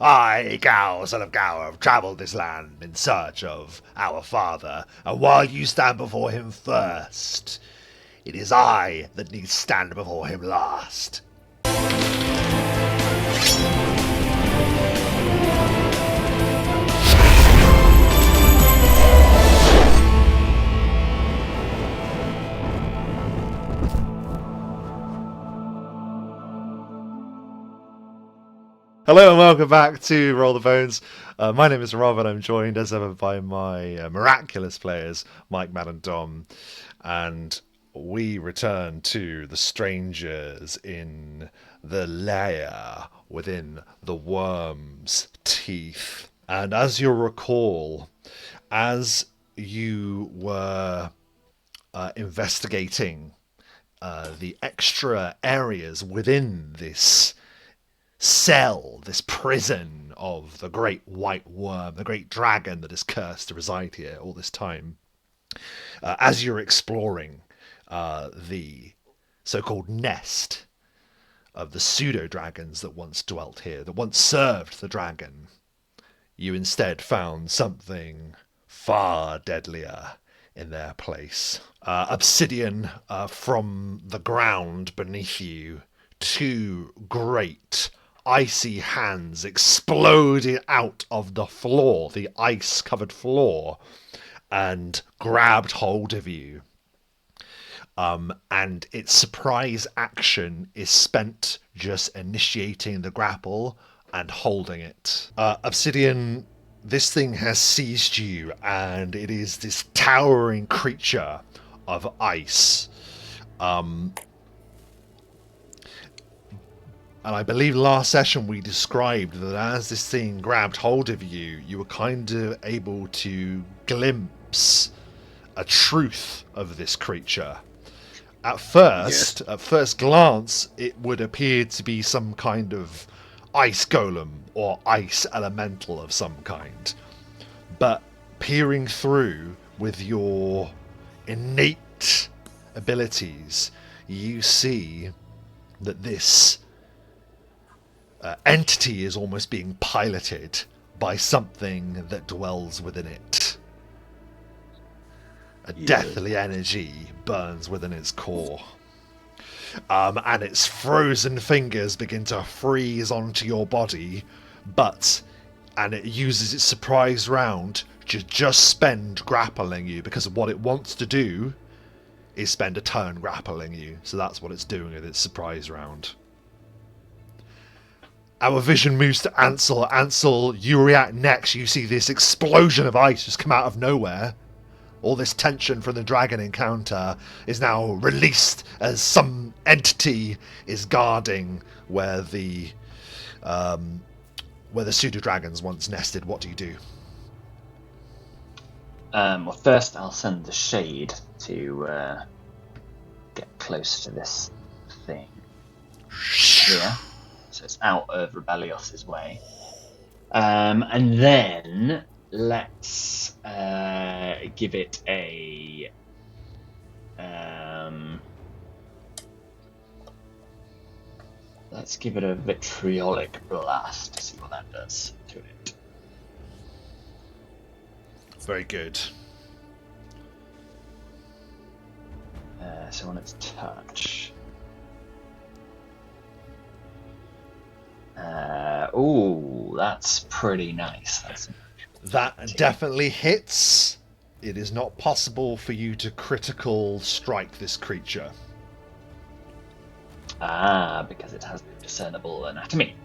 I, Gow, son of Gow, have travelled this land in search of our father, and while you stand before him first, it is I that need stand before him last. Hello and welcome back to Roll the Bones. My name is Rob and I'm joined as ever by my miraculous players, Mike, Matt and Dom. And we return to the strangers in the lair within the worm's teeth. And as you'll recall, as you were investigating the extra areas within this cell, this prison of the great white worm, the great dragon that is cursed to reside here all this time, as you're exploring the so-called nest of the pseudo-dragons that once dwelt here, that once served the dragon, you instead found something far deadlier in their place. Obsidian from the ground beneath you, two great icy hands exploded out of the floor, the ice-covered floor, and grabbed hold of you. And its surprise action is spent just initiating the grapple and holding it. Obsidian, this thing has seized you, and it is this towering creature of ice. And I believe last session we described that as this thing grabbed hold of you, you were kind of able to glimpse a truth of this creature. At first glance, it would appear to be some kind of ice golem or ice elemental of some kind. But peering through with your innate abilities, you see that this entity is almost being piloted by something that dwells within it. A deathly energy burns within its core. And its frozen fingers begin to freeze onto your body, and it uses its surprise round to just spend grappling you, because what it wants to do is spend a turn grappling you. So that's what it's doing with its surprise round. Our vision moves to Ansel. Ansel, you react next. You see this explosion of ice just come out of nowhere. All this tension from the dragon encounter is now released as some entity is guarding where the pseudo-dragons once nested. What do you do? Well, first I'll send the shade to get close to this thing. Yeah. So it's out of Rebellios's way. And then let's give it a vitriolic blast to see what that does to it. Very good. So on its touch. That's pretty nice. That definitely hits. It is not possible for you to critical strike this creature. Because it has discernible anatomy.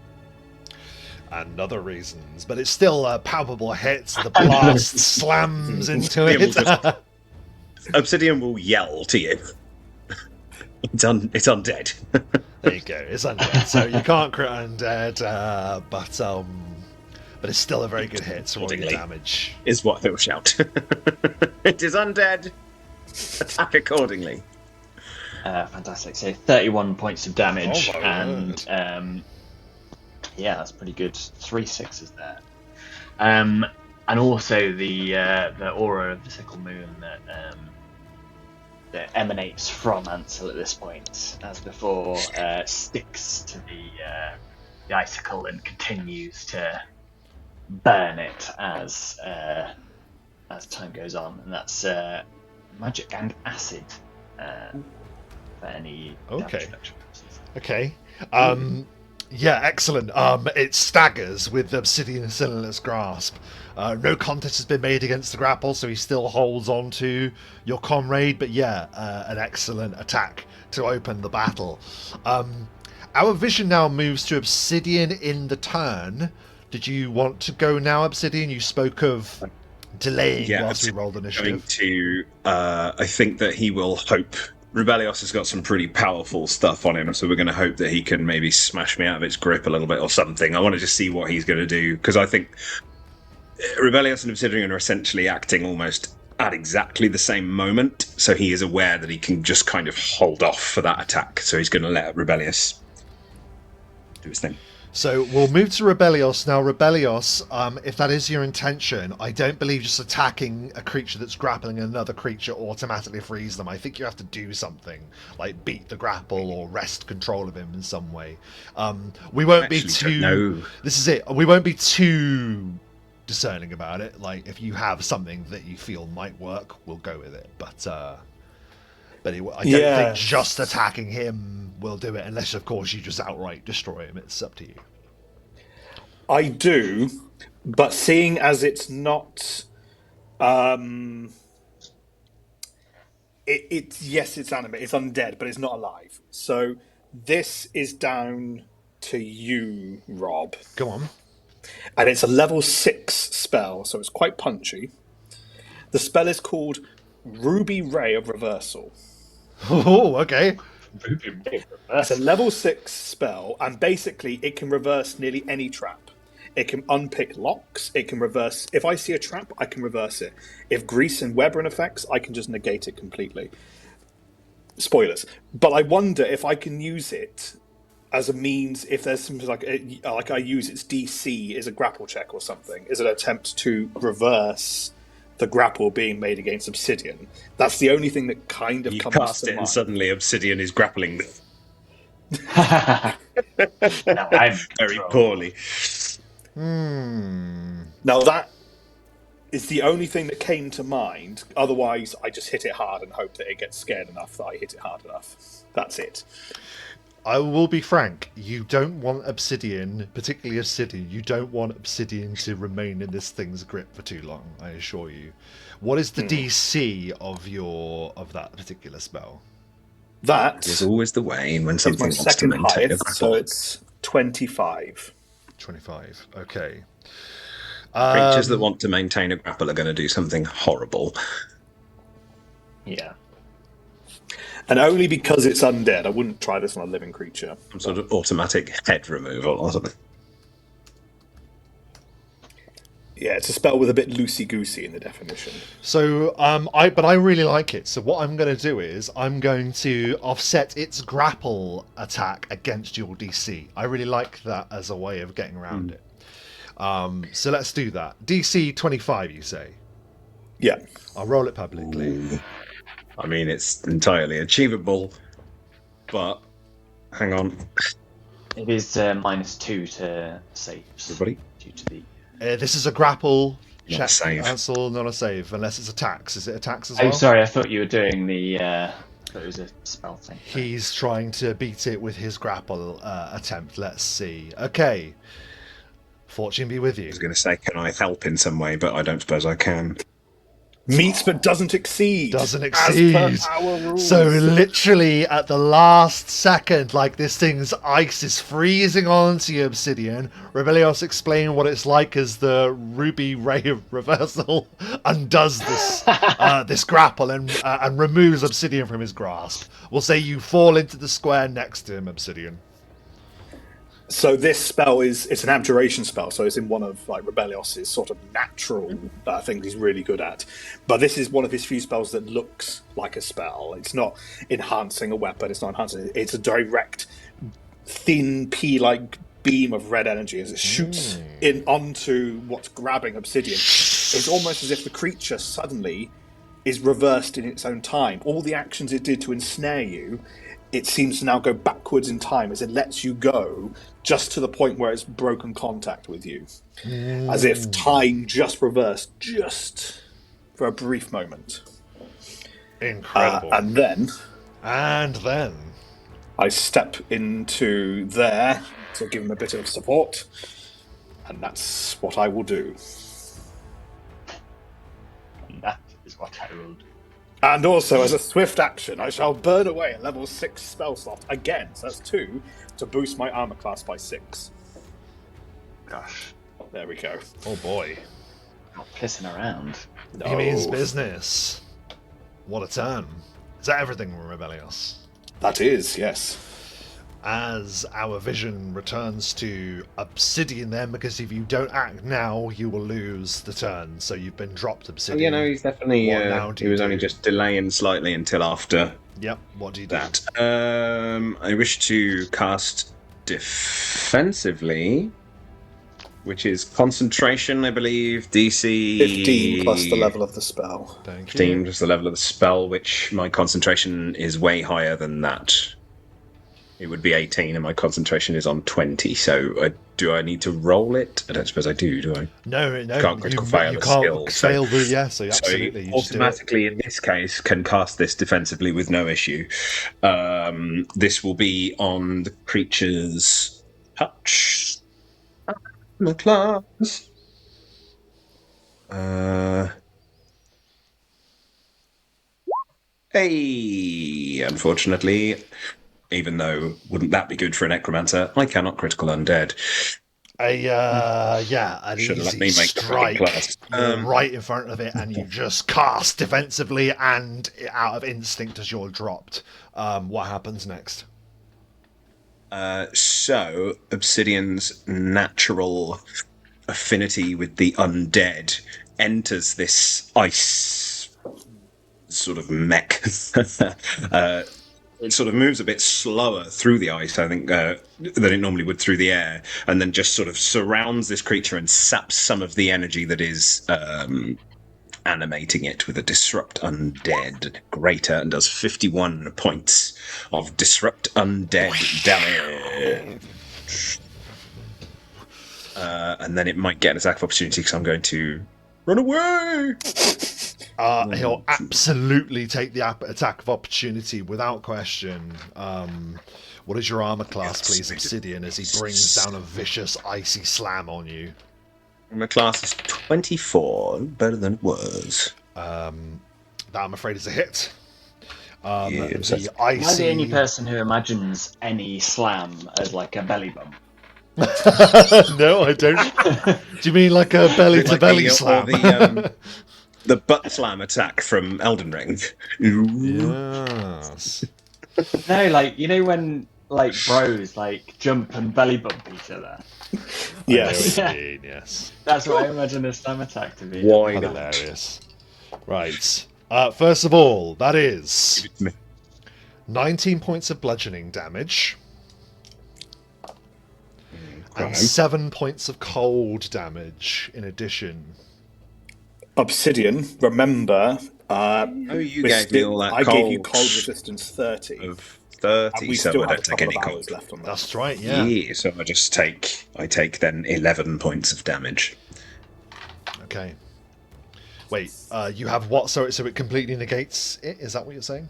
And other reasons, but it's still a palpable hit. The blast slams into it. Obsidian will yell to you. It's undead. There you go. It's undead, so you can't crit undead, but it's still a very good hit. So roll your damage is what he'll shout. It is undead. Attack accordingly. Fantastic. So 31 points of damage, and that's pretty good. 3 6s there. And also the aura of the sickle moon that emanates from Ansel at this point, as before, sticks to the icicle and continues to burn it as time goes on, and that's magic and acid for any damage reduction purposes. Okay. Yeah, excellent. It staggers with the Obsidian still in its grasp. No contest has been made against the grapple, so he still holds on to your comrade, but yeah, an excellent attack to open the battle. Our vision now moves to Obsidian in the turn. Did you want to go now, Obsidian? You spoke of delaying whilst we rolled initiative. I think that he will hope. Rebellios has got some pretty powerful stuff on him, so we're going to hope that he can maybe smash me out of its grip a little bit or something. I want to just see what he's going to do, because I think Rebellios and Obsidian are essentially acting almost at exactly the same moment, so he is aware that he can just kind of hold off for that attack, so he's going to let Rebellios do his thing. So we'll move to Rebellios. Now, Rebellios, if that is your intention, I don't believe just attacking a creature that's grappling another creature automatically frees them. I think you have to do something, like beat the grapple or wrest control of him in some way. We won't be too... No. This is it. We won't be too discerning about it. Like, if you have something that you feel might work, we'll go with it. But I don't think just attacking him will do it, unless, of course, you just outright destroy him. It's up to you. I do, but seeing as it's not... it's animate, it's undead, but it's not alive. So this is down to you, Rob. Go on. And it's a level 6 spell, so it's quite punchy. The spell is called Ruby Ray of Reversal. Oh, okay. It's a level 6 spell, and basically it can reverse nearly any trap. It can unpick locks, it can reverse... If I see a trap, I can reverse it. If Grease and Web are in effects, I can just negate it completely. Spoilers. But I wonder if I can use it as a means, if there's something like I use its DC as a grapple check or something, as an attempt to reverse the grapple being made against Obsidian. That's the only thing that kind of You comes cast to it mind. and suddenly Obsidian is grappling No, I'm very poorly. Now that is the only thing that came to mind. Otherwise, I just hit it hard and hope that it gets scared enough that I hit it hard enough. That's it. I will be frank, you don't want Obsidian, particularly Obsidian, you don't want Obsidian to remain in this thing's grip for too long, I assure you. What is the DC of that particular spell? That is always the way when something is my wants to second maintain a highest, grapple. so it's 25. 25, okay. Creatures that want to maintain a grapple are going to do something horrible. Yeah. And only because it's undead, I wouldn't try this on a living creature. Some sort of automatic head removal or something. Yeah, it's a spell with a bit loosey-goosey in the definition. So, I really like it. So what I'm going to do is I'm going to offset its grapple attack against your DC. I really like that as a way of getting around it. So let's do that. DC 25, you say? Yeah. I'll roll it publicly. Ooh. I mean, it's entirely achievable, but hang on. It is -2 to saves. Everybody? Due to the... This is a grapple Not check. a save. Ansel, not a save, unless it's attacks. Is it attacks as well? Oh, sorry, I thought you were doing the... I thought it was a spell thing. He's trying to beat it with his grapple attempt. Let's see. Okay. Fortune be with you. I was going to say, can I help in some way, but I don't suppose I can. Meets but doesn't exceed. Doesn't exceed. As per our rules. So literally at the last second, like this thing's ice is freezing onto your Obsidian. Rebellios explain what it's like as the Ruby Ray of Reversal undoes this this grapple and removes Obsidian from his grasp. We'll say you fall into the square next to him, Obsidian. So this spell it's an abjuration spell, so it's in one of like Rebellios's sort of natural things he's really good at. But this is one of his few spells that looks like a spell. It's not enhancing a weapon, it's not enhancing it's a direct thin pea-like beam of red energy as it shoots in onto what's grabbing Obsidian. It's almost as if the creature suddenly is reversed in its own time. All the actions it did to ensnare you, it seems to now go backwards in time as it lets you go just to the point where it's broken contact with you. As if time just reversed, just for a brief moment. Incredible. And then I step into there to give him a bit of support, and that's what I will do. And that is what I will do. And also, as a swift action, I shall burn away a level 6 spell slot again, so that's 2, to boost my armor class by 6. Gosh. There we go. Oh boy. Not pissing around. No. He means business. What a turn. Is that everything, Rebellios? That is, yes. As our vision returns to Obsidian then, because if you don't act now, you will lose the turn. So you've been dropped, Obsidian. He's definitely. What now do He was you only do? just delaying slightly until after Yep, what do you do? that. I wish to cast defensively, which is concentration, I believe. DC 15 plus the level of the spell. Thank 15 you. plus the level of the spell, which my concentration is way higher than that. It would be 18, and my concentration is on 20. So, do I need to roll it? I don't suppose I do I? No, Can't critical fail you the can't skill, so- fail the so absolutely. So, You just do it. automatically, in this case, can cast this defensively with no issue. This will be on the creature's touch. My class. Hey, unfortunately, even though wouldn't that be good for a necromancer, I cannot critical undead. An Should have let easy me make the strike. fucking class. You're right in front of it, and you just cast defensively and out of instinct as you're dropped. What happens next? So, Obsidian's natural affinity with the undead enters this ice sort of mech. It sort of moves a bit slower through the ice, I think, than it normally would through the air, and then just sort of surrounds this creature and saps some of the energy that is animating it with a Disrupt Undead greater, and does 51 points of Disrupt Undead damage. And then it might get an attack of opportunity because I'm going to run away. He'll absolutely take the attack of opportunity without question. What is your armor class, please, Obsidian, as he brings down a vicious icy slam on you? My class is 24, better than it was. That, I'm afraid, is a hit. Yes, The Am I the icy... only person who imagines any slam as like a belly bump? No, I don't. Do you mean like a belly-to-belly slam? Or the butt slam attack from Elden Ring. Yes. No, like, you know when like bros like jump and belly bump each other? Yes. I know what you mean, yes. That's what I imagine a slam attack to be. Why not? Hilarious. Right. First of all, that is 19 points of bludgeoning damage and 7 points of cold damage in addition. Obsidian, remember... you gave me all that I cold gave you cold resistance 30. of And 30, we so still I have a don't take couple any of cold. hours left on that. That's right, yeah. Yeah, so I take then 11 points of damage. Okay. Wait, you have what? So it completely negates it? Is that what you're saying?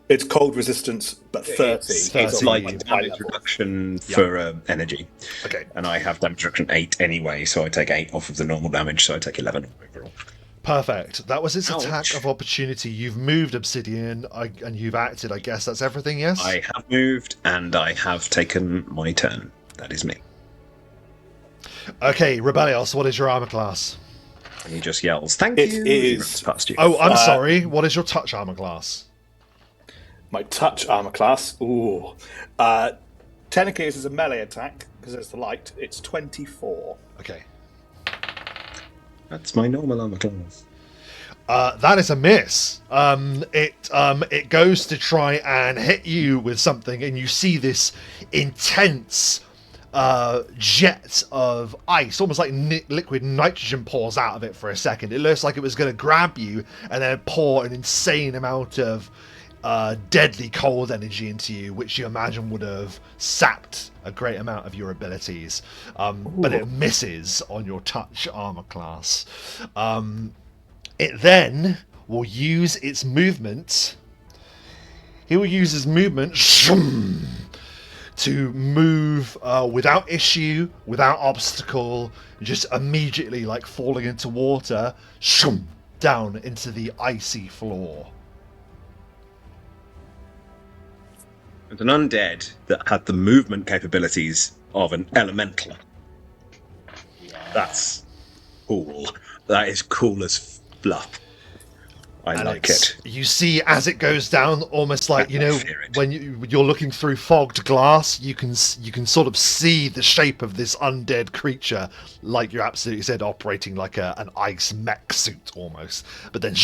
It's cold resistance, but 30. It's It's like on high damage level. reduction for energy. Okay. And I have damage reduction 8 anyway, so I take 8 off of the normal damage, so I take 11 overall. Perfect. That was its Ouch. attack of opportunity. You've moved, Obsidian, and you've acted. I guess that's everything, yes? I have moved, and I have taken my turn. That is me. Okay, Rebellios, what is your armor class? And he just yells, "Thank It you!" is- He runs past you. Oh, I'm sorry. What is your touch armor class? My touch armor class. Ooh. Technically, this is a melee attack because it's the light. It's 24. Okay. That's my normal armor class. That is a miss. It goes to try and hit you with something, and you see this intense jet of ice, almost like liquid nitrogen, pours out of it for a second. It looks like it was going to grab you and then pour an insane amount of deadly cold energy into you, which you imagine would have sapped a great amount of your abilities. But it misses on your touch armor class. It then will use its movement. He will use his movement to move without issue, without obstacle, just immediately like falling into water, down into the icy floor. It's an undead that had the movement capabilities of an elemental. Yeah. That's cool. That is cool as fluff. I like it. You see as it goes down, almost like, I fear it. when you're looking through fogged glass, you can sort of see the shape of this undead creature, like you absolutely said, operating like an ice mech suit almost. But then,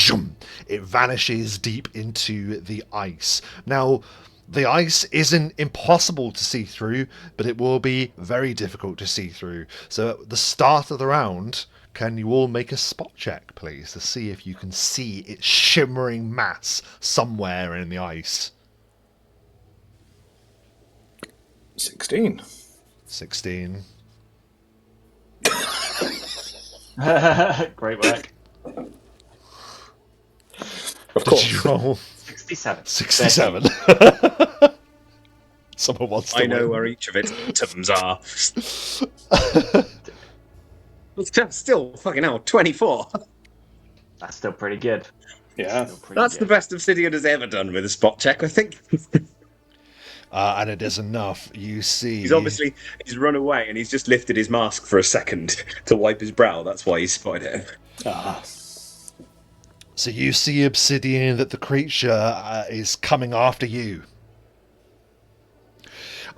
it vanishes deep into the ice. Now, the ice isn't impossible to see through, but it will be very difficult to see through. So at the start of the round, can you all make a spot check, please, to see if you can see its shimmering mass somewhere in the ice? 16. 16. Great work. Of Did course. you roll 67. 67? Someone wants to I know win. where each of its atoms are. Still, fucking hell, 24. That's still pretty good. Yeah. That's the best Obsidian has ever done with a spot check, I think. And it is enough. You see... He's run away and he's just lifted his mask for a second to wipe his brow. That's why he's spotted it. So you see, Obsidian, that the creature is coming after you.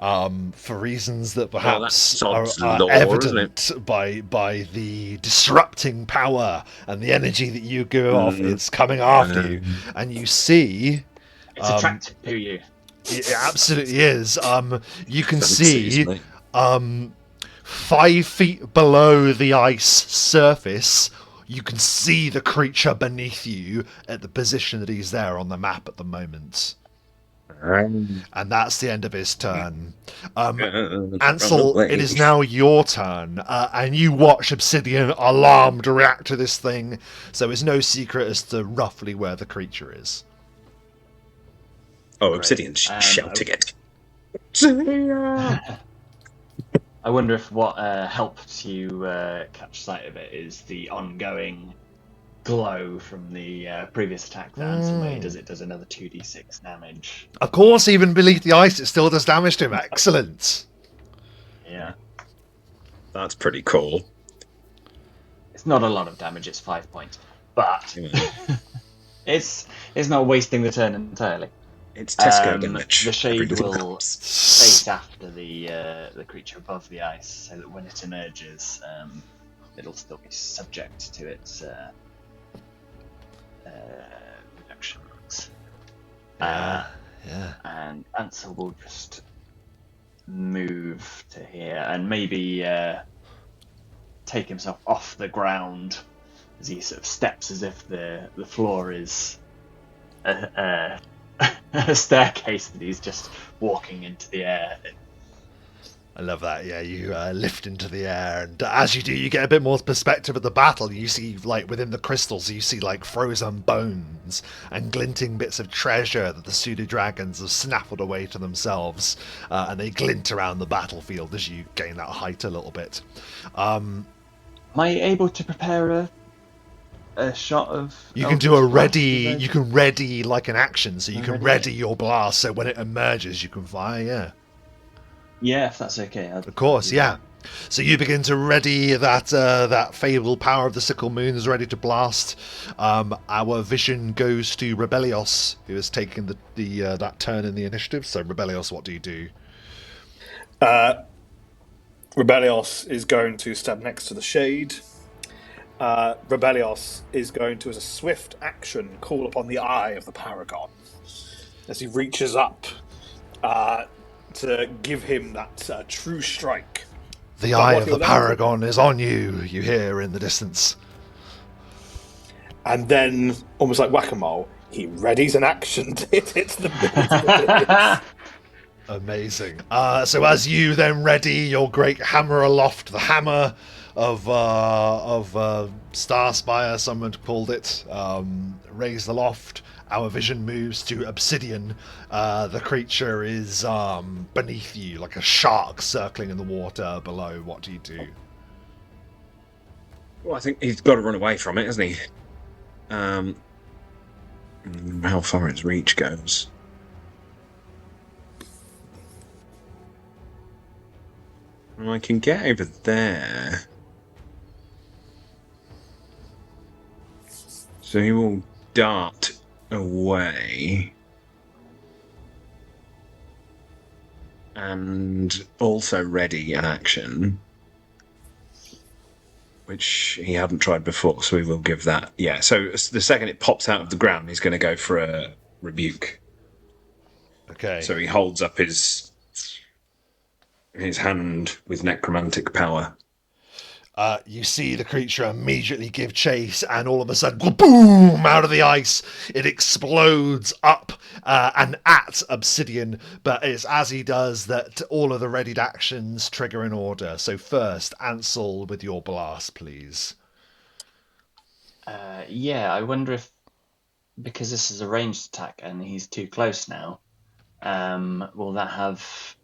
For reasons that perhaps are evident by the disrupting power and the energy that you give off. It's coming after you. And you see... It's attracted to you. It absolutely is. You can see 5 feet below the ice surface, you can see the creature beneath you at the position that he's there on the map at the moment. And that's the end of his turn. Ansel, it is now your turn, and you watch Obsidian alarmed react to this thing, so it's no secret as to roughly where the creature is. Oh, Obsidian's shouting it. I wonder if what helped you catch sight of it is the ongoing glow from the previous attack that Ansel made, as it does another 2d6 damage. Of course, even beneath the ice, it still does damage to him. Excellent. Yeah. That's pretty cool. It's not a lot of damage, it's 5 points. But it's not wasting the turn entirely. It's Tesco damage. The shade will face after the creature above the ice, so that when it emerges, it'll still be subject to its reductions. Yeah. And Ansel will just move to here and maybe take himself off the ground as he sort of steps as if the floor is a staircase that he's just walking into the air. I love that. Yeah, you lift into the air, and as you do, you get a bit more perspective of the battle. You see, like, within the crystals, you see, like, frozen bones and glinting bits of treasure that the pseudo-dragons have snaffled away to themselves, and they glint around the battlefield as you gain that height a little bit. Am I able to prepare a shot of... You can do a ready... You can ready, like, an action, so you can ready your blast, so when it emerges, you can fire, yeah. Yeah, if that's okay. Of course, yeah. So you begin to ready that fabled power of the sickle moon is ready to blast. Our vision goes to Rebellios, who has taken that turn in the initiative. So Rebellios, what do you do? Rebellios is going to stand next to the shade. Rebellios is going to, as a swift action, call upon the eye of the Paragon as he reaches up to give him that true strike. The eye of the Paragon is on you, you hear in the distance. And then, almost like whack-a-mole, He readies an action. It hits the bit. Amazing. So as you then ready your great hammer aloft, the hammer of Starspire, someone called it, raised aloft, our vision moves to Obsidian. The creature is beneath you, like a shark circling in the water below. What do you do? Well, I think he's got to run away from it, hasn't he? How far his reach goes. Well, I can get over there. So he will dart away. And also ready an action. Which he hadn't tried before, so we will give that. Yeah, so the second it pops out of the ground, he's going to go for a rebuke. Okay. So he holds up his hand with necromantic power. You see the creature immediately give chase, and all of a sudden, boom! Out of the ice, it explodes up and at Obsidian. But it's as he does that all of the readied actions trigger in order. So first, Ansel, with your blast, please. Yeah, I wonder if, because this is a ranged attack and he's too close now, will that have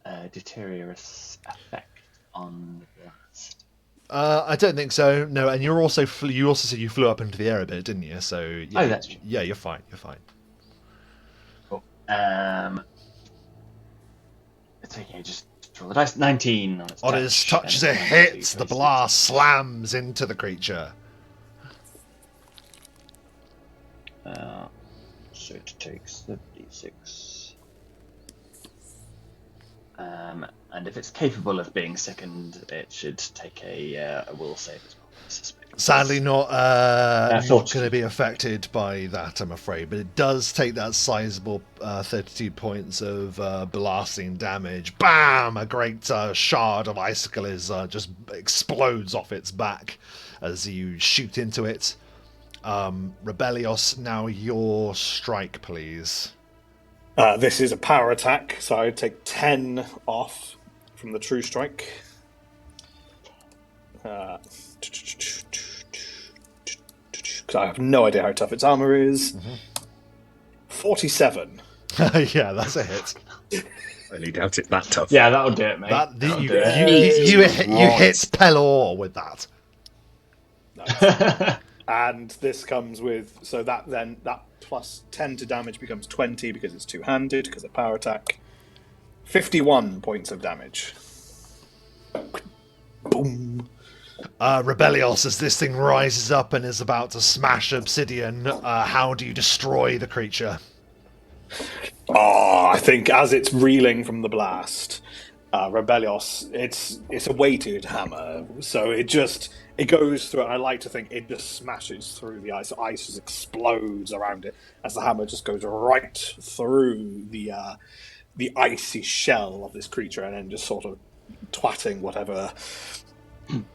a deleterious effect on the blast? I don't think so. No, and you also said you flew up into the air a bit, didn't you? So yeah, Oh, that's true. Yeah, you're fine. You're fine. Cool. It's okay. Just roll the dice. 19 on its touch. On his touch as it hits, the blast slams into the creature. So it takes 36. And if it's capable of being sickened, it should take a will save as well, I suspect. Sadly, not going to be affected by that, I'm afraid. But it does take that sizable 32 points of blasting damage. Bam! A great shard of icicle is just explodes off its back as you shoot into it. Rebellios, now your strike, please. This is a power attack, so I would take 10 off from the true strike. Because I have no idea how tough its armor is. 47. Yeah, that's a hit. I only doubt it that tough. Yeah, that'll do it, mate. You hit Pelor with that. Nice. And this comes with, so that plus 10 to damage becomes 20 because it's two-handed, because of power attack. 51 points of damage. Boom. Rebellios, as this thing rises up and is about to smash Obsidian, how do you destroy the creature? I think as it's reeling from the blast, Rebellios, it's a weighted hammer, so it goes through, and I like to think it just smashes through the ice. Ice just explodes around it as the hammer just goes right through the icy shell of this creature, and then just sort of twatting whatever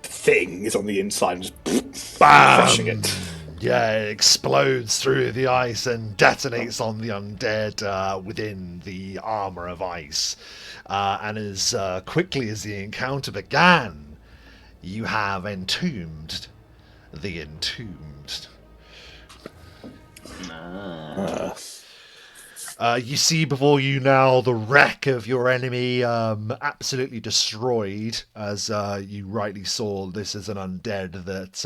thing is on the inside and just crushing it. Yeah, it explodes through the ice and detonates on the undead within the armor of ice. And as quickly as the encounter began, you have entombed the entombed. You see before you now the wreck of your enemy, absolutely destroyed. As you rightly saw, this is an undead that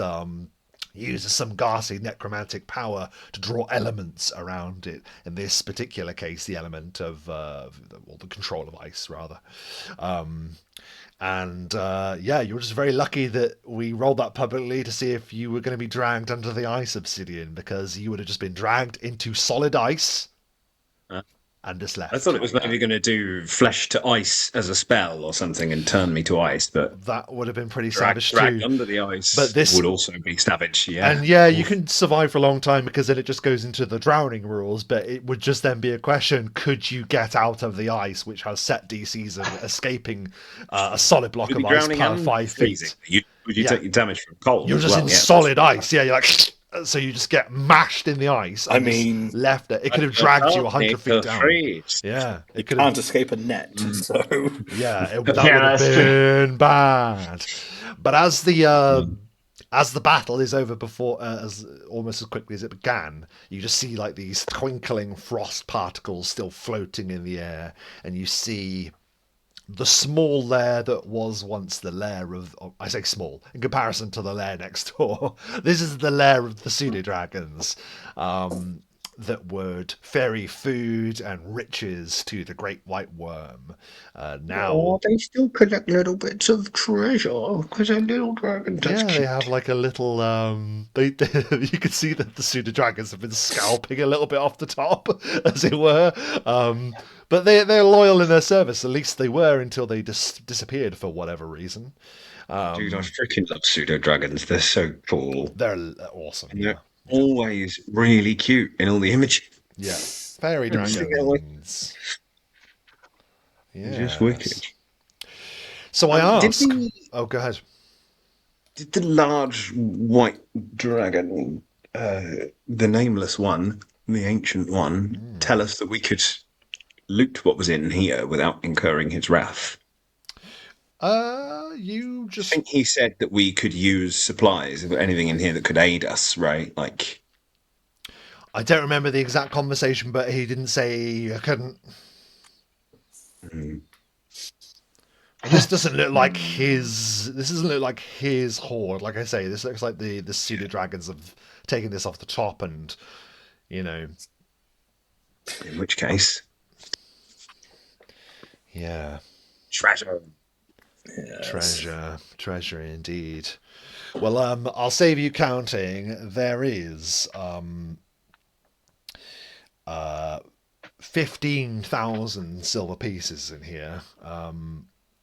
uses some ghastly necromantic power to draw elements around it. In this particular case, the element of the control of ice, rather. You're just very lucky that we rolled that publicly to see if you were going to be dragged under the ice, Obsidian, because you would have just been dragged into solid ice and just left. I thought it was maybe going to do flesh to ice as a spell or something and turn me to ice, but that would have been pretty savage drag too. Under the ice, but this would also be savage. Yeah, and yeah, you can survive for a long time because then it just goes into the drowning rules. But it would just then be a question: could you get out of the ice, which has set DCs of escaping a solid block of ice per 5 feet? Would you take your damage from cold? You're just in solid ice. Yeah, you're like So you just get mashed in the ice. And I mean, left it. It could have dragged you 100 feet down. Freeze. Yeah, you it could have. can't escape a net, so... Yeah, that Yeah, would have that's true. been bad. But as the battle is over before, as almost as quickly as it began, you just see like these twinkling frost particles still floating in the air, and you see the small lair that was once the lair of, I say small in comparison to the lair next door. This is the lair of the pseudo dragons. That would ferry food and riches to the great white worm. Now, they still collect little bits of treasure because they're little dragons. yeah, they have like a little. You can see that the pseudo dragons have been scalping a little bit off the top, as it were. But they're loyal in their service. At least they were until they disappeared for whatever reason. Dude, I freaking love pseudo dragons. They're so cool. They're awesome. And Yeah, they're always really cute in all the images. yeah. Fairy dragons. Yeah, Just wicked. So I ask. Did Oh, go ahead. the large white dragon, the nameless one, the ancient one, tell us that we could loot what was in here without incurring his wrath? You I just. think he said that we could use supplies of anything in here that could aid us, right? Like, I don't remember the exact conversation, but he didn't say I couldn't. This doesn't look like his. This doesn't look like his horde. Like I say, this looks like the pseudo dragons have taken this off the top, and in which case, yeah, treasure. Yes. treasure indeed. Well, I'll save you counting. There is 15,000 silver pieces in here.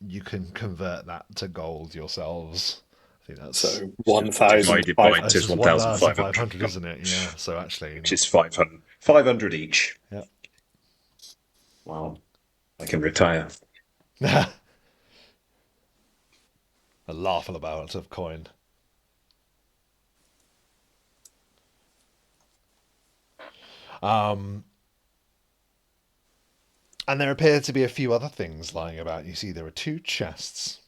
You can convert that to gold yourselves. I think that's So 1,500. Divided by that's 1,500, isn't it? Yeah. So actually, Which is 500 each. yeah. Wow. I can retire. A laughable amount of coin. And there appear to be a few other things lying about. You see, there are 2 chests.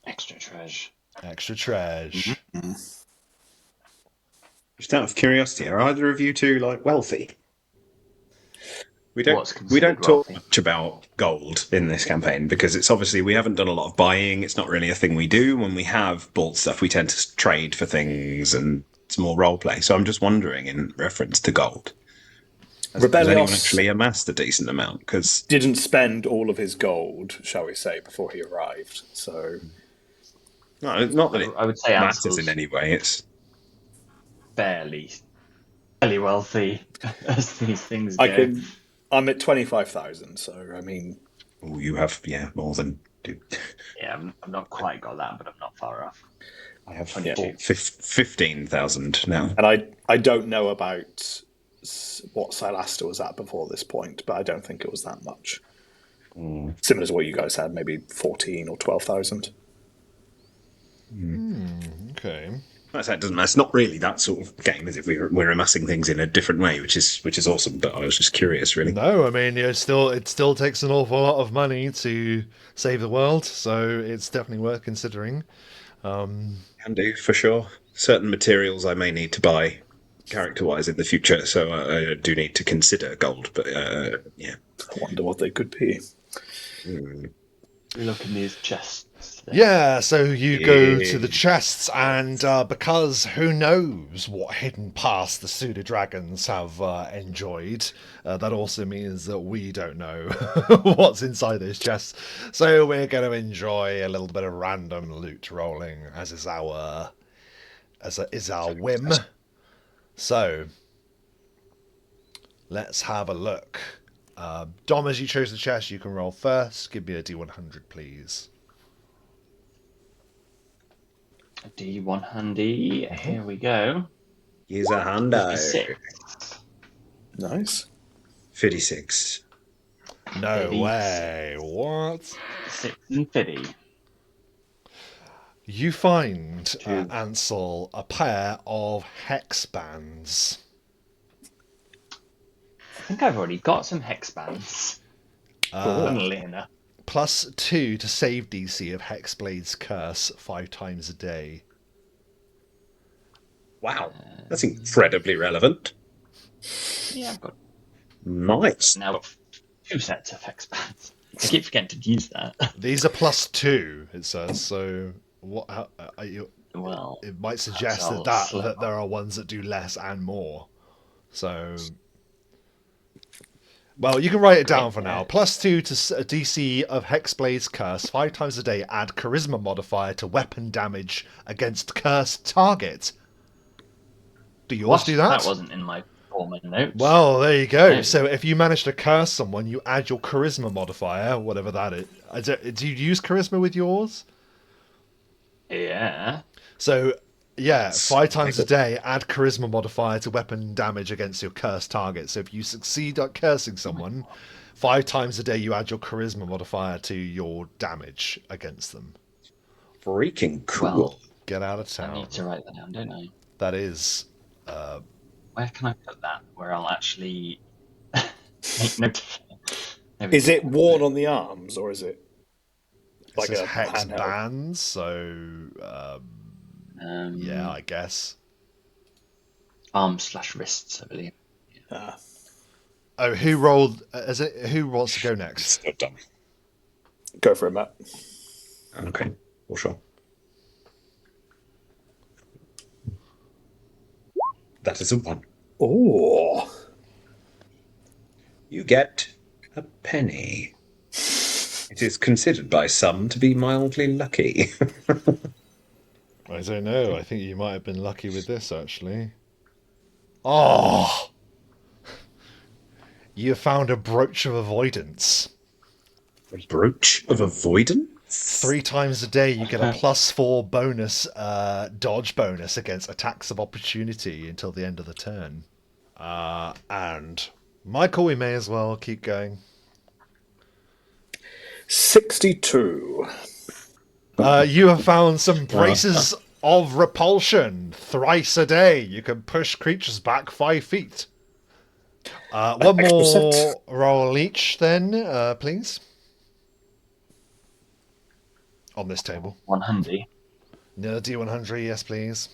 Extra treasure. Extra treasure. Just out of curiosity, are either of you two like wealthy? We What's don't considered talk wealthy? much about gold in this campaign because it's obviously we haven't done a lot of buying. It's not really a thing we do. When we have bought stuff, we tend to trade for things and it's more role play. So I'm just wondering, in reference to gold, has anyone actually amassed a decent amount? Because Didn't spend all of his gold, shall we say, before he arrived. So not that it I would say matters Ansel's in any way. It's fairly wealthy as these things go. I'm at 25,000. So I mean, you have more than. Yeah, I'm not quite got that, but I'm not far off. I have 22. 15,000 now. and I don't know about what Sylaster was at before this point, but I don't think it was that much. Similar to what you guys had, maybe 14 or 12,000. Okay. That's not really that sort of game, is it? We're amassing things in a different way, which is awesome. But I was just curious, really. No, I mean, it still takes an awful lot of money to save the world, so it's definitely worth considering. Can do for sure. Certain materials I may need to buy character-wise in the future, so I do need to consider gold. But yeah, I wonder what they could be. Look in these chests. Yeah, so you go to the chests, and because who knows what hidden past the pseudo dragons have enjoyed, that also means that we don't know what's inside those chests. So we're going to enjoy a little bit of random loot rolling, as is our whim. So let's have a look. Dom, as you chose the chest, you can roll first. Give me a D100, please. D1 handy. Here we go. Here's a handy. 56. Nice. 56. No 86. way. What? 6 and 50. You find, 2. Ansel, a pair of hex bands. I think I've already got some hex bands. Funnily enough. +2 to save DC of Hexblade's Curse 5 times a day. Wow, that's incredibly relevant. Yeah, I've got Nice. now got 2 sets of hex bands. I keep forgetting to use that. These are +2, it says. So what? How, Well, it might suggest that there are ones that do less and more. So, well, you can write it down for now. +2 to DC of Hexblade's Curse 5 times a day. Add Charisma modifier to weapon damage against cursed target. Do yours do that? That wasn't in my former notes. Well, there you go. No. So if you manage to curse someone, you add your Charisma modifier, whatever that is. Do you use Charisma with yours? Yeah. So, yeah, 5 times a day, add Charisma modifier to weapon damage against your cursed target. So if you succeed at cursing someone, 5 times a day you add your Charisma modifier to your damage against them. Freaking cool. Well, get out of town. I need to write that down, don't I? That is... where can I put that? Where I'll actually make note of it? Is it worn on the arms, or is it like a hex handheld? bands? So... yeah, I guess. Arms/wrists, I believe. Oh, who rolled? Who wants to go next? Not done. Go for it, Matt. Okay, for sure. That is a 1. Oh. You get a penny. It is considered by some to be mildly lucky. I don't know. I think you might have been lucky with this, actually. Oh! You found a brooch of avoidance. A brooch of avoidance? 3 times a day, you get a +4 bonus dodge bonus against attacks of opportunity until the end of the turn. And Michael, we may as well keep going. 62. You have found some braces of repulsion. Thrice a day, you can push creatures back 5 feet. One more roll each, then, please. On this table. 100. No, D100, yes, please.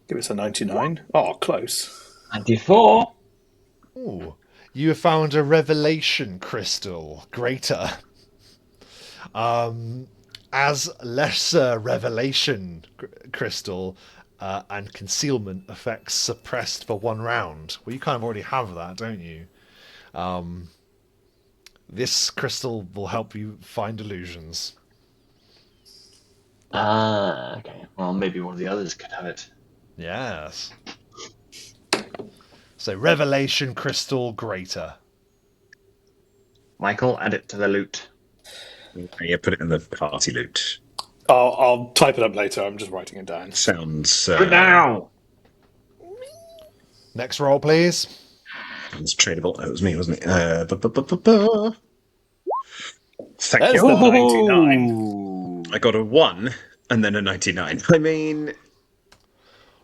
Give us a 99. Oh, close. 94. Ooh. You have found a revelation crystal, greater. As lesser revelation crystal and concealment effects suppressed for 1 round. Well, you kind of already have that, don't you? This crystal will help you find illusions. Okay. Well, maybe one of the others could have it. Yes. So, revelation crystal greater. Michael, add it to the loot. Yeah, put it in the party loot. I'll type it up later. I'm just writing it down. Sounds... Put it now! Next roll, please. It's tradable. That was me, wasn't it? Thank There's you. the 99. I got a 1 and then a 99. I mean...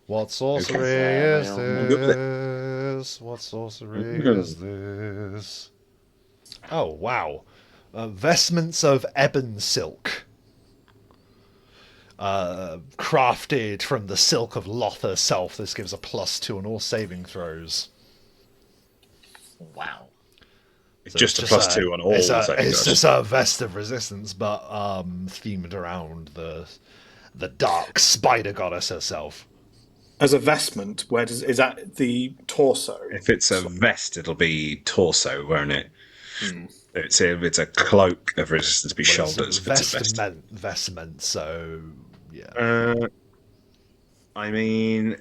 What sorcery Okay. is this? What sorcery is this? Oh, wow. Vestments of ebon silk. Crafted from the silk of Loth herself. This gives a +2 on all saving throws. Wow. It's just a +2 on all saving throws. It's just a vest of resistance, but themed around the dark spider goddess herself. As a vestment, is that the torso? If it's a vest, it'll be torso, won't it? It's a cloak of resistance, be shoulders. It's a vestment, so yeah. I mean,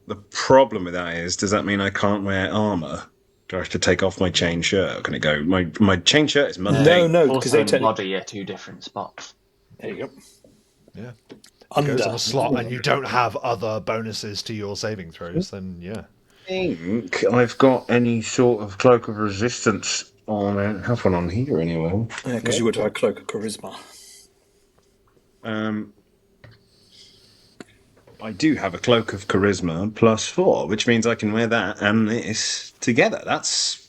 the problem with that is, does that mean I can't wear armor? Do I have to take off my chain shirt? Can it go? My chain shirt is mundane. No, because they body are 2 different spots. There you go. Yeah. Under Goes on a slot, and you don't have other bonuses to your saving throws, then yeah. I think I've got any sort of cloak of resistance on it. Have one on here anyway. because you would have a cloak of charisma. I do have a cloak of charisma +4, which means I can wear that and this together. That's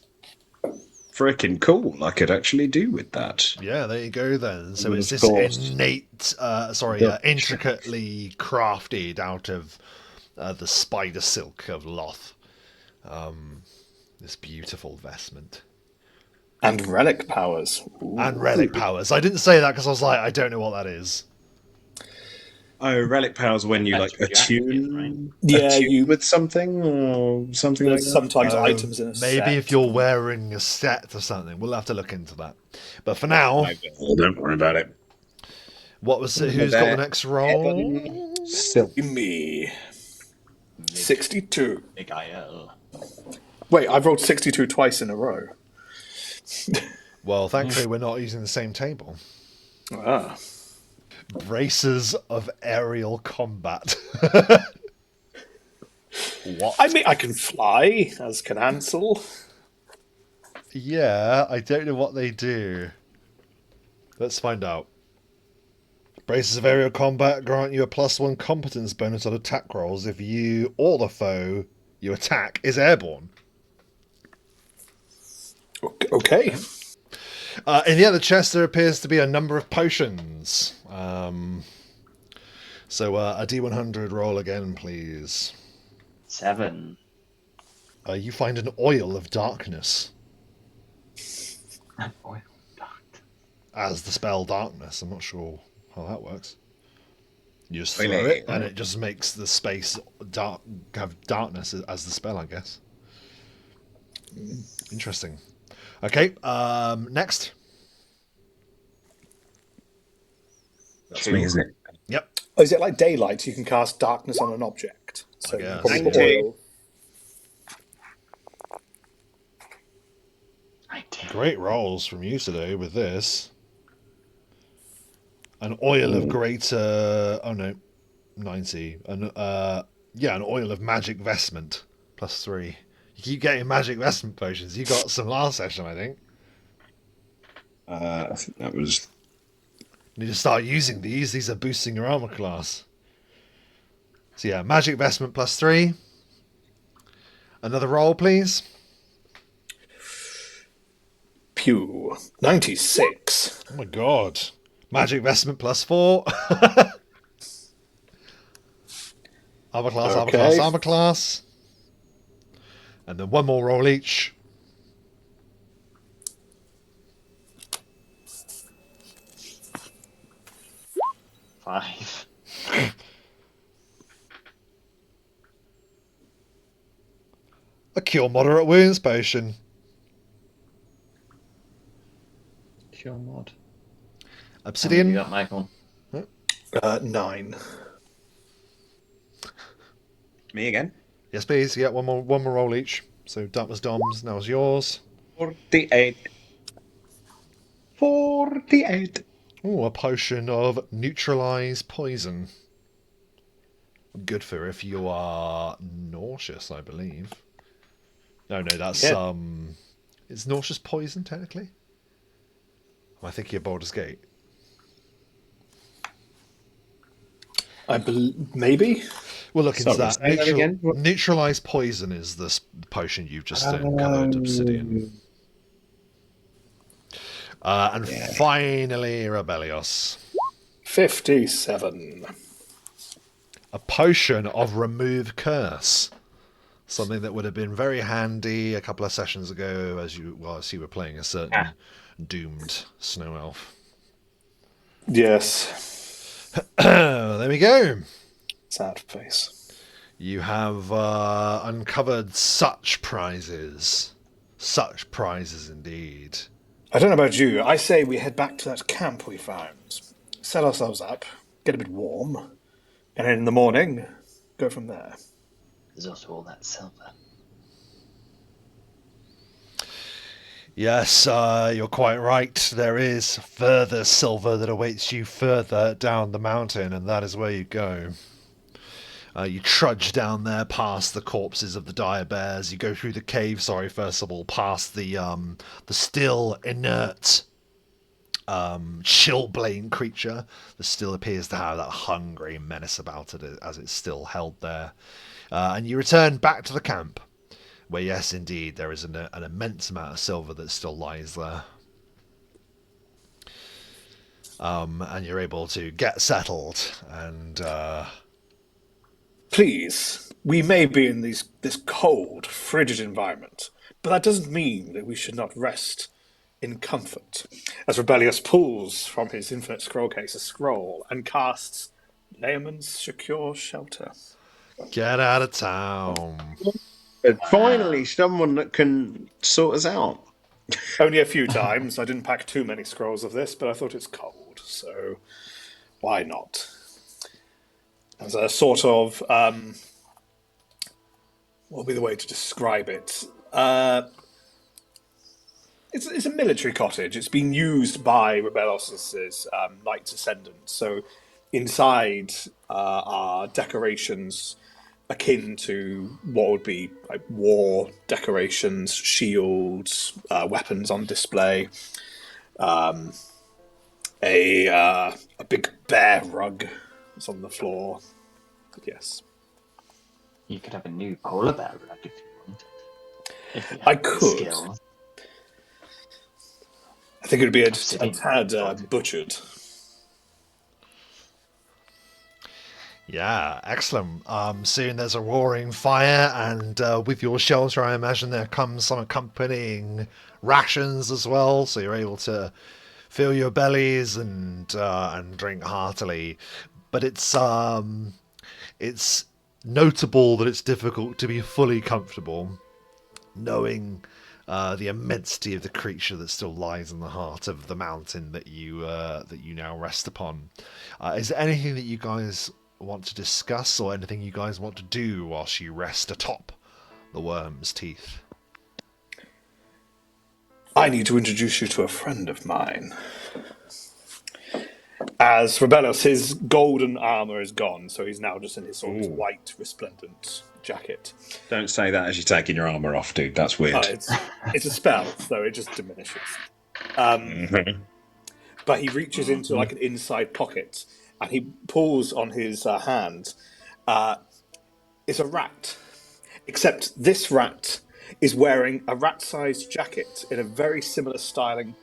freaking cool. I could actually do with that. Yeah, there you go then. So And it's of this course, intricately crafted out of the spider silk of Loth. This beautiful vestment. And relic powers. Ooh. And relic powers. I didn't say that because I was like, I don't know what that is. oh, relic powers when you That's like what you activate, right? attune, Yeah, attune with something or something like There's that. sometimes items in a Maybe set. if you're wearing a set or something. We'll have to look into that. But for now, Don't worry about it. what was it? Who's got the next roll? Still. Me. 62. Big IL. Wait, I've rolled 62 twice in a row. Well, thankfully we're not using the same table. Ah. Braces of aerial combat. What? I mean, I can fly, as can Ansel. Yeah, I don't know what they do. Let's find out. Braces of aerial combat grant you a +1 competence bonus on attack rolls if you or the foe you attack is airborne. Okay. In the other chest, there appears to be a number of potions. So a D100 roll again, please. 7. You find an oil of darkness Oil dark. as the spell darkness. I'm not sure how that works. You just Really? throw it, and it just makes the space dark, have darkness as the spell, I guess. Interesting. Okay, next. That's me, isn't it? Yep. Oh, is it like daylight? You can cast darkness on an object. So I guess. probably 19. oil. 19. Great rolls from you today with this. An oil of greater... Oh, no. 90. An oil of magic vestment. +3. You keep getting magic vestment potions. You got some last session, I think. I think that was. You need to start using these. These are boosting your armor class. So yeah, magic vestment +3. Another roll, please. Pew. 96. Oh my god. Magic vestment +4. Armor class, armor Okay. class, armor class. And then one more roll each. Five. A cure moderate wounds potion. Cure mod. Obsidian. You got Michael. 9. Me again? Yes, please. Yeah, one more roll each. So that was Dom's. Now it's yours. 48. 48. Oh, a potion of neutralize poison. Good for if you are nauseous, I believe. No, that's Yeah. Is nauseous poison technically? Am I thinking of Baldur's Gate? Maybe? We'll look into that. say that again? What? Neutralize poison is the potion you've just uncovered, Obsidian. And finally, Rebellios. 57. A potion of remove curse. Something that would have been very handy a couple of sessions ago as you were playing a certain doomed snow elf. Yes. There we go. Sad face. You have uncovered such prizes. Such prizes indeed. I don't know about you. I say we head back to that camp we found. Set ourselves up, get a bit warm, and then in the morning, go from there. There's also all that silver. Yes, you're quite right. There is further silver that awaits you further down the mountain, and that is where you go. You trudge down there past the corpses of the dire bears. You go through the cave, first of all, past the still inert chilblain creature that still appears to have that hungry menace about it as it's still held there. And you return back to the camp, where yes, indeed, there is an immense amount of silver that still lies there. And you're able to get settled and... Please, we may be in this cold, frigid environment, but that doesn't mean that we should not rest in comfort. As Rebellious pulls from his infinite scroll case a scroll and casts Layman's Secure Shelter. Get out of town. Finally, someone that can sort us out. Only a few times. I didn't pack too many scrolls of this, but I thought it's cold, so why not? As a sort of, what would be the way to describe it? It's a military cottage. It's been used by Rebellious' Knights Ascendant. So inside are decorations akin to what would be like war decorations, shields, weapons on display, a big bear rug is on the floor. But yes, You could have a new polar bear rug if you wanted. If you had I the could. skills. I think it would be a Obsidian. tad butchered. Yeah, excellent. Soon there's a roaring fire, and with your shelter, I imagine there comes some accompanying rations as well, so you're able to fill your bellies and drink heartily. But it's notable that it's difficult to be fully comfortable, knowing the immensity of the creature that still lies in the heart of the mountain that you now rest upon. Is there anything that you guys want to discuss, or anything you guys want to do whilst you rest atop the worm's teeth? I need to introduce you to a friend of mine. As Rebellious, his golden armor is gone, so he's now just in his sort of white, resplendent jacket. Don't say that as you're taking your armor off, dude. That's weird. It's a spell, so it just diminishes. But he reaches into like an inside pocket, and he pulls on his hand. It's a rat, except this rat is wearing a rat-sized jacket in a very similar styling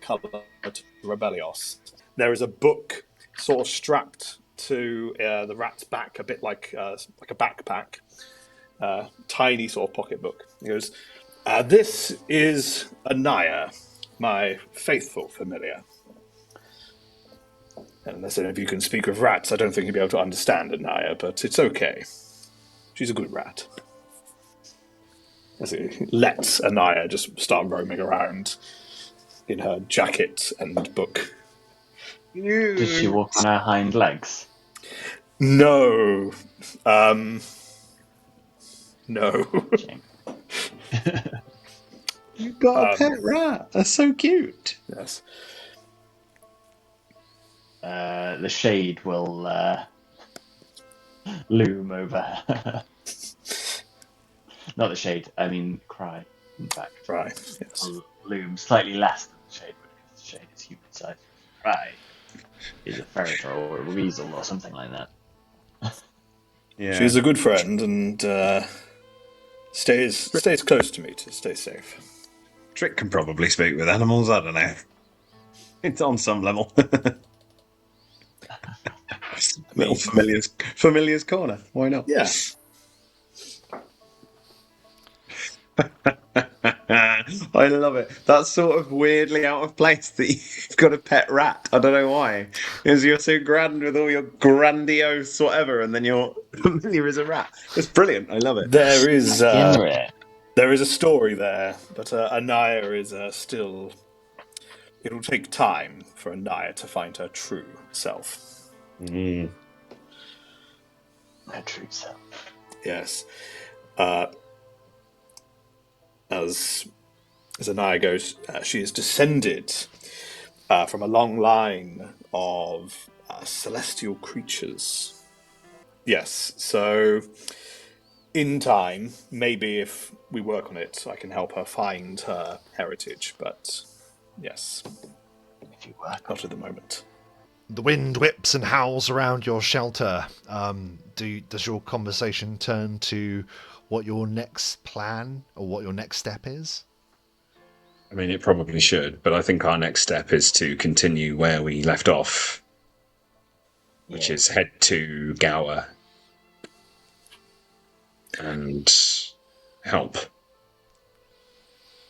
colour to Rebellious. There is a book sort of strapped to the rat's back, a bit like a backpack, tiny sort of pocketbook. He goes, "This is Anaya, my faithful familiar." And unless any of you can speak with rats, I don't think you'll be able to understand Anaya, but it's okay. She's a good rat. As he lets Anaya just start roaming around in her jacket and book. Does she walk on her hind legs? No. No. Shame. You've got a pet rat. That's so cute. Yes. The shade will loom over her. Not the shade, I mean Cry, in fact. Right, yes. Will loom slightly less than the shade, because the shade is human sized. Cry is a ferret or a weasel or something like that. Yeah. She's a good friend and stays close to me to stay safe. Trick can probably speak with animals. I don't know. It's on some level. Little familiar's corner. Why not? Yeah. I love it. That's sort of weirdly out of place that you've got a pet rat. I don't know why. Because you're so grand with all your grandiose whatever, and then you're familiar as a rat. It's brilliant. I love it. There is Henry. there is a story there, but Anaya is still. It'll take time for Anaya to find her true self. Her true self. Yes. As Anaya goes, she is descended from a long line of celestial creatures. Yes, so in time, maybe if we work on it, I can help her find her heritage, but yes. If if you were. Not at the moment. The wind whips and howls around your shelter. Does your conversation turn to what your next plan or what your next step is? I mean, it probably should, but I think our next step is to continue where we left off, which is head to Gower and help.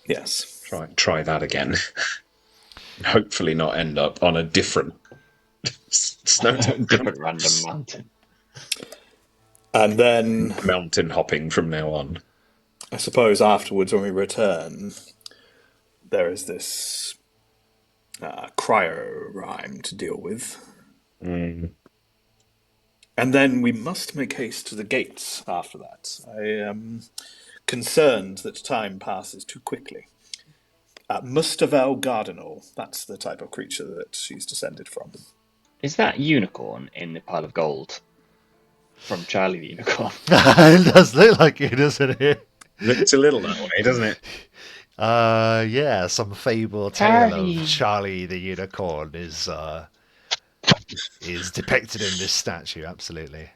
Yes. Try that again. Hopefully not end up on a different different random mountain. And then mountain hopping from now on. I suppose afterwards when we return, there is this cryo rhyme to deal with. Mm. And then we must make haste to the gates after that. I am concerned that time passes too quickly. Mustavel Gardenal, that's the type of creature that she's descended from. Is that unicorn in the pile of gold from Charlie the Unicorn? It does look like it, doesn't it? Looks a little that way, doesn't it? Yeah, some fable tale Charlie. of Charlie the Unicorn is depicted in this statue, absolutely.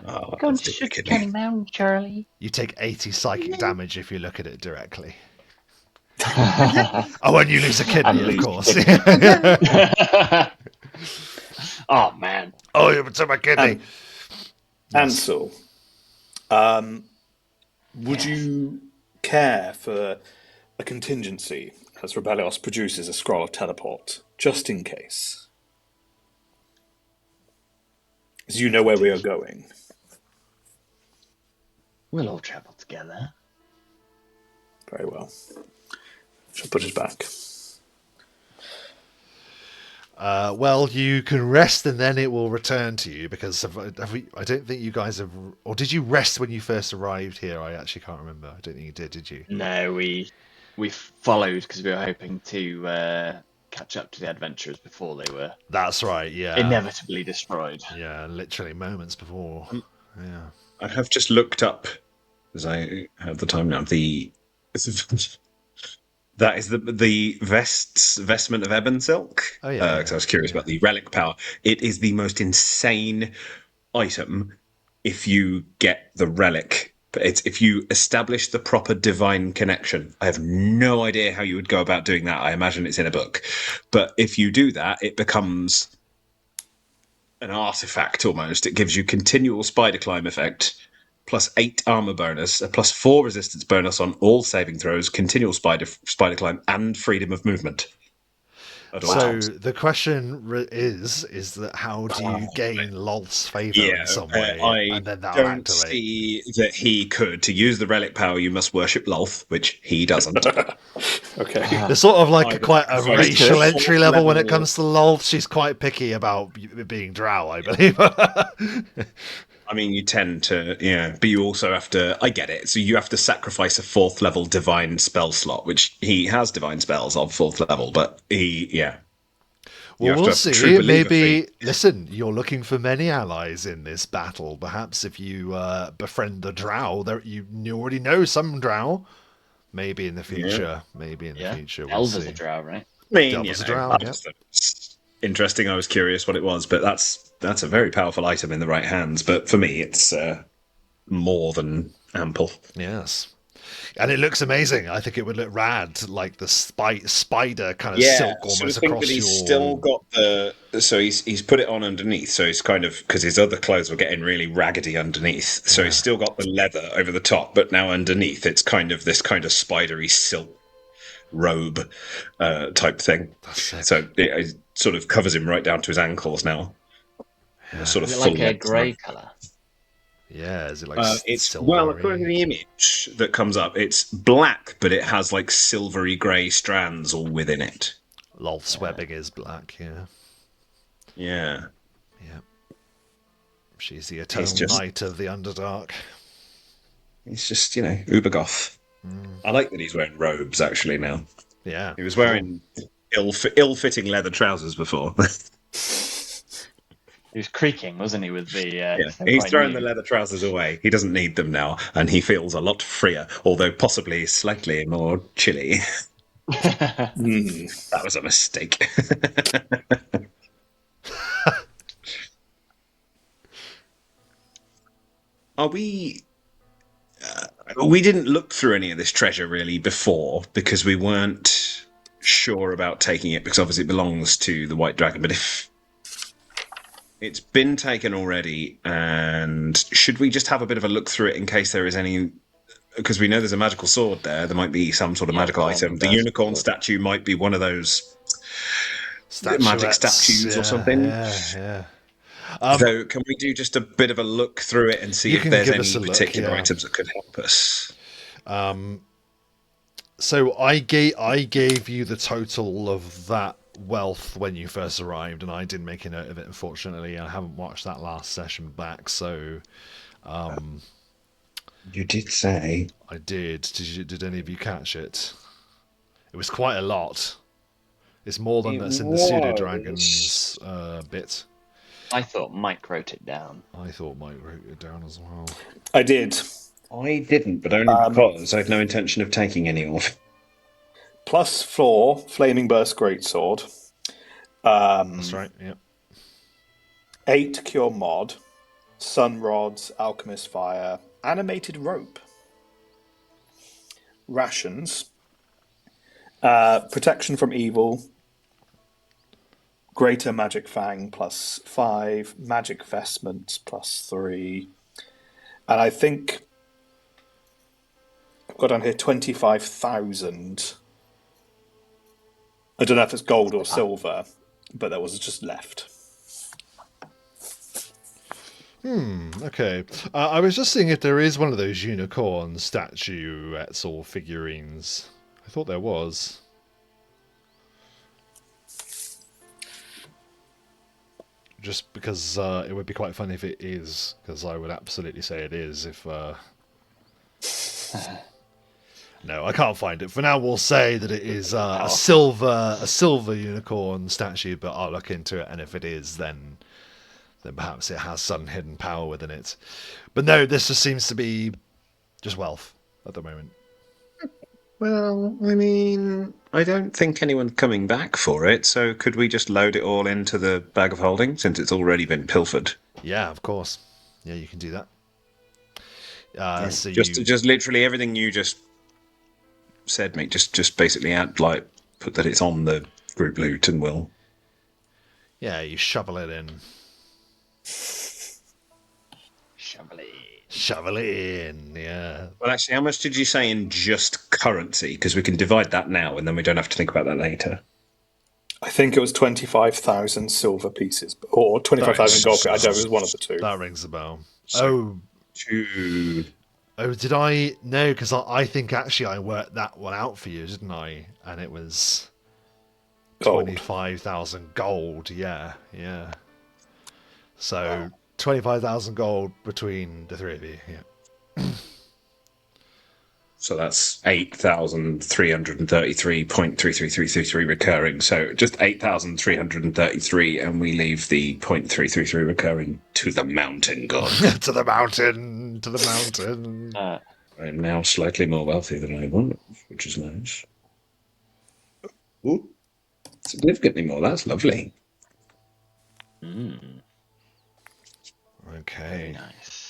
Oh, Go and that's shoot wicked. Kenny Mound, Charlie. You take 80 psychic damage if you look at it directly. Oh, and you lose a kidney, of lose course. Oh, man. Oh, you took my kidney. Ansel, would you care for a contingency as Rebellios produces a scroll of teleport, just in case? As you know where we are going. We'll all travel together. Very well. Shall put it back. Well, you can rest and then it will return to you because I don't think you guys have... Or did you rest when you first arrived here? I actually can't remember. I don't think you did you? No, we followed because we were hoping to catch up to the adventurers before they were That's right, yeah. inevitably destroyed. Yeah, literally moments before. Yeah. I have just looked up, as I have the time now, that is the vestment of ebon silk. Oh, yeah. Because I was curious about the relic power. It is the most insane item if you get the relic. But it's if you establish the proper divine connection. I have no idea how you would go about doing that. I imagine it's in a book. But if you do that, it becomes an artifact almost. It gives you continual spider climb effect, plus 8 armor bonus, a plus 4 resistance bonus on all saving throws, continual spider climb, and freedom of movement. So the question is that how do you gain Lolth's favour in some way, and then that'll don't activate? see that he could. To use the relic power, you must worship Lolth, which he doesn't. Okay. There's sort of like quite a Sorry, racial just entry level when it level. comes to Lolth. She's quite picky about being drow, I believe. I mean, you tend to, but you also have to, I get it. So you have to sacrifice a 4th level divine spell slot, which he has divine spells of 4th level, but You Well, have to we'll have see. true believer Maybe, faith. listen, you're looking for many allies in this battle. Perhaps if you befriend the drow, you already know some drow. Maybe in the future. Maybe in the future. We'll Elves see. a drow, right? I mean, Doubles a drow, I just thought it was interesting. I was curious what it was, but that's a very powerful item in the right hands. But for me, it's more than ample. Yes. And it looks amazing. I think it would look rad, like the spider kind of silk almost across that your... he's still got the. So he's put it on underneath. So he's kind of because his other clothes were getting really raggedy underneath. So he's still got the leather over the top, but now underneath it's kind of this kind of spidery silk robe type thing. So it sort of covers him right down to his ankles now. Sort of Is it full like a grey colour? Yeah, is it like it's silvery? according to the image that comes up, it's black, but it has like silvery grey strands all within it. Lolth's webbing is black, yeah. Yeah. She's the eternal knight of the Underdark. He's just, uber goth. I like that he's wearing robes actually now. Yeah. He was wearing ill-fitting leather trousers before. He was creaking, wasn't he, with the... He's throwing the leather trousers away. He doesn't need them now, and he feels a lot freer, although possibly slightly more chilly. That was a mistake. Are we? We didn't look through any of this treasure really before because we weren't sure about taking it because obviously it belongs to the White Dragon. But if it's been taken already, and should we just have a bit of a look through it in case there is any? Because we know there's a magical sword there. There might be some sort of magical item. The unicorn statue might be one of those magic statues or something. Yeah. So can we do just a bit of a look through it and see if there's any particular items that could help us? So I gave you the total of that wealth when you first arrived, and I didn't make a note of it, unfortunately. I haven't watched that last session back, so... You did say. I did. Did any of you catch it? It was quite a lot. It's more than that's in the pseudo-dragon's bit. I thought Mike wrote it down. I thought Mike wrote it down as well. I did. I didn't, but only because I have no intention of taking any off. +4 Flaming Burst Greatsword. That's right, yeah. 8 Cure Mod. Sun Rods, Alchemist Fire, Animated Rope. Rations. Protection from Evil. Greater Magic Fang +5. Magic Vestments +3. And I think I've got on here 25,000. I don't know if it's gold or silver, but there was just left. Okay. I was just seeing if there is one of those unicorn statuettes or figurines. I thought there was. Just because it would be quite funny if it is, because I would absolutely say it is if... No, I can't find it. For now, we'll say that it is a silver unicorn statue, but I'll look into it, and if it is, then perhaps it has some hidden power within it. But no, this just seems to be just wealth at the moment. Well, I mean, I don't think anyone's coming back for it, so could we just load it all into the bag of holding, since it's already been pilfered? Yeah, of course. Yeah, you can do that. So just literally everything you just said, mate. Just basically add, put that it's on the group loot, and we'll... Yeah, you shovel it in. Shovel it in, yeah. Well, actually, how much did you say in just currency? Because we can divide that now, and then we don't have to think about that later. I think it was 25,000 silver pieces, or 25,000 gold pieces. I don't know, it was one of the two. That rings a bell. So, did I? No, because I think actually I worked that one out for you, didn't I? And it was 25,000 gold. Yeah. So 25,000 gold between the three of you. Yeah. So that's 8,333.33333 recurring. So just 8,333, and we leave the 0.333 recurring to the mountain god. To the mountain. I'm now slightly more wealthy than I was, which is nice. Ooh, significantly more. That's lovely. Okay. Very nice.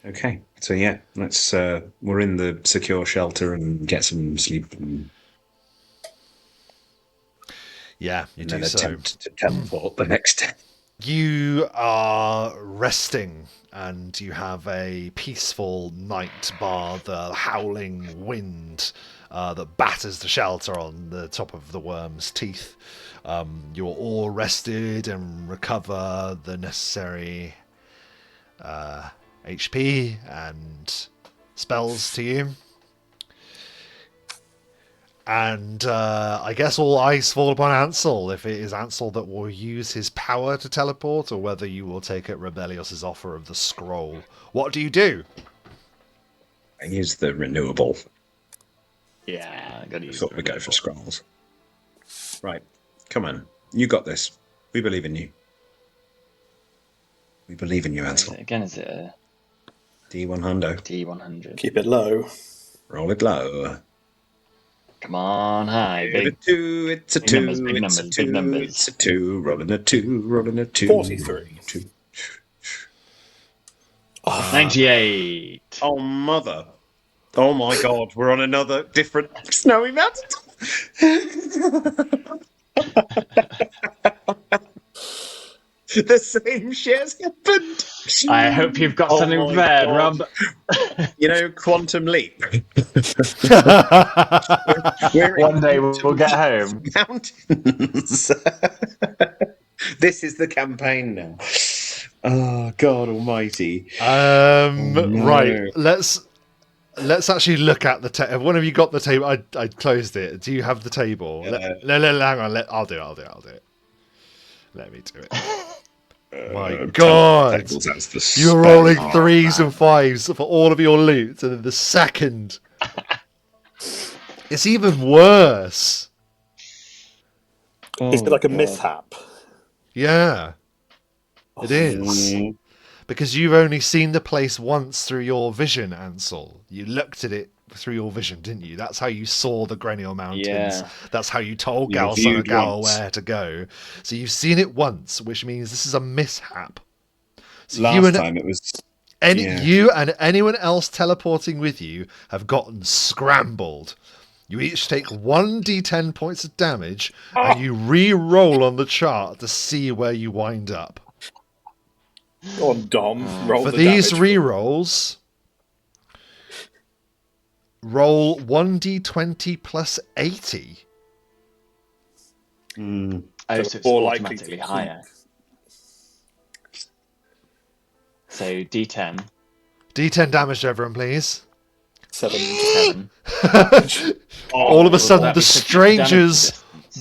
Okay, so yeah, let's. We're in the secure shelter and get some sleep. Yeah, you do so. Attempt to teleport the next day. You are resting, and you have a peaceful night bar the howling wind that batters the shelter on the top of the worm's teeth. You're all rested and recover the necessary HP and spells to you. And I guess all eyes fall upon Ansel, if it is Ansel that will use his power to teleport, or whether you will take up Rebellios's offer of the scroll. What do you do? I use the renewable. Yeah, I gotta use. Thought we go for scrolls. Right, come on, you got this. We believe in you. We believe in you, Ansel. Again, is it a D100? D100. Keep it low. Roll it low. Come on, high. It's a Big, 2, it's a big 2, numbers, big it's numbers, a big 2, numbers. it's a 2, rolling a 2, rolling a 2. 43. 98. Oh, mother. Oh my god, we're on another different snowy mountain. The same shit has happened. I hope you've got something my prepared, God. Rob. You know, Quantum Leap. One day we'll get home. Mountains. This is the campaign now. Oh God Almighty! Right. Let's actually look at the table. Have one of you got the table? I closed it. Do you have the table? No, hang on. I'll do it. Let me do it. My God! You're rolling 3s and 5s for all of your loot, and then the second, it's even worse. Is it like a mishap? Yeah, it is. Because you've only seen the place once through your vision, Ansel. You looked at it through your vision, didn't you? That's how you saw the Grenier Mountains. Yeah. That's how you told You Galson and viewed Gal once. where to go. So you've seen it once, which means this is a mishap. So Last time it was. you and anyone else teleporting with you have gotten scrambled. You each take 1d10 points of damage, and you re-roll on the chart to see where you wind up. Go on, Dom. Roll For the these damage. re-rolls, roll 1d20 plus 80. Oh, so it's more likely automatically to higher. So D10. D10 damage to everyone, please. 7. All of a sudden, That'd the be such a damage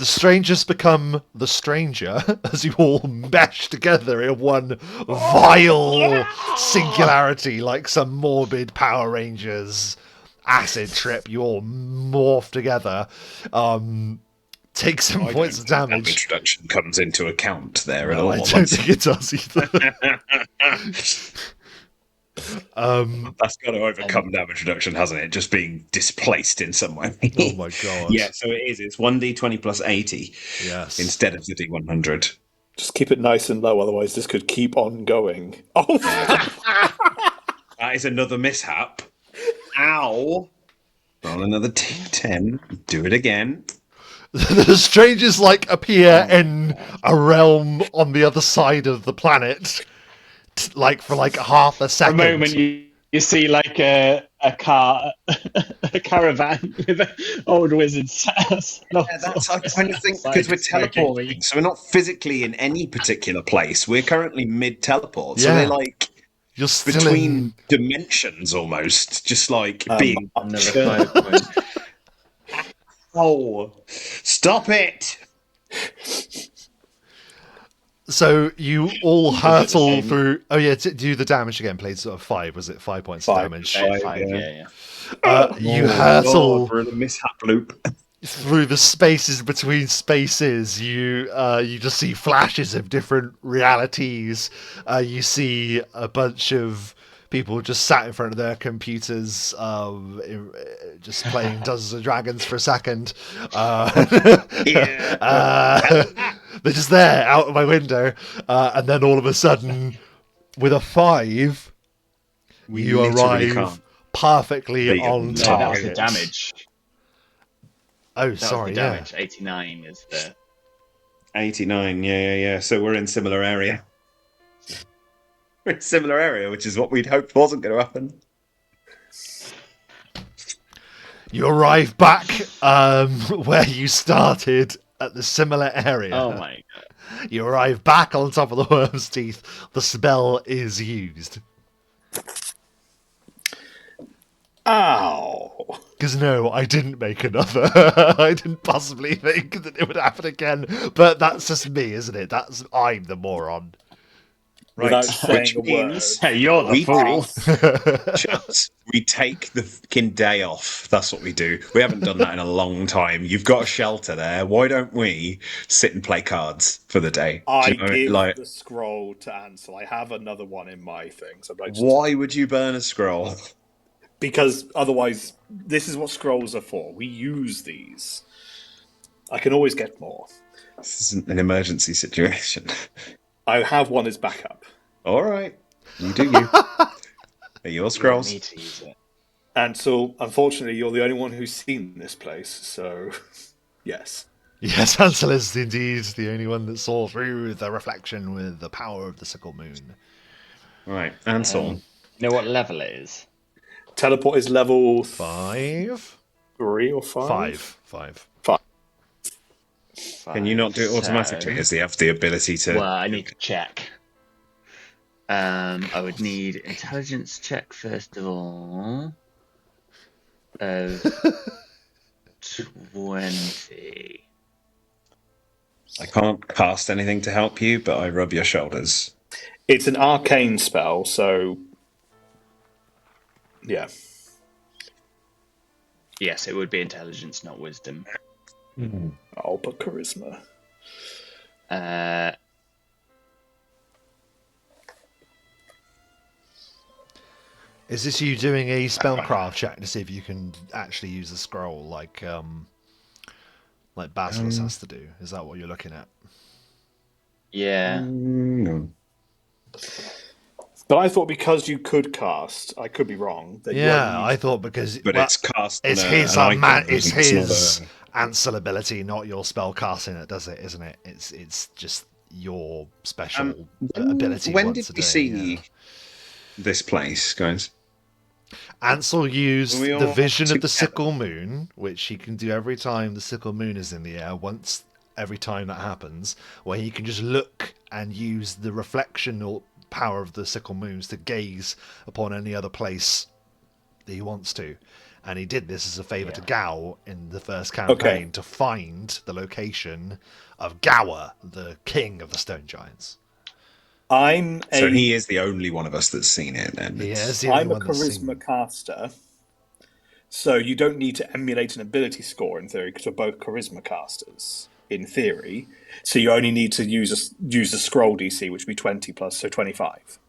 strangers become the stranger as you all mesh together in one vile singularity, like some morbid Power Rangers acid trip. You all morph together. Take some points of damage. Damage reduction comes into account there at No, all. I don't think it does either. That's got to overcome damage reduction, hasn't it? Just being displaced in some way. Oh my God. Yeah, so it is. It's 1d20 plus 80 Yes. instead of the d100. Just keep it nice and low, otherwise this could keep on going. Oh, That is another mishap. Ow. Roll another d10. Do it again. The strangers appear in a realm on the other side of the planet, for half a For a second. moment, you see like a caravan with old wizards. That's I kind of think because we're teleporting, so we're not physically in any particular place. We're currently mid-teleport, so Yeah. we're You're still between dimensions almost, just being. Another 5 points. Oh, stop it! So you all hurtle through. Oh yeah, do the damage again, please. Sort of 5. Was it 5 points of 5. damage? 5, yeah. You hurtle We're in a mishap loop. through the spaces between spaces. You just see flashes of different realities. You see a bunch of people just sat in front of their computers, just playing Dungeons and Dragons for a second. They're just there out of my window, and then all of a sudden, with a 5, you literally arrive can't perfectly beat on them. No, that was the target. damage. Oh, That sorry, was the yeah. damage. 89 is the. 89, yeah. So we're in similar area. We're in similar area, which is what we'd hoped wasn't going to happen. You arrive back where you started at the similar area. Oh my god. You arrive back on top of the worm's teeth. The spell is used. Ow. Because no, I didn't make another. I didn't possibly think that it would happen again. But that's just me, isn't it? I'm the moron. Right. Without saying Which a word. means Hey, you're the fool. Chance, we take the fucking day off. That's what we do. We haven't done that in a long time. You've got a shelter there. Why don't we sit and play cards for the day? I Do you know what I give mean? the scroll to Ansel. I have another one in my thing. So Why would you burn a scroll? because otherwise, this is what scrolls are for. We use these. I can always get more. This isn't an emergency situation. I have one as backup. All right. You do you. They're your You don't scrolls. need to use it. And so, unfortunately, you're the only one who's seen this place, so yes. Yes, Ansel is indeed the only one that saw through the reflection with the power of the sickle moon. Right, Ansel. You know what level it is? Teleport is level 5? 3 or 5? 5. Can you not do it automatically? Does he have the ability to... Well, I need to check. I would need intelligence check first of all. Of 20. I can't cast anything to help you, but I rub your shoulders. It's an arcane spell, so yeah. Yes, it would be intelligence, not wisdom. Oh, but charisma. Is this you doing a spellcraft check to see if you can actually use the scroll like Basilisk has to do? Is that what you're looking at? Yeah. No. But I thought because you could cast, I could be wrong. That Yeah, I thought because But it's cast. it's on his an icon, it's isn't it? his Not Ansel ability, not your spell casting it, does it? Isn't it? It's just your special ability. When once did a we day, see yeah. this place, guys? Ansel used We the all vision of the together. sickle moon, which he can do every time the sickle moon is in the air, once every time that happens, where he can just look and use the reflection or power of the sickle moons to gaze upon any other place that he wants to. And he did this as a favour to Gao in the first campaign to find the location of Gower, the king of the stone giants. So he is the only one of us that's seen it then. He is the only I'm a one that's seen charisma it. caster, so you don't need to emulate an ability score in theory because we're both charisma casters in theory. So you only need to use the scroll DC, which would be 20 plus, so 25.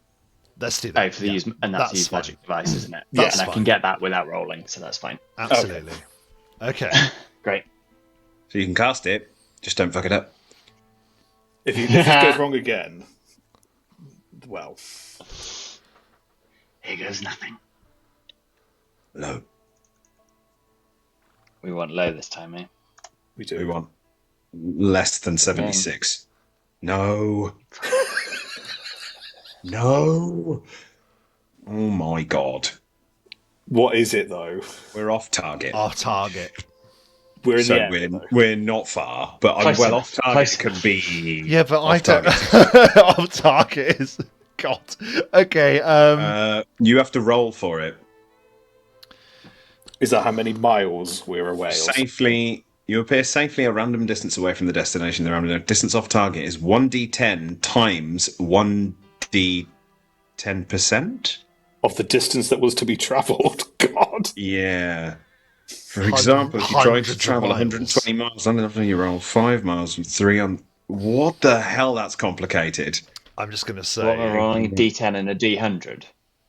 Let's do that. Oh, for the use, and that's the use fine. magic device, isn't it? That's and I fine. can get that without rolling, so that's fine. Absolutely. Okay. Great. So you can cast it, just don't fuck it up. If this goes wrong again, well, Here goes nothing. Low. We want low this time, eh? we do. We want less than 76. No. No. Oh my god. What is it though? We're off target. Our target. We're in So the area, though. we're not far, but I'm Close well enough. off target. Close Could enough. be Yeah, but I off don't. target. Off target is God. Okay. You have to roll for it. Is that how many miles we're away? Or something? Safely, you appear safely a random distance away from the destination. The random distance off target is 1d10 times 1d 10%. Of the distance that was to be travelled. God. Yeah. For example, if you tried Hundreds to of travel miles. 120 miles, after you roll 5 miles and 3 on. What the hell? That's complicated. I'm just gonna So what, we're say. rolling a D10 and a D100.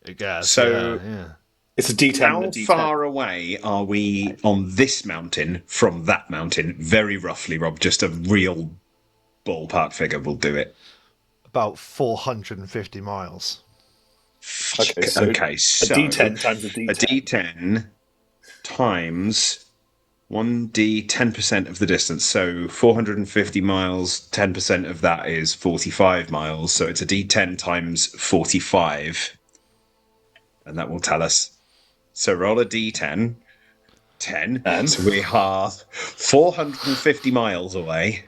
I guess. So- yeah. It's a D10 How and a D10. far away are we on this mountain from that mountain? Very roughly, Rob. Just a real ballpark figure will do it. About 450 miles. Okay, so so a D10 times a D10. A D10 times 1d 10% of the distance. So 450 miles, 10% of that is 45 miles. So it's a D10 times 45. And that will tell us. So roll a D10. 10. And? So we are 450 miles away.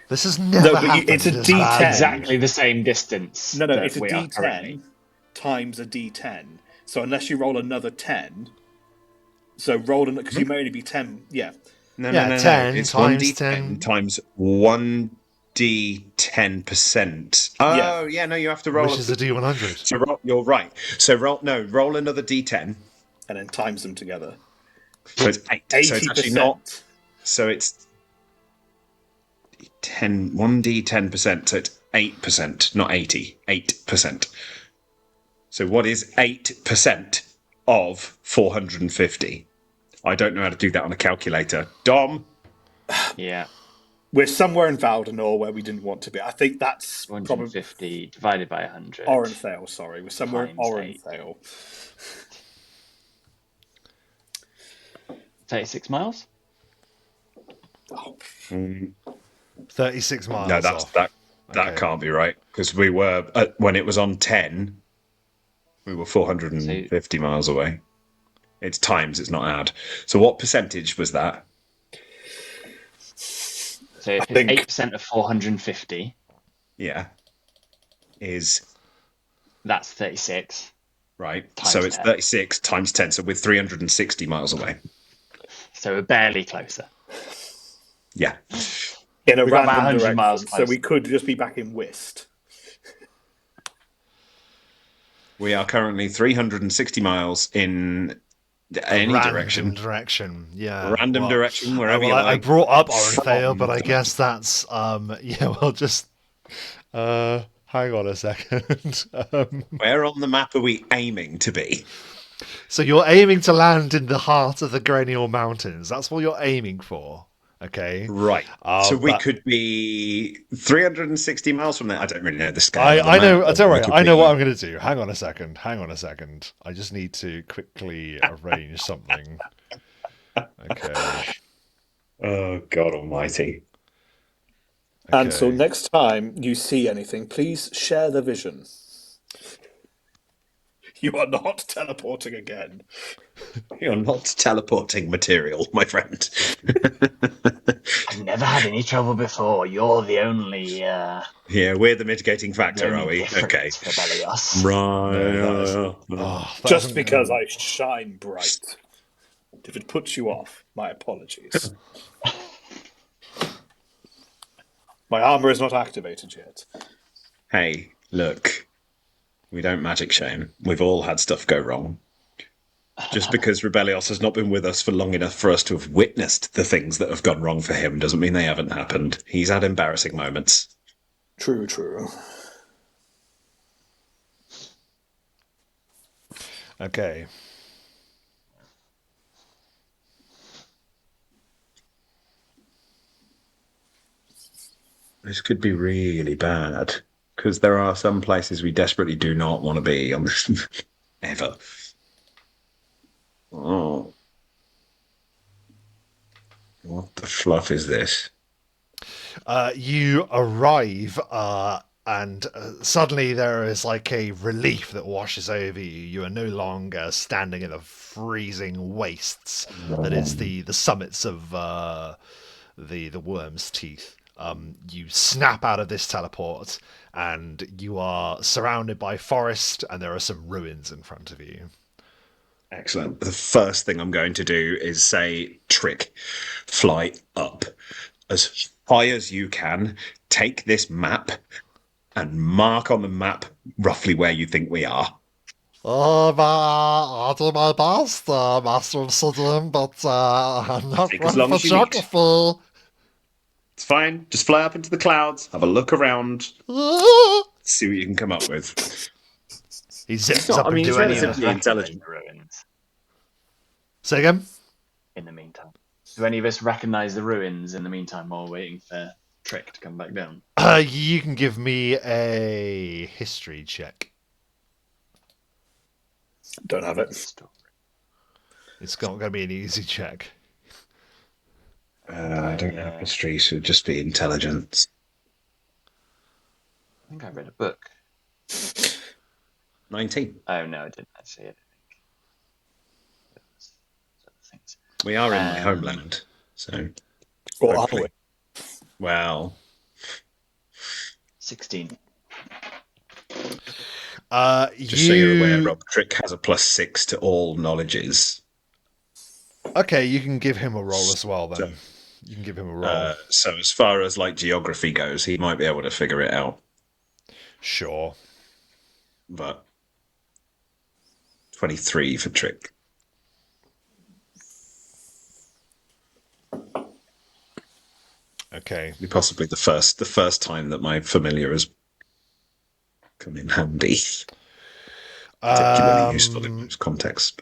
This has never but happened. it's a this D10. badly. Exactly the same distance. No, that it's a we are D10 currently. times a D10. So unless you roll another 10, so roll another, because you may only be 10, yeah. No, Yeah, no, no, 10 no. It's times 1d10 10. times 1d 10%. Oh, yeah, no, you have to roll. Which is a D100. So roll, you're right. So roll another d10. And then times them together. So it's 8. 80%. So it's actually not. So it's 1d 10%. So it's 8%, not 80. 8%. So what is 8%? of 450. I don't know how to do that on a calculator. Dom? Yeah. We're somewhere in Valdenor where we didn't want to be. I think that's probably 150 divided by 100. Orenthale, sorry. We're somewhere in Times 8. Orenthale. 36 miles? Oh. 36 miles No, that's off. that Okay. can't be right, because we were when it was on 10, we were 450 miles away. It's times, it's not add. So what percentage was that? So if it's 8% of 450, Yeah, is that's 36. right. Times So it's 10. 36 times 10. So we're 360 miles away. So we're barely closer. Yeah. In a We got about random 100 direction, miles so closer. we could just be back in Wist. We are currently 360 miles in any Random direction, yeah. Random direction, wherever you I like. brought up Orenthale, but I From- guess that's yeah. Well, just hang on a second. Where on the map are we aiming to be? So you're aiming to land in the heart of the Grenial Mountains. That's what you're aiming for. Okay. Right. So we but could be 360 miles from there. I don't really know the scale. I know. Don't worry. I know what I'm going going to do. Hang on a second. I just need to quickly arrange something. Okay. Oh, God almighty. Ansel, next time you see anything, please share the vision. You are not teleporting again. You're not teleporting material, my friend. I've never had any trouble before. You're the only. Yeah, we're the mitigating factor, are we? Okay. Rebellious. Right. Just because I shine bright. If it puts you off, my apologies. My armor is not activated yet. Hey, look. We don't magic shame. We've all had stuff go wrong. Just because Rebellios has not been with us for long enough for us to have witnessed the things that have gone wrong for him doesn't mean they haven't happened. He's had embarrassing moments. True, true. Okay. This could be really bad, because there are some places we desperately do not want to be on this ever. Oh. What the fluff is this? You arrive, and suddenly there is like a relief that washes over you. You are no longer standing in the freezing wastes that is the summits of the worm's teeth. You snap out of this teleport, and you are surrounded by forest, and there are some ruins in front of you. Excellent. The first thing I'm going to do is say, Trick, fly up as high as you can, take this map, and mark on the map roughly where you think we are. I'll do my best, Master Obsidian, but I'm not Take as one long for as you need. geography. It's fine. Just fly up into the clouds, have a look around, see what you can come up with. He zips not- up I mean, into it's any relatively of intelligent. Ruins. Say again? In the meantime, do any of us recognise the ruins in the meantime while waiting for Trick to come back down? You can give me a history check. Don't have it. It's not going to be an easy check. I don't have history, so it'd just be intelligence. I think I read a book. 19. Oh no, I didn't actually. I think. We are in my homeland, so What are hopefully. we? Well, 16. just so you're aware, Rob, Trick has a +6 to all knowledges. Okay, you can give him a roll as well then. So- You can give him a roll. So as far as like geography goes, he might be able to figure it out. Sure. But 23 for Trick. Okay. Possibly the first time that my familiar has come in handy. Particularly useful in those contexts.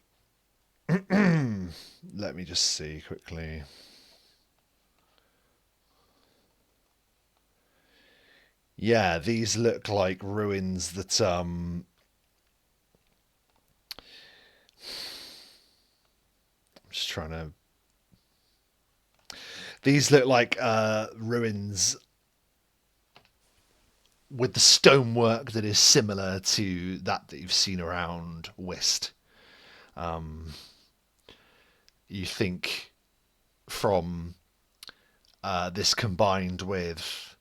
Let me just see quickly. Yeah, these look like ruins that I'm just trying to. These look like ruins with the stonework that is similar to that you've seen around Wist. You think from this combined with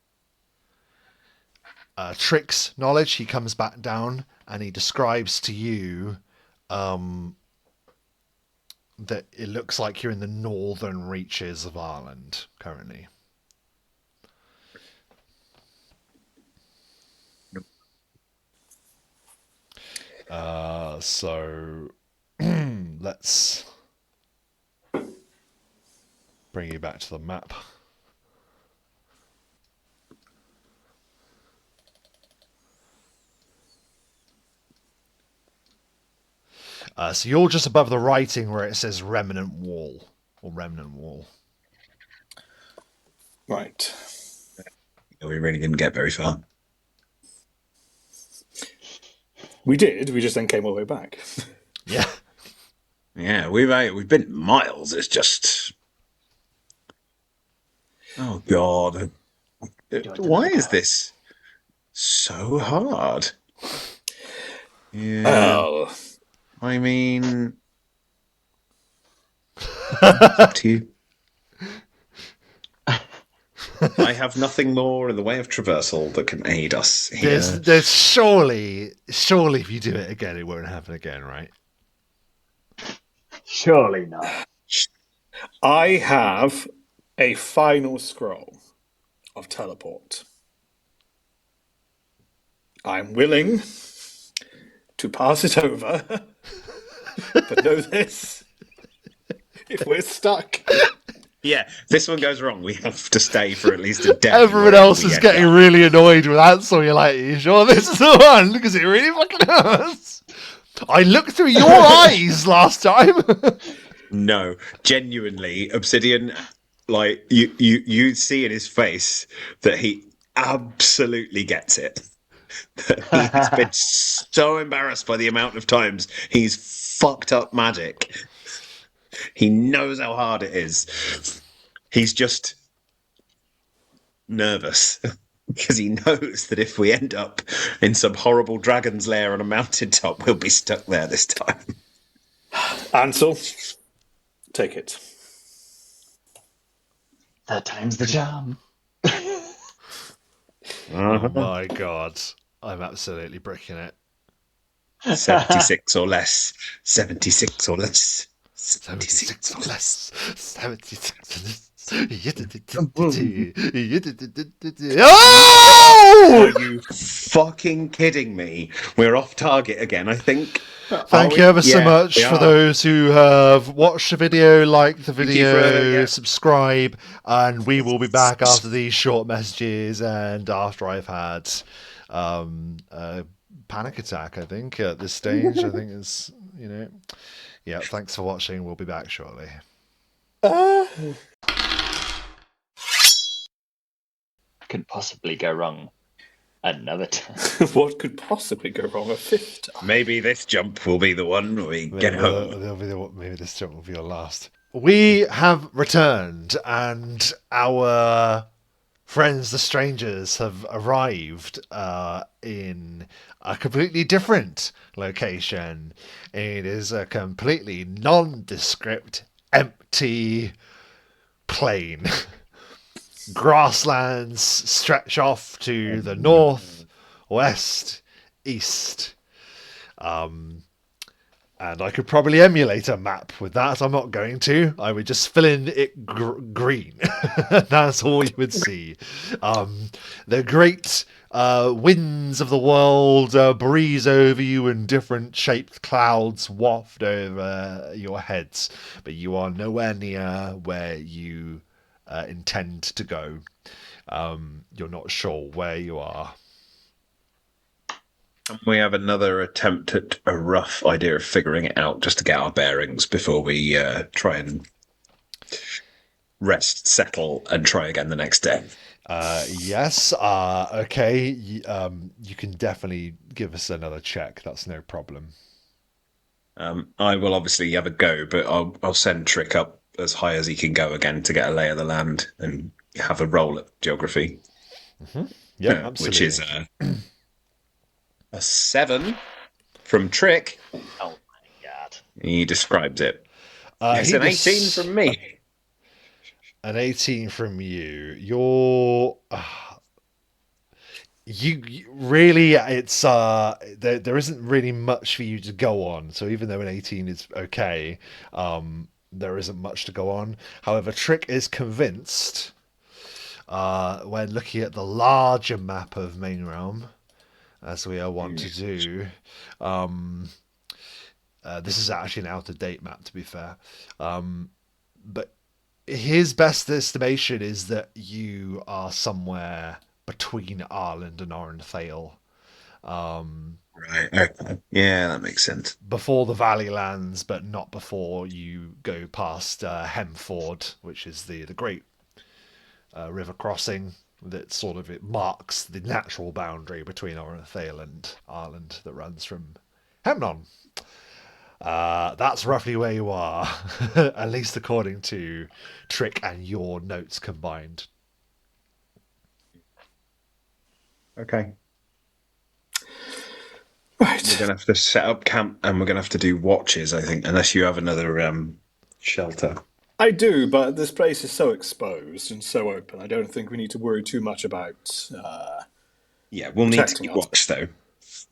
Trick's knowledge, he comes back down and he describes to you that it looks like you're in the northern reaches of Ireland currently. So let's bring you back to the map. So you're just above the writing where it says Remnant Wall or Remnant Wall. Right. We really didn't get very far. We did. We just then came all the way back. Yeah. Yeah, we've been miles. It's just, oh god, why is this so hard? Yeah, Oh. I mean, it's up to you. I have nothing more in the way of traversal that can aid us here. There's surely if you do it again, it won't happen again, right? Surely not. I have a final scroll of teleport. I'm willing to pass it over, but know this: if we're stuck, Yeah, this one goes wrong. We have to stay for at least a day. Everyone else is getting really annoyed with Ansel. You're like, you sure this is the one? Because it really fucking hurts. I looked through your eyes last time. No, genuinely, Obsidian, like you see in his face that he absolutely gets it. He's been so embarrassed by the amount of times he's fucked up magic. He knows how hard it is. He's just nervous because he knows that if we end up in some horrible dragon's lair on a mountaintop, we'll be stuck there this time. Ansel, take it. Third time's the charm. Oh my god. I'm absolutely bricking it. 76 or less. 76 or less. 76 or less. 76 or less. Oh! Are you fucking kidding me? We're off target again, I think. Thank you ever so much for those who have watched the video, liked the video, subscribe, and we will be back after these short messages and after I've had a panic attack, I think, at this stage. I think it's, yeah, thanks for watching. We'll be back shortly. Couldn't possibly go wrong another time. What could possibly go wrong a fifth time? Maybe this jump will be the one where we get home. Maybe this jump will be your last. We have returned, and our friends, the strangers, have arrived in a completely different location. It is a completely nondescript, empty plain. Grasslands stretch off to the north, west, east. And I could probably emulate a map with that. I'm not going to. I would just fill in it green. That's all you would see. The great winds of the world breeze over you, and different shaped clouds waft over your heads. But you are nowhere near where you intend to go. You're not sure where you are. And we have another attempt at a rough idea of figuring it out, just to get our bearings before we try and rest, settle, and try again the next day. Yes. Okay. You can definitely give us another check. That's no problem. I will obviously have a go, but I'll send Trick up as high as he can go again to get a lay of the land and have a roll at geography. Yeah, absolutely. Which is a 7 from Trick. Oh my god. He describes it. It's an 18 from me. An 18 from you. You're... You really, it's there isn't really much for you to go on. So even though an 18 is okay, there isn't much to go on. However, Trick is convinced when looking at the larger map of Main Realm, as we are wont to do. This is actually an out-of-date map, to be fair. But his best estimation is that you are somewhere between Ireland and Orenthale. Right. Okay. Yeah, that makes sense. Before the Valley lands, but not before you go past Hemford, which is the great river crossing that sort of it marks the natural boundary between Orenthale and Ireland that runs from Hemnon. That's roughly where you are, at least according to Trick and your notes combined. Okay. Right. We're going to have to set up camp and we're going to have to do watches, I think, unless you have another shelter. I do, but this place is so exposed and so open. I don't think we need to worry too much about. Yeah, we'll need to protecting keep us. watch, though.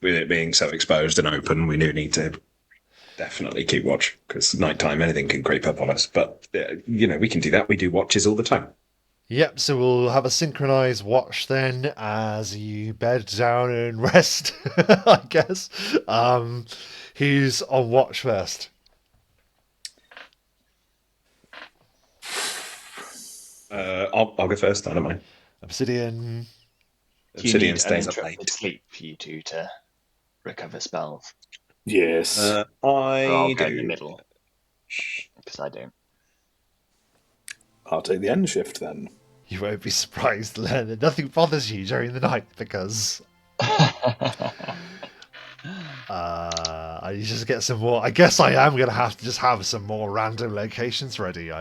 With it being so exposed and open, we do need to definitely keep watch, because nighttime, anything can creep up on us. But, we can do that. We do watches all the time. Yep, so we'll have a synchronized watch then as you bed down and rest, I guess. Who's on watch first? I'll go first, I don't mind. Obsidian. Obsidian stays up late. Sleep for you two to recover spells. Yes. I'll go in the middle, because I don't. I'll take the end shift then. You won't be surprised to learn that nothing bothers you during the night because I just get some more. I guess I am going to have to just have some more random locations ready.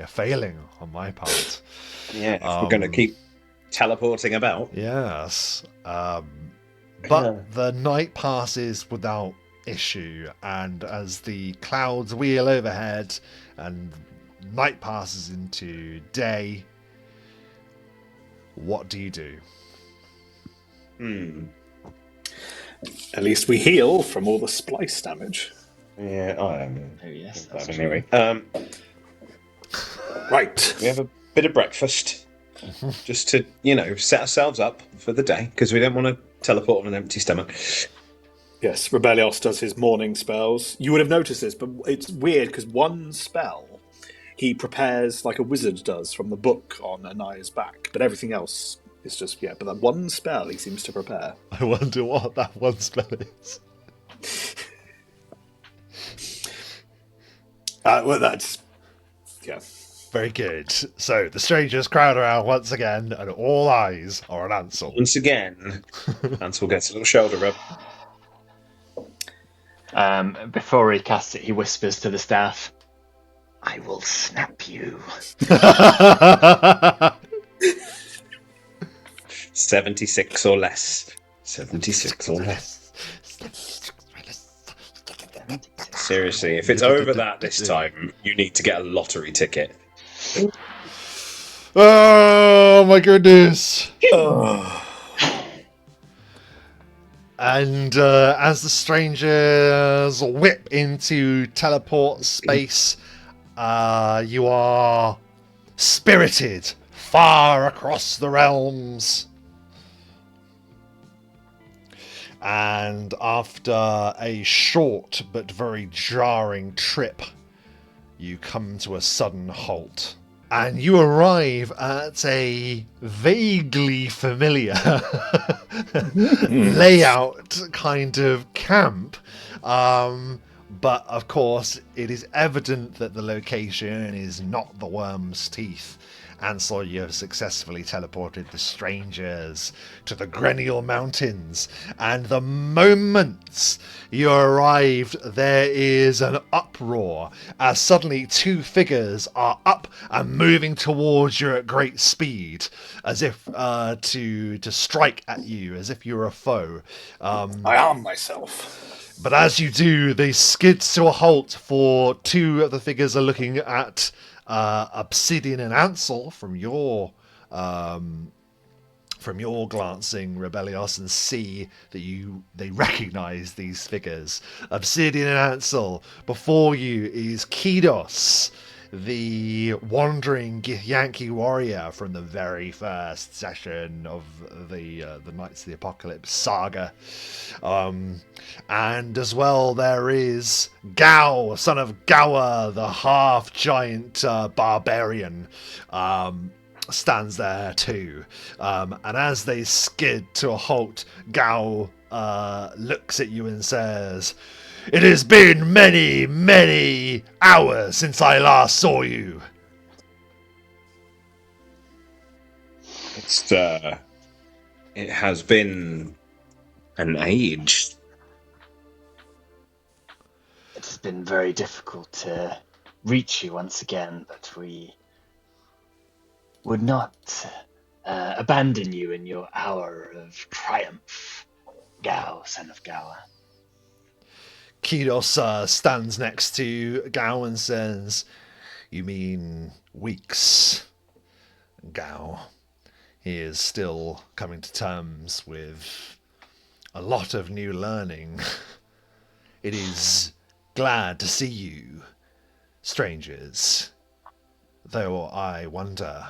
Failing on my part. Yeah, if we're going to keep teleporting about. Yes. But the night passes without issue, and as the clouds wheel overhead and night passes into day, what do you do? At least we heal from all the splice damage. Yeah, I am. Oh yes, That's anyway. Right. We have a bit of breakfast, just to set ourselves up for the day, because we don't want to teleport on an empty stomach. Yes, Rebellios does his morning spells. You would have noticed this, but it's weird because one spell he prepares like a wizard does from the book on Anaya's back, but everything else is just, but that one spell he seems to prepare. I wonder what that one spell is. Well, that's... Yeah. Very good. So the strangers crowd around once again, and all eyes are on Ansel. Once again, Ansel gets a little shoulder rub. Before he casts it, he whispers to the staff, "I will snap you." 76 or less. 76 or less. Seriously, if it's over that this time, you need to get a lottery ticket. Oh my goodness! And as the strangers whip into teleport space, you are spirited far across the realms. And after a short but very jarring trip, you come to a sudden halt. And you arrive at a vaguely familiar layout kind of camp. But of course, it is evident that the location is not the Worm's Teeth. Ansel, you have successfully teleported the strangers to the Grenial Mountains, and the moment you arrived, there is an uproar as suddenly two figures are up and moving towards you at great speed, as if to strike at you, as if you were a foe. I arm myself. But as you do, they skid to a halt, for two of the figures are looking at Obsidian and Ansel from your glancing, Rebellios, and see that they recognize these figures. Obsidian and Ansel. Before you is Kidos, the wandering Yankee warrior from the very first session of the Knights of the Apocalypse saga. And as well there is Gao, son of Gawa, the half-giant barbarian, stands there too. And as they skid to a halt, Gao looks at you and says, "It has been many, many hours since I last saw you." It has been an age. It has been very difficult to reach you once again, but we would not abandon you in your hour of triumph, Gao, son of Gawa. Kidos stands next to Gao and says, "You mean weeks?" Gao, he is still coming to terms with a lot of new learning. It is glad to see you, strangers. Though I wonder,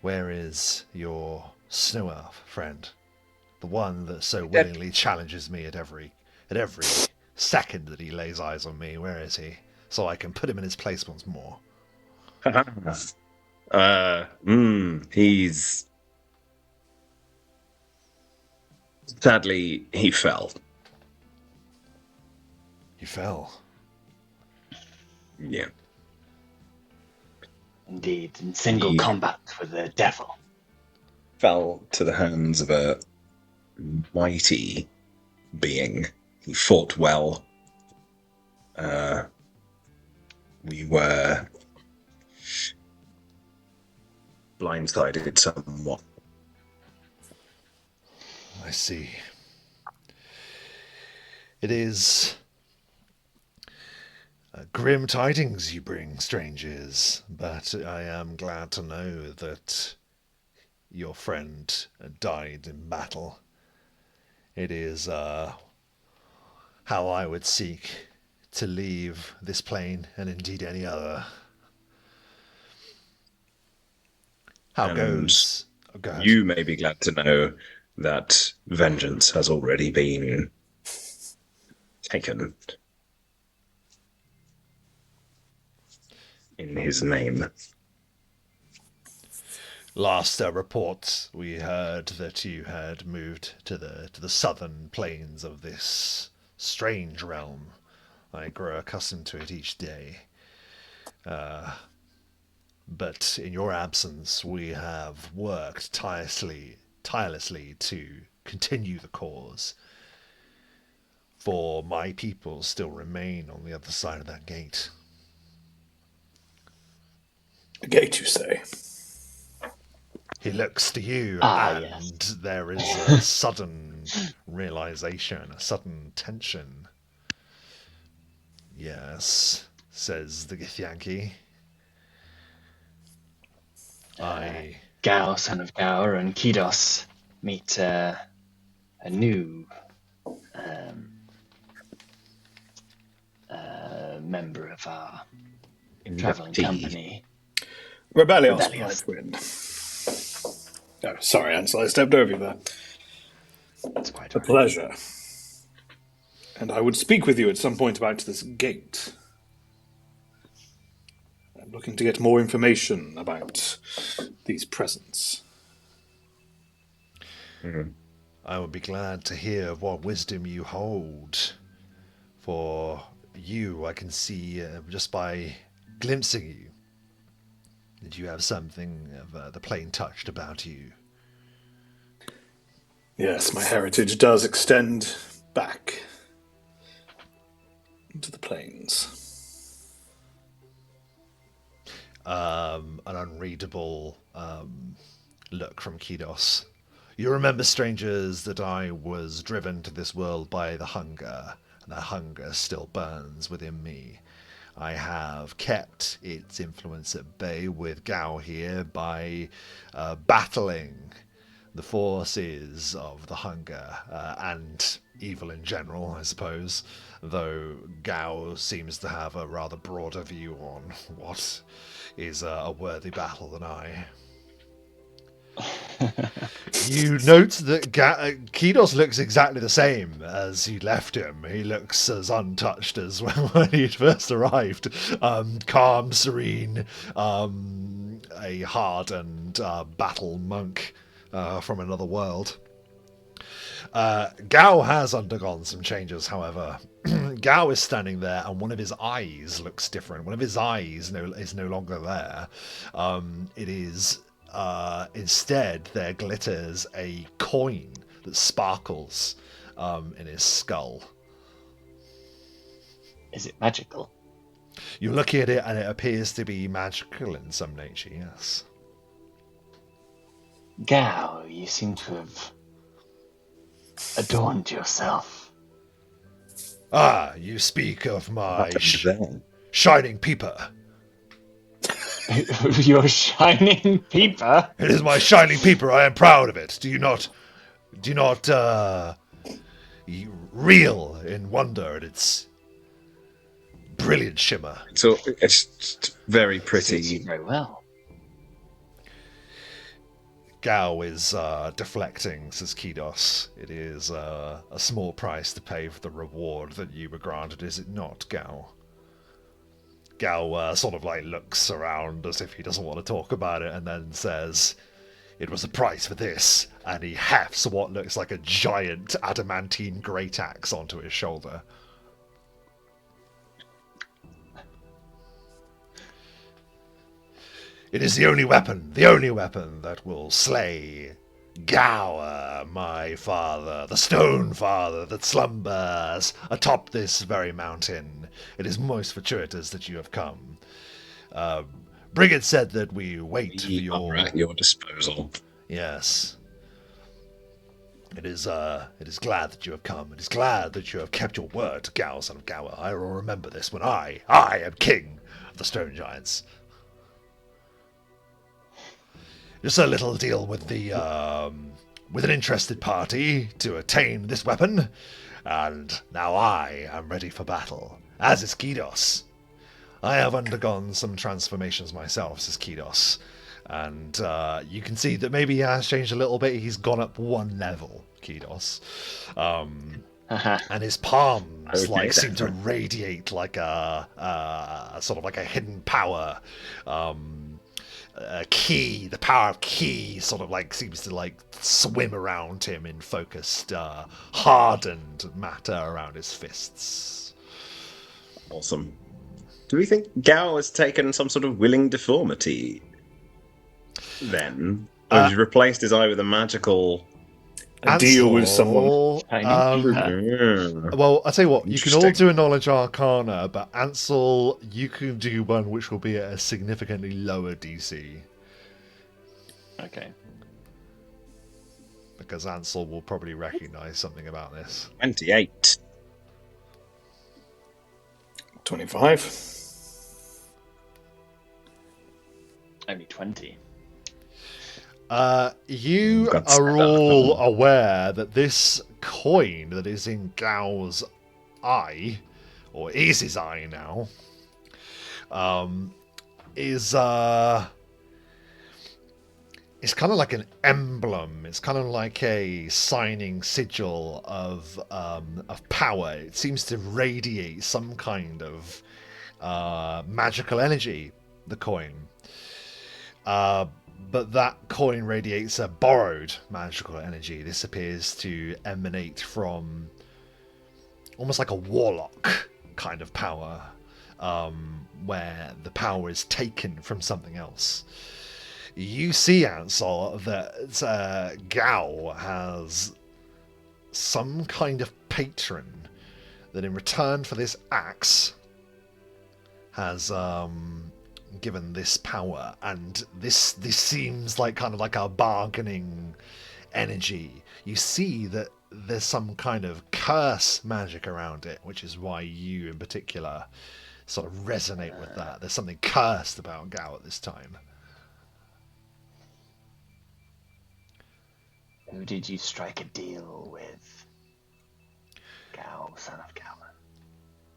where is your snow elf friend? The one that so willingly challenges me at every second that he lays eyes on me. Where is he? So I can put him in his place once more. He's... Sadly, he fell. He fell. Yeah. Indeed, in single combat with the devil. Fell to the hands of a mighty being. He fought well. We were blindsided somewhat. I see. It is grim tidings you bring, strangers, but I am glad to know that your friend died in battle. It is how I would seek to leave this plane, and indeed any other. How goes? Oh, go ahead. You may be glad to know that vengeance has already been taken in his name. Last report we heard that you had moved to the southern plains of this strange realm. I grow accustomed to it each day. But in your absence, we have worked tirelessly to continue the cause. For my people still remain on the other side of that gate. A gate, you say? He looks to you, and yes. There is a sudden realization, a sudden tension. "Yes," says the Githyanki. Gao, son of Gao, and Kidos meet a new member of our traveling company. Rebellios, Nightwind. Oh, sorry, Ansel, I stepped over you there. That's quite a pleasure. And I would speak with you at some point about this gate. I'm looking to get more information about these presents. I would be glad to hear what wisdom you hold. For you, I can see just by glimpsing you that you have something of the plain touched about you. Yes, my heritage does extend back into the plains. An unreadable look from Kidos. You remember, strangers, that I was driven to this world by the hunger, and that hunger still burns within me. I have kept its influence at bay with Gao here by battling the forces of the hunger and evil in general, I suppose, though Gao seems to have a rather broader view on what is a worthy battle than I. You note that Kidos looks exactly the same as you left him. He looks as untouched as when he first arrived. Calm, serene, a hardened battle monk from another world. Gao has undergone some changes, however. Gao is standing there, and one of his eyes looks different. One of his eyes is no longer there. It is instead there glitters a coin that sparkles in his skull. Is it magical? You look at it, and it appears to be magical in some nature. Yes. Gao, you seem to have adorned yourself. Ah, you speak of my There. shining peeper. Your shining peeper? It is my shining peeper. I am proud of it. Do you not reel in wonder at its brilliant shimmer? So it's very Suits you pretty. very well. Gao is deflecting, says Kidos. It is a small price to pay for the reward that you were granted, is it not, Gao? Gao sort of like looks around as if he doesn't want to talk about it, and then says, "It was a price for this," and he hefts what looks like a giant adamantine great axe onto his shoulder. It is the only weapon that will slay Gower, my father, the stone father that slumbers atop this very mountain. It is most fortuitous that you have come. Brigid said that we wait for We are at your disposal. Yes. It is glad that you have come. It is glad that you have kept your word, Gower, son of Gower. I will remember this when I am king of the stone giants. Just a little deal with with an interested party to attain this weapon, and now I am ready for battle, as is Kidos. I have undergone some transformations myself, says Kidos, and you can see that maybe he has changed a little bit. He's gone up one level, Kidos, and his palms seem to radiate like a sort of like a hidden power. Ki, the power of Ki, sort of like seems to like swim around him in focused, hardened matter around his fists. Awesome. Do we think Gao has taken some sort of willing deformity? Then, or has he replaced his eye with a magical? A deal with someone. Well, I'll tell you what, you can all do a knowledge arcana, but Ansel, you can do one which will be at a significantly lower DC. Okay. Because Ansel will probably recognize something about this. 28. 25. Only 20. You are all aware that this coin that is in Gao's eye, or is his eye now, is it's kind of like an emblem. It's kind of like a signing sigil of power. It seems to radiate some kind of magical energy. The coin. But that coin radiates a borrowed magical energy. This appears to emanate from almost like a warlock kind of power, where the power is taken from something else. You see, Ansel, that Gao has some kind of patron that in return for this axe has given this power, and this seems like kind of like a bargaining energy. You see that there's some kind of curse magic around it, which is why you in particular sort of resonate with that. There's something cursed about Gao at this time. Who did you strike a deal with? Gao, son of Gao.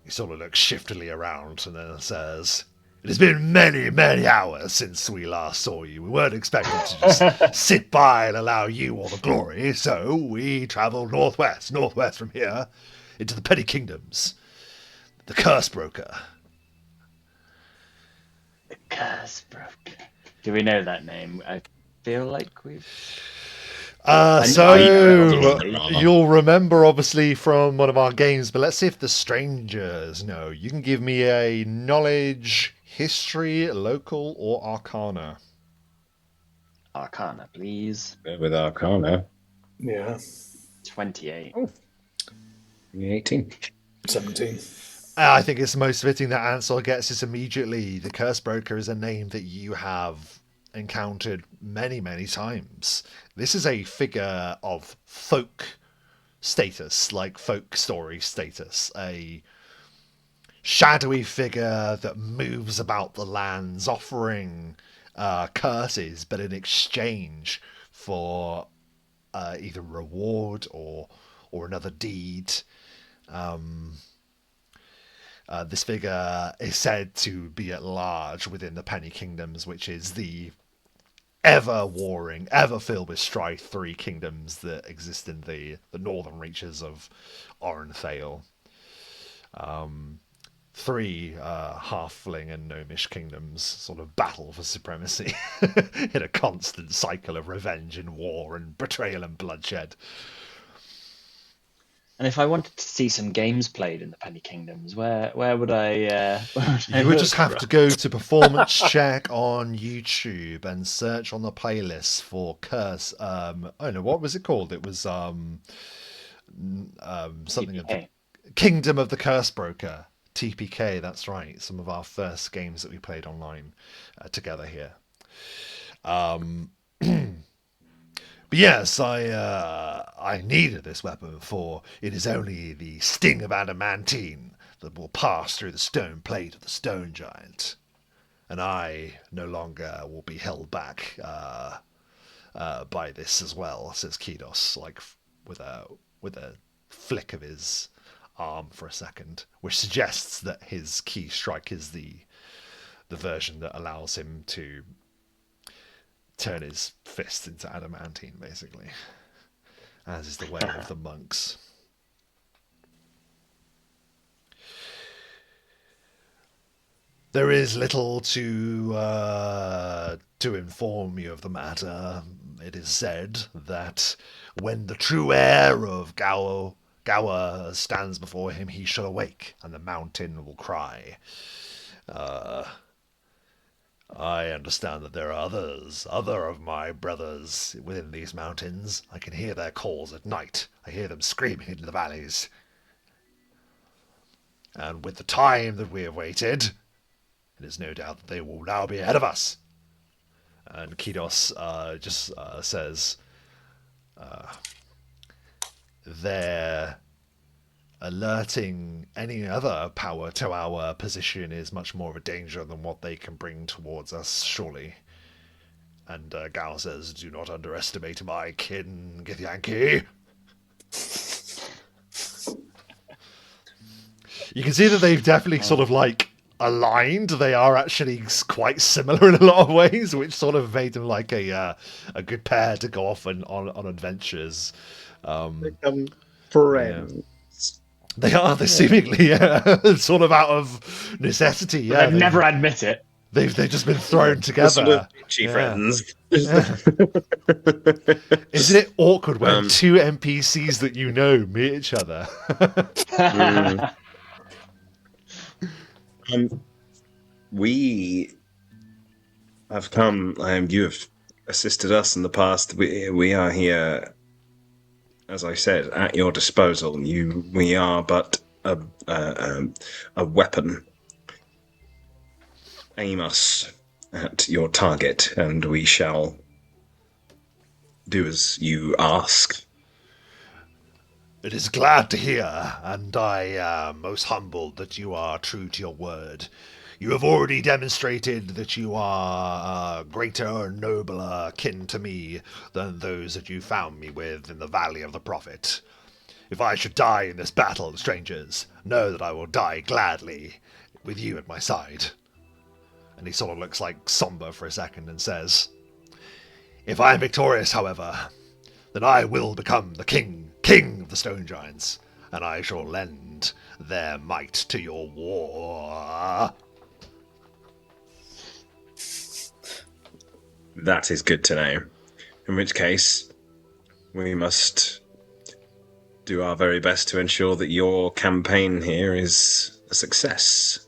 He sort of looks shiftily around and then says, "It has been many, many hours since we last saw you. We weren't expecting to just sit by and allow you all the glory, so we travelled northwest from here, into the Petty Kingdoms. The Curse Broker." The Curse Broker. Do we know that name? I feel like we've... You'll remember obviously from one of our games, but let's see if the strangers know. You can give me a knowledge, history, local, or arcana. Arcana, please. With Arcana. Yeah. 28. Oh. 18. 17. I think it's most fitting that Ansel gets this immediately. The Curse Broker is a name that you have encountered many, many times. This is a figure of folk status, like folk story status. A shadowy figure that moves about the lands, offering curses, but in exchange for either reward or another deed. This figure is said to be at large within the Penny Kingdoms, which is the ever-warring, ever-filled with strife 3 kingdoms that exist in the northern reaches of Orenthale. 3 halfling and gnomish kingdoms sort of battle for supremacy in a constant cycle of revenge and war and betrayal and bloodshed. And if I wanted to see some games played in the Penny Kingdoms, where would I? You would just have to go to Performance Check on YouTube and search on the playlist for Curse. I don't know, what was it called? It was something of the Kingdom of the Curse Broker. TPK, that's right. Some of our first games that we played online together here. But yes, I needed this weapon, for it is only the sting of adamantine that will pass through the stone plate of the stone giant, and I no longer will be held back by this as well, says Kidos, like with a flick of his arm for a second, which suggests that his key strike is the version that allows him to turn his fist into adamantine, basically, as is the way of the monks. There is little to inform you of the matter. It is said that when the true heir of Gower stands before him, he shall awake, and the mountain will cry. I understand that there are other of my brothers within these mountains. I can hear their calls at night. I hear them screaming into the valleys. And with the time that we have waited, it is no doubt that they will now be ahead of us. And Kidos just says, they're alerting any other power to our position is much more of a danger than what they can bring towards us, surely. And Gao says, do not underestimate my kin, Githyanki. You can see that they've definitely sort of like aligned. They are actually quite similar in a lot of ways, which sort of made them like a good pair to go off on adventures. Become friends. Yeah. They are. They're seemingly sort of out of necessity. Yeah, they never admit it. They've just been thrown together. Sort of bitchy friends. Yeah. Isn't it awkward when two NPCs that you know meet each other? We have come. You have assisted us in the past. We are here, as I said, at your disposal. We are but a weapon. Aim us at your target, and we shall do as you ask. It is glad to hear, and I am most humbled that you are true to your word. You have already demonstrated that you are greater and nobler kin to me than those that you found me with in the Valley of the Prophet. If I should die in this battle, strangers, know that I will die gladly, with you at my side. And he sort of looks like somber for a second and says, if I am victorious, however, then I will become the king of the stone giants, and I shall lend their might to your war. That is good to know. In which case, we must do our very best to ensure that your campaign here is a success.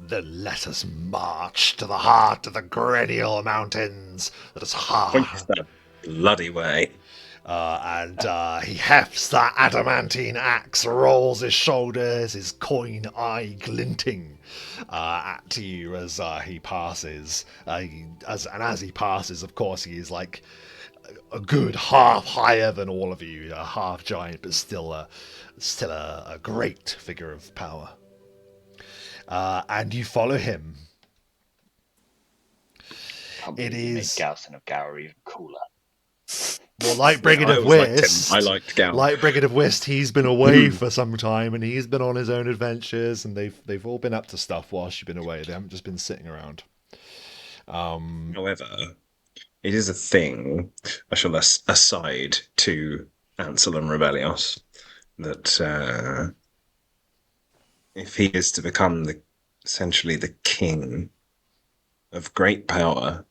Then let us march to the heart of the Grenial Mountains. Let us Points that bloody way. And he hefts that adamantine axe, rolls his shoulders, his coin eye glinting at you as he passes. As he passes, of course, he is like a good half higher than all of you, a half giant, but still a great figure of power. And you follow him. It is Gaussen of Gower even cooler. Well, like Brigand of Whist, I liked Gower. Like Brigand of Whist, he's been away for some time, and he's been on his own adventures, and they've all been up to stuff whilst you've been away. They haven't just been sitting around. However, it is a thing. I shall aside to Ansel and Rebellios that if he is to become essentially the king of great power,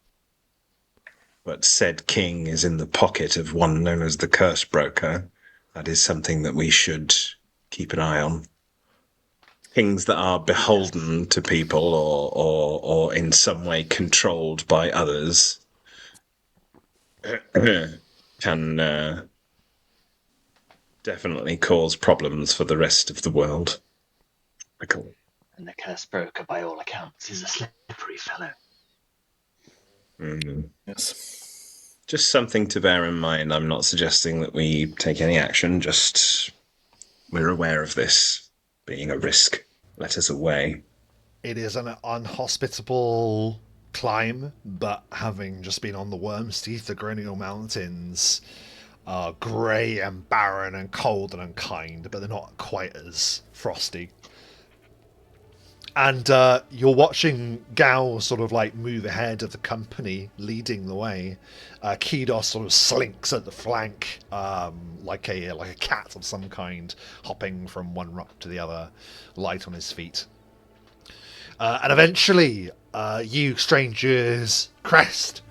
but said king is in the pocket of one known as the Curse Broker, that is something that we should keep an eye on. Kings that are beholden to people or in some way controlled by others can definitely cause problems for the rest of the world. And the Curse Broker, by all accounts, is a slippery fellow. Yes. Just something to bear in mind. I'm not suggesting that we take any action, just we're aware of this being a risk. Let us away. It is an unhospitable climb, but having just been on the Worm's Teeth, the Grenial Mountains are grey and barren and cold and unkind, but they're not quite as frosty. And you're watching Gao sort of like move ahead of the company, leading the way. Kidos sort of slinks at the flank, like a cat of some kind, hopping from one rock to the other, light on his feet. And eventually, you strangers crest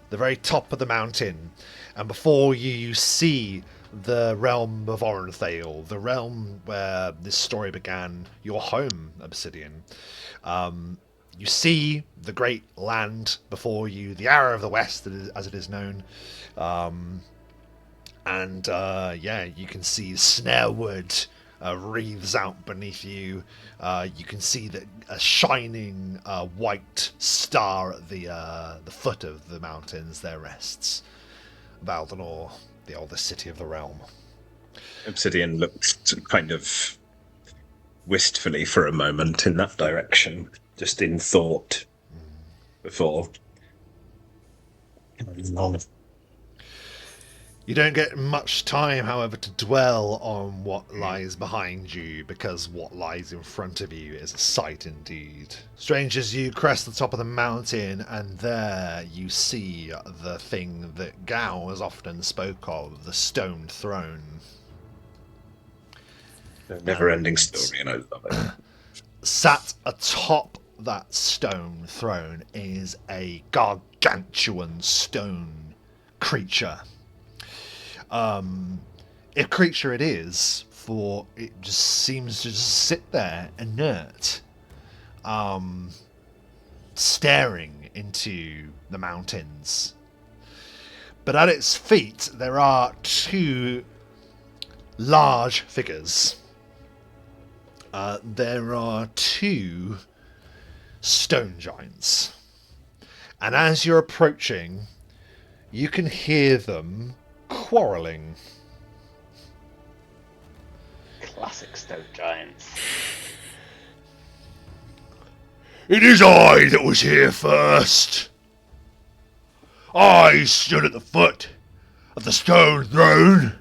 the very top of the mountain, and before you see the realm of Orenthale, the realm where this story began, your home, Obsidian. You see the great land before you, the Arrow of the West, as it is known. You can see snarewood wreaths out beneath you. You can see that a shining white star at the foot of the mountains there rests. Valdenor, the oldest city of the realm. Obsidian looked kind of wistfully for a moment in that direction, just in thought, before. You don't get much time, however, to dwell on what lies behind you, because what lies in front of you is a sight indeed. Strangers, you crest the top of the mountain, and there you see the thing that Gao has often spoke of, the stone throne. A never-ending story, and I love it. Sat atop that stone throne is a gargantuan stone creature. If creature it is, for it just seems to just sit there inert, staring into the mountains. But at its feet there are two large figures. There are two stone giants. And as you're approaching, you can hear them quarrelling. Classic stone giants. It is I that was here first. I stood at the foot of the stone throne.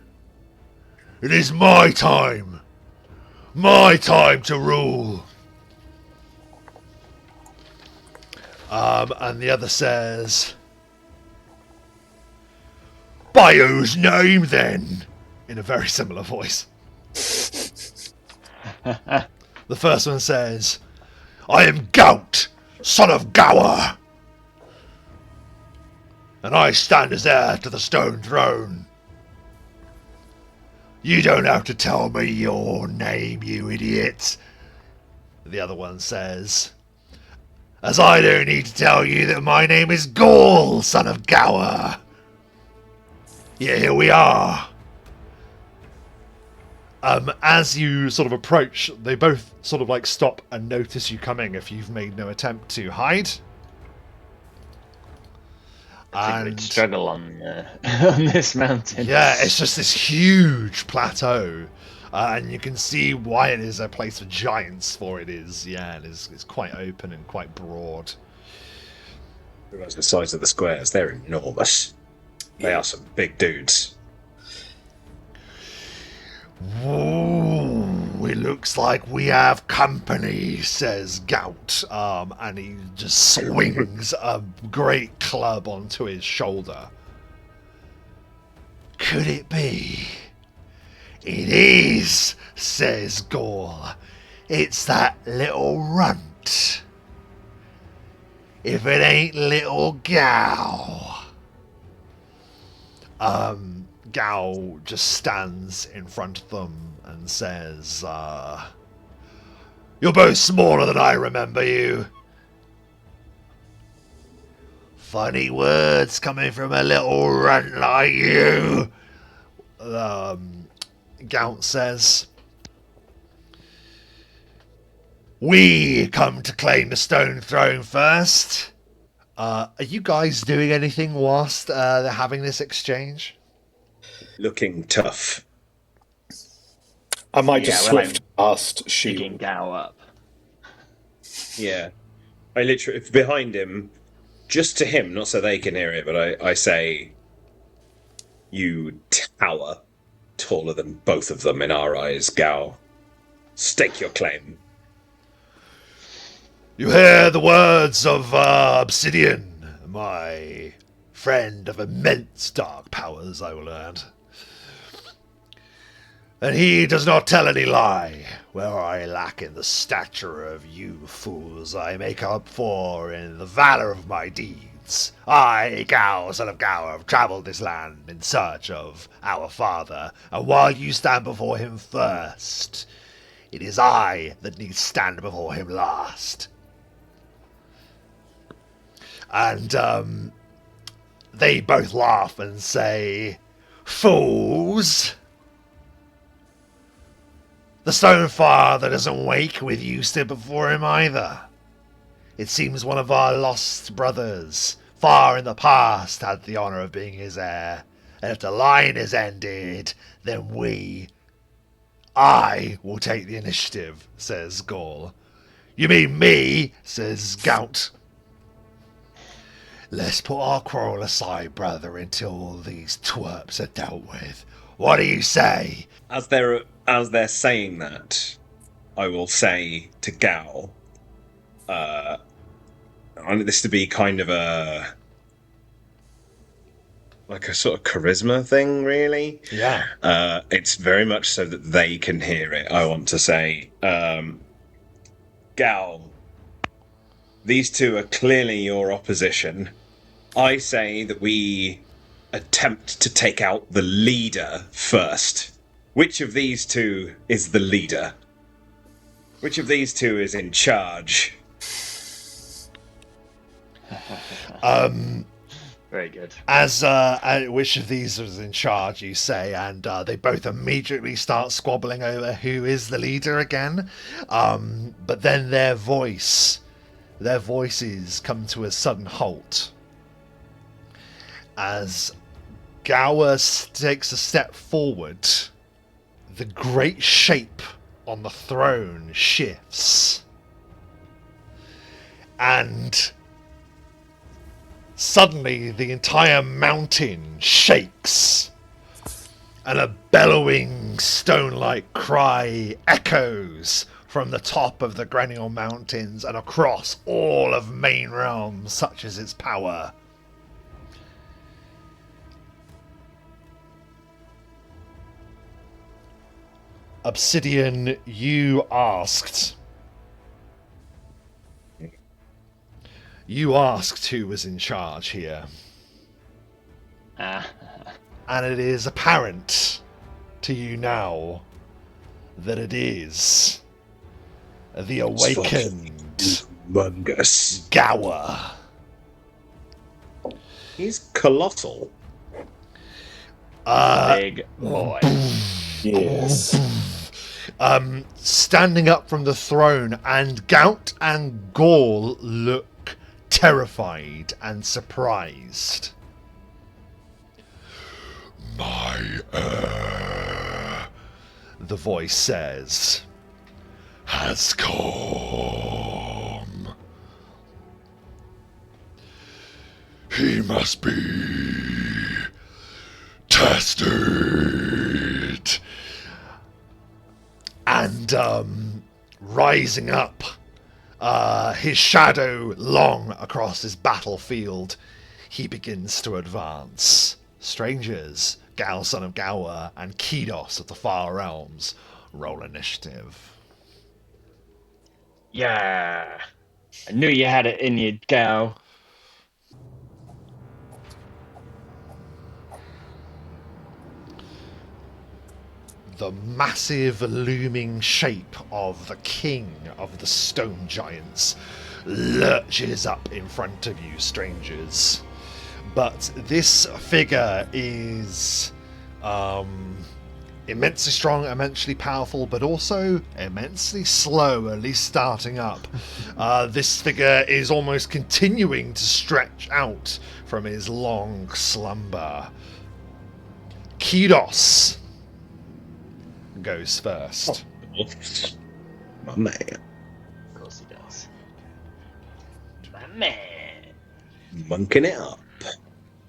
It is my time. My time to rule. And the other says, by whose name then? In a very similar voice. The first one says, I am Gout, son of Gower, and I stand as heir to the stone throne. You don't have to tell me your name, you idiot. The other one says, as I don't need to tell you that my name is Gaul, son of Gower. Yeah, here we are. As you sort of approach, they both sort of like stop and notice you coming if you've made no attempt to hide. And struggle on this mountain. Yeah, it's just this huge plateau. And you can see why it is a place for giants, for it is, it's quite open and quite broad. The size of the squares, they're enormous. They are some big dudes. Whoa, it looks like we have company, says Gout, and he just swings a great club onto his shoulder. Could it be? It is, says Gaul. It's that little runt. If it ain't little Gal. Gal just stands in front of them and says, you're both smaller than I remember you. Funny words coming from a little runt like you. Gaunt says, we come to claim the stone throne first. Are you guys doing anything whilst they're having this exchange? Looking tough. I might just swift past Picking Gao up. Yeah. I literally, behind him, just to him, not so they can hear it, but I say, you tower taller than both of them in our eyes, Gao. Stake your claim. You hear the words of Obsidian, my friend of immense dark powers, I will add. And he does not tell any lie. Where I lack in the stature of you fools, I make up for in the valor of my deeds. I, Gao, son of Gao, have travelled this land in search of our father, and while you stand before him first, it is I that need stand before him last. And they both laugh and say, fools! The Stone Father doesn't wake with you still before him either. It seems one of our lost brothers, far in the past, had the honour of being his heir. And if the line is ended, then I will take the initiative, says Gaul. You mean me, says Gout. Let's put our quarrel aside, brother, until all these twerps are dealt with. What do you say? As they're saying that, I will say to Gao, I want this to be kind of a sort of charisma thing, really. Yeah. It's very much so that they can hear it. I want to say, Gao, these two are clearly your opposition. I say that we attempt to take out the leader first. Which of these two is the leader? Which of these two is in charge? Very good. As which of these was in charge, you say, and they both immediately start squabbling over who is the leader again. But then their voices come to a sudden halt as Gower takes a step forward. The great shape on the throne shifts, and suddenly the entire mountain shakes, and a bellowing stone-like cry echoes from the top of the Grenial Mountains and across all of Main Realm, such is its power. Obsidian, you asked who was in charge here. And it is apparent to you now that it is the awakened Mungus. Gower. He's colossal. Big boy. Yes. Standing up from the throne, and Gout and Gaul look terrified and surprised. My heir, the voice says, has come. He must be tested. And rising up, his shadow long across his battlefield, he begins to advance. Strangers, Gal, son of Gower, and Kidos of the Far Realms, roll initiative. Yeah. I knew you had it in you, Gal. The massive looming shape of the king of the stone giants lurches up in front of you, strangers. But this figure is immensely strong, immensely powerful, but also immensely slow, at least starting up. This figure is almost continuing to stretch out from his long slumber. Kidos goes first. My man. Of course he does. My man. Monking it up.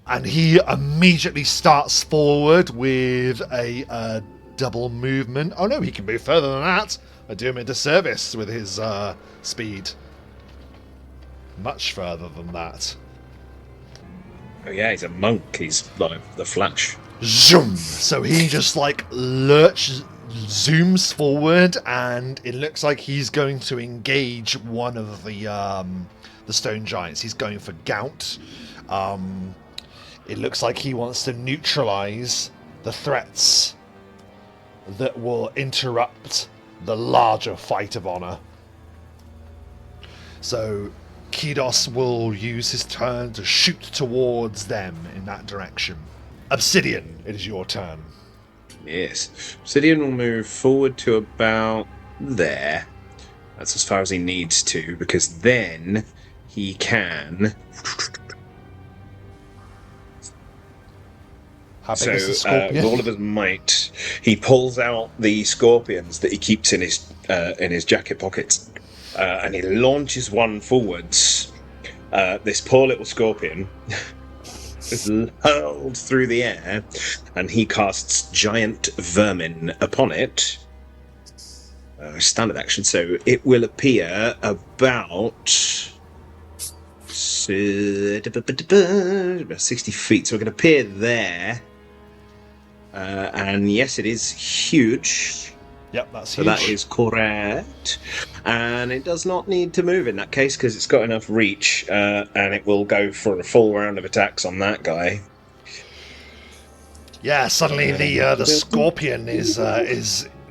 And he immediately starts forward with a double movement. Oh no, he can move further than that. I do him a disservice with his speed. Much further than that. Oh yeah, he's a monk. He's like the Flash. Zoom! So he just zooms forward, and it looks like he's going to engage one of the stone giants. He's going for Gout. It looks like he wants to neutralize the threats that will interrupt the larger fight of honor. So Kidos will use his turn to shoot towards them in that direction. Obsidian, it is your turn. Yes. Obsidian will move forward to about there. That's as far as he needs to, because then he can... How big is the So, scorpion? with all of his might, he pulls out the scorpions that he keeps in his jacket pockets, and he launches one forwards. This poor little scorpion is hurled through the air, and he casts Giant Vermin upon it. Standard action, so it will appear about 60 feet. So it can appear there. And yes, it is huge. Yep, that's So huge. that is correct. And it does not need to move in that case because it's got enough reach, and it will go for a full round of attacks on that guy. Yeah, suddenly the scorpion is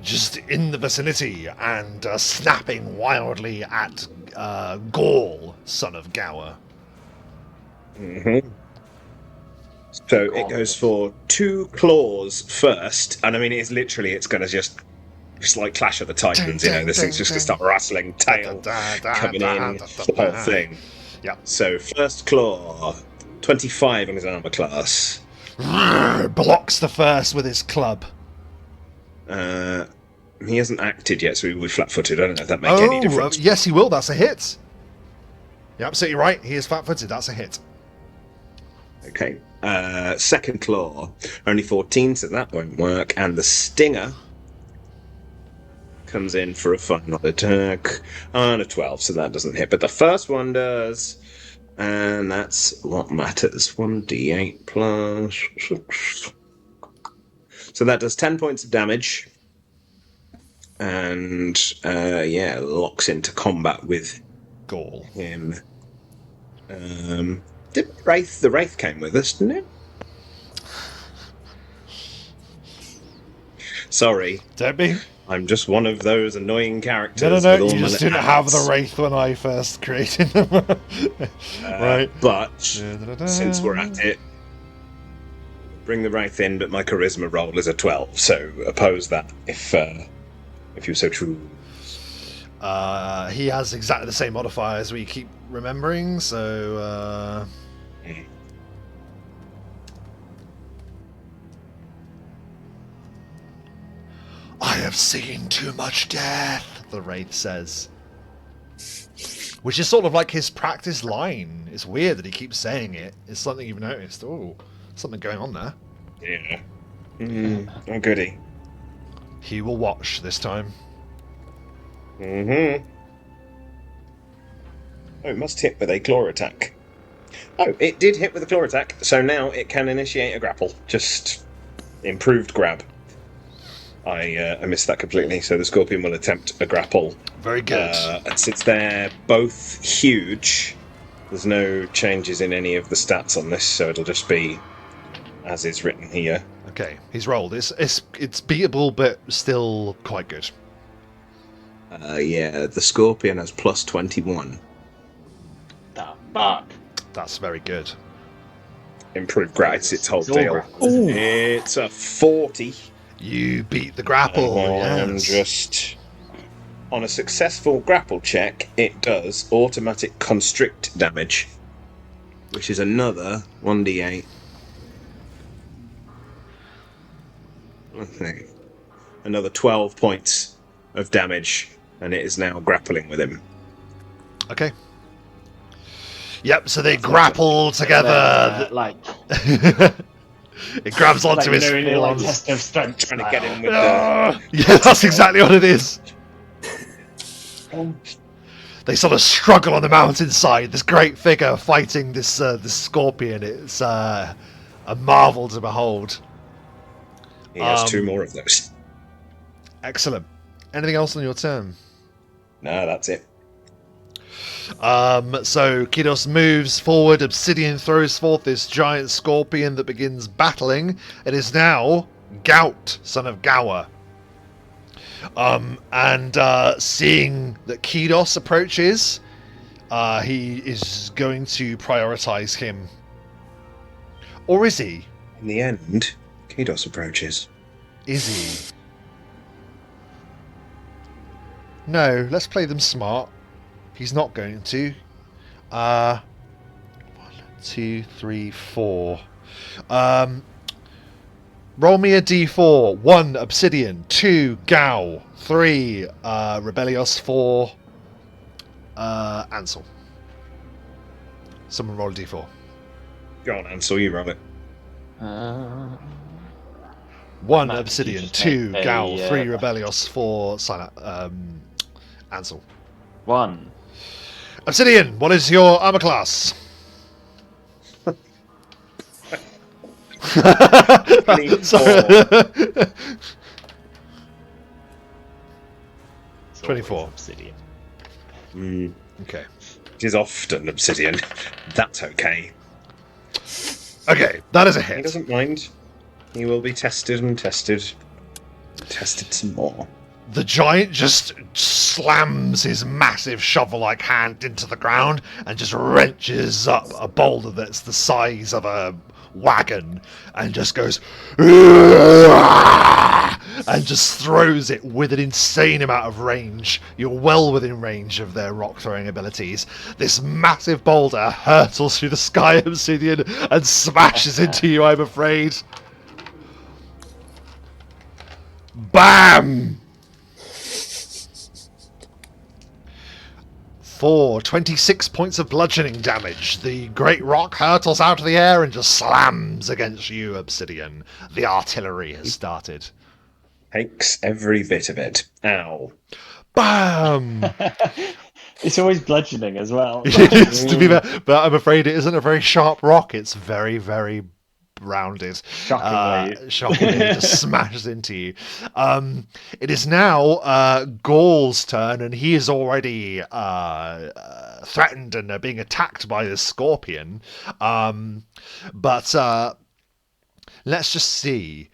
just in the vicinity and snapping wildly at Gaul, son of Gower. Mm-hmm. So it goes for 2 claws first, and I mean it's going to just like Clash of the Titans, you know, this thing's just going to start rustling, tail coming in, the whole thing. Yeah. So first claw, 25 on his armor class. Blocks the first with his club. He hasn't acted yet, so we're flat-footed. I don't know if that makes any difference. Yes, he will. That's a hit. You're absolutely right. He is flat-footed. That's a hit. Okay. Second claw, only 14, so that won't work. And the stinger comes in for a final attack on a 12, so that doesn't hit. But the first one does, and that's what matters. 1d8 plus. So that does 10 points of damage, and locks into combat with Gaul. him. Did the Wraith came with us, didn't it? Sorry. Don't be. I'm just one of those annoying characters. No. With all You just didn't have the Wraith when I first created them. Right. But since we're at it, bring the Wraith in, but my charisma roll is a 12, so oppose that if you so choose. He has exactly the same modifier as we keep remembering, so I have seen too much death, the Wraith says. Which is sort of like his practice line. It's weird that he keeps saying it. It's something you've noticed. Oh, something going on there. Yeah. Oh, goody. He will watch this time. Mm-hmm. Oh, it must hit with a claw attack. Oh, it did hit with a claw attack, so now it can initiate a grapple. Just improved grab. I missed that completely, so the Scorpion will attempt a grapple. Very good. And since they're both huge, there's no changes in any of the stats on this, so it'll just be as is written here. Okay, he's rolled. It's beatable, but still quite good. The Scorpion has plus 21. The fuck? That's very good. Improved grab, its whole deal. It's a 40. You beat the grapple. And Yes. just on a successful grapple check, it does automatic constrict damage, which is another 1d8. Okay. Another 12 points of damage, and it is now grappling with him. Okay. Yep, so they grapple together. It grabs onto his forearms. Test of strength. Trying to get him with the... Yeah, that's exactly what it is. They sort of struggle on the mountainside. This great figure fighting this scorpion. It's a marvel to behold. He has 2 more of those. Excellent. Anything else on your turn? No, that's it. So Kidos moves forward. Obsidian throws forth this giant scorpion that begins battling. It is now Gout, son of Gower. And seeing that Kidos approaches, he is going to prioritize him. Or is he? In the end, Kidos approaches. Is he? No, let's play them smart. He's not going to. 1, 2, 3, 4. Roll me a d4. 1, Obsidian. 2, Gao. 3, Rebellios. 4, Ansel. Someone roll a d4. Go on, Ansel, you roll it. 1, Matt, Obsidian. you just 2, make a, Gao. 3, Rebellios. 4, Ansel. 1. Obsidian, what is your armor class? 24. 24. Obsidian. Okay. It is often obsidian. That's okay. Okay, that is a He hit. doesn't mind. He will be tested and tested. Tested some more. The giant just slams his massive shovel-like hand into the ground and just wrenches up a boulder that's the size of a wagon and just goes and just throws it with an insane amount of range. You're well within range of their rock throwing abilities. This massive boulder hurtles through the sky, Obsidian, and smashes into you, I'm afraid. Bam! For 26 points of bludgeoning damage, the great rock hurtles out of the air and just slams against you, Obsidian. The artillery has started. Takes every bit of it. Ow. Bam! It's always bludgeoning as well. It is, to be fair, but I'm afraid it isn't a very sharp rock. It's very, very rounded. Shockingly, just smashes into you. It is now Gaul's turn, and he is already threatened and being attacked by this scorpion. But let's just see.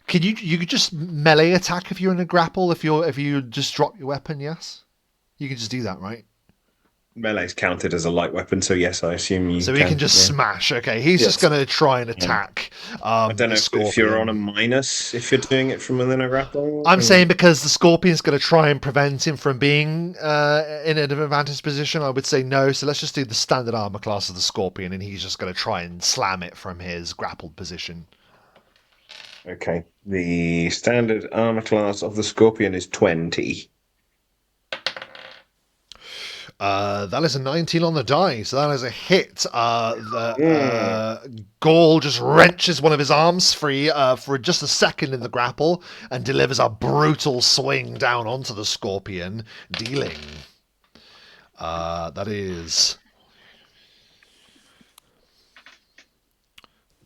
Can you could just melee attack if you're in a grapple? If you just drop your weapon, yes, you can just do that, right? Melee's counted as a light weapon, so yes, I assume you. So he can just smash. Okay, he's just going to try and attack. I don't know if you're on a minus if you're doing it from within a grapple. I'm saying because the scorpion's going to try and prevent him from being in an advantage position. I would say no. So let's just do the standard armor class of the scorpion, and he's just going to try and slam it from his grappled position. Okay, the standard armor class of the scorpion is 20. That is a 19 on the die, so that is a hit. Gaul just wrenches one of his arms free for just a second in the grapple and delivers a brutal swing down onto the scorpion, dealing.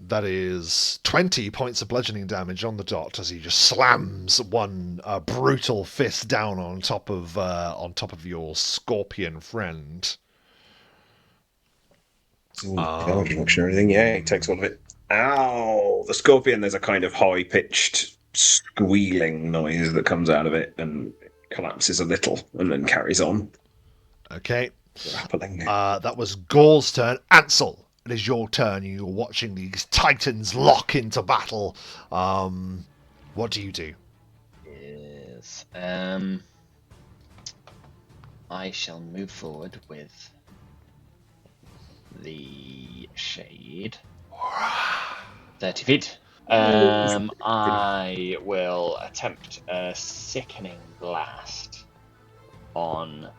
That is 20 points of bludgeoning damage on the dot as he just slams one brutal fist down on top of your scorpion friend. Function or anything? Yeah, he takes all of it. Ow! The scorpion. There's a kind of high-pitched squealing noise that comes out of it and collapses a little and then carries on. Okay. Grappling. That was Gaul's turn. Ansel. It is your turn. You're watching these titans lock into battle. What do you do? Yes. I shall move forward with the shade. 30 feet. I will attempt a sickening blast on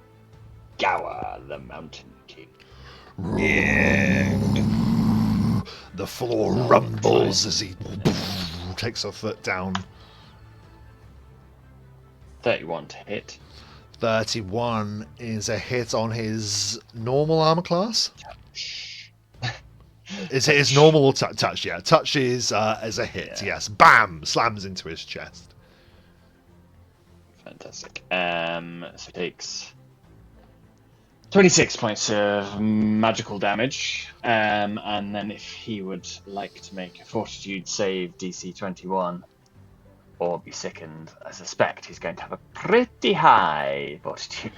Gower, the Mountain King. Yeah. The floor rumbles as he takes a foot down. 31 to hit. 31 is a hit on his normal armor class. Is it his normal or touch? Yeah, touch is as a hit. Yeah. Yes, bam, slams into his chest. Fantastic. So he takes 26 points of magical damage, and then if he would like to make a fortitude save DC 21 or be sickened, I suspect he's going to have a pretty high fortitude.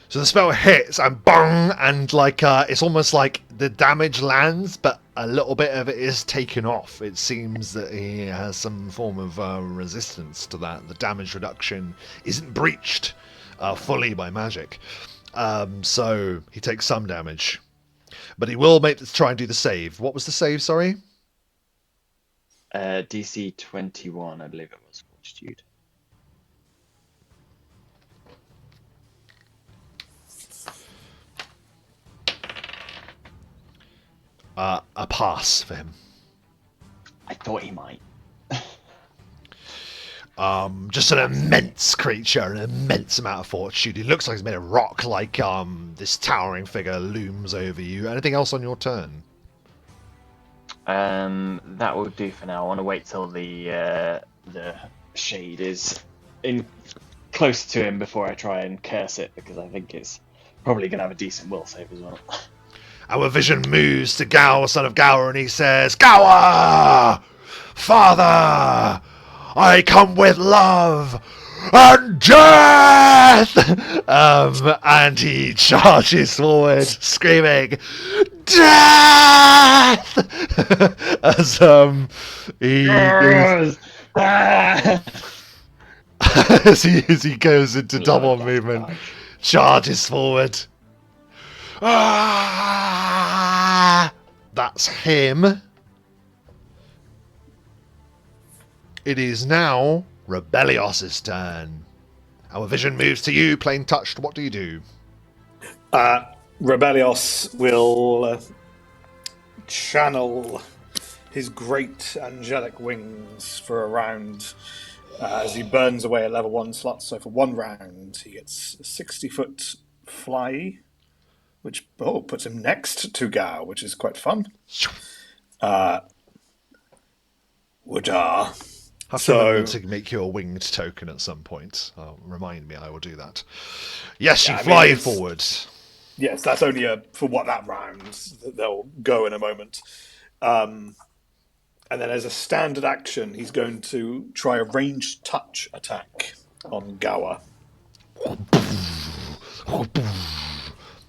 So the spell hits and bang, and it's almost like the damage lands, but a little bit of it is taken off. It seems that he has some form of resistance to that. The damage reduction isn't breached fully by magic. So he takes some damage, but he will try and do the save. What was the save? Sorry. DC 21, I believe it was fortitude. A pass for him. I thought he might. Just an immense creature, an immense amount of fortitude. He looks like he's made of rock, like this towering figure looms over you. Anything else on your turn? That will do for now. I want to wait till the shade is in close to him before I try and curse it, because I think it's probably going to have a decent will save as well. Our vision moves to Gower, son of Gower, and he says, Gower! Father! I come with love and death! And he charges forward, screaming, Death! As he goes, as he goes into double movement, charges forward. Ah! That's him. It is now Rebellios's turn. Our vision moves to you, plain touched. What do you do? Rebellios will channel his great angelic wings for a round as he burns away a level 1 slot. So for 1 round, he gets a 60-foot fly, which puts him next to Gao, which is quite fun. Wada. Have to remember to make you a winged token at some point. Remind me, I will do that. Yes, you fly forward. Yes, that's only for that round. They'll go in a moment. And then as a standard action, he's going to try a ranged touch attack on Gower.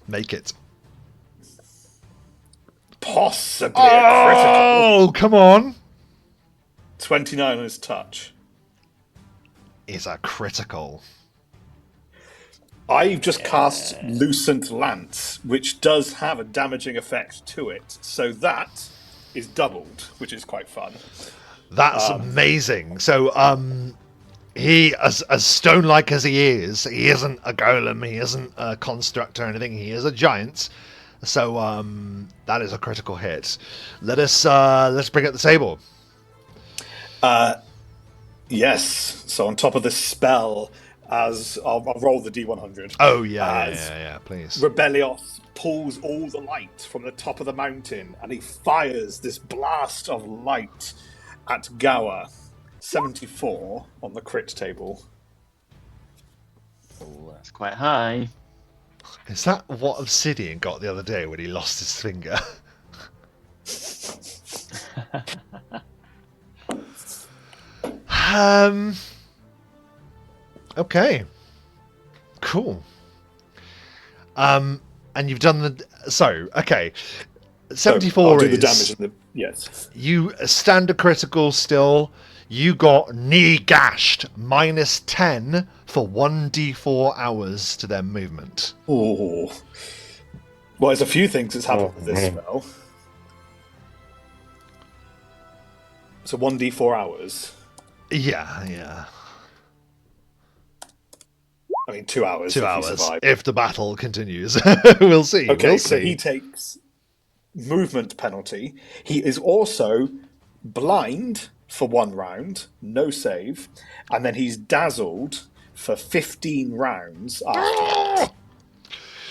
Make it. Possibly a critical. Oh, come on. 29 on his touch. Is a critical. I've just cast Lucent Lance, which does have a damaging effect to it. So that is doubled, which is quite fun. That's amazing. So, he, as stone-like as he isn't a golem, he isn't a construct or anything, he is a giant. So, that is a critical hit. Let's bring up the table. Yes. So on top of the spell, as I'll roll the D100. Oh, yeah, please. Rebellios pulls all the light from the top of the mountain, and he fires this blast of light at Gower. 74 on the crit table. Oh, that's quite high. Is that what Obsidian got the other day when he lost his finger? Okay. Cool. And you've done the... So, okay. 74 I'll do is... the damage in the... Yes. You stand a critical still. You got knee gashed. -10 for 1d4 hours to their movement. Oh. Well, there's a few things that's happened with this spell. So 1d4 hours. Yeah. I mean, 2 hours. 2 hours. If the battle continues. We'll see. Okay, we'll so see. he takes movement penalty. He is also blind for 1 round, no save, and then he's dazzled for 15 rounds after that.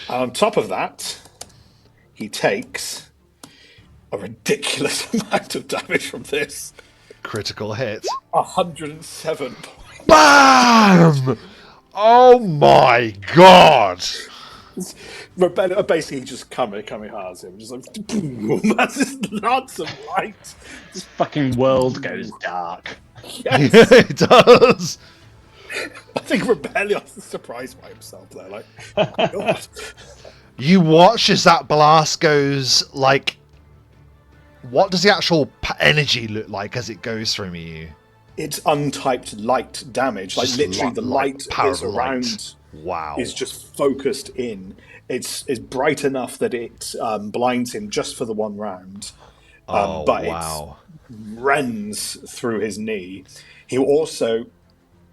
And on top of that, he takes a ridiculous amount of damage from this. Critical hit. 107 points. BAM! Oh my god! Rebecca basically just kamikazes him, just like boom. That's just lots of light. This fucking world goes dark. Yes. It does. I think Rebellios is surprised by himself there. Like, oh my god. You watch as that blast goes like. What does the actual energy look like as it goes through you? It's untyped light damage. Like Just literally, the light that's around Wow. is just focused in. It's bright enough that it blinds him just for the 1 round. But wow. it rends through his knee. He also,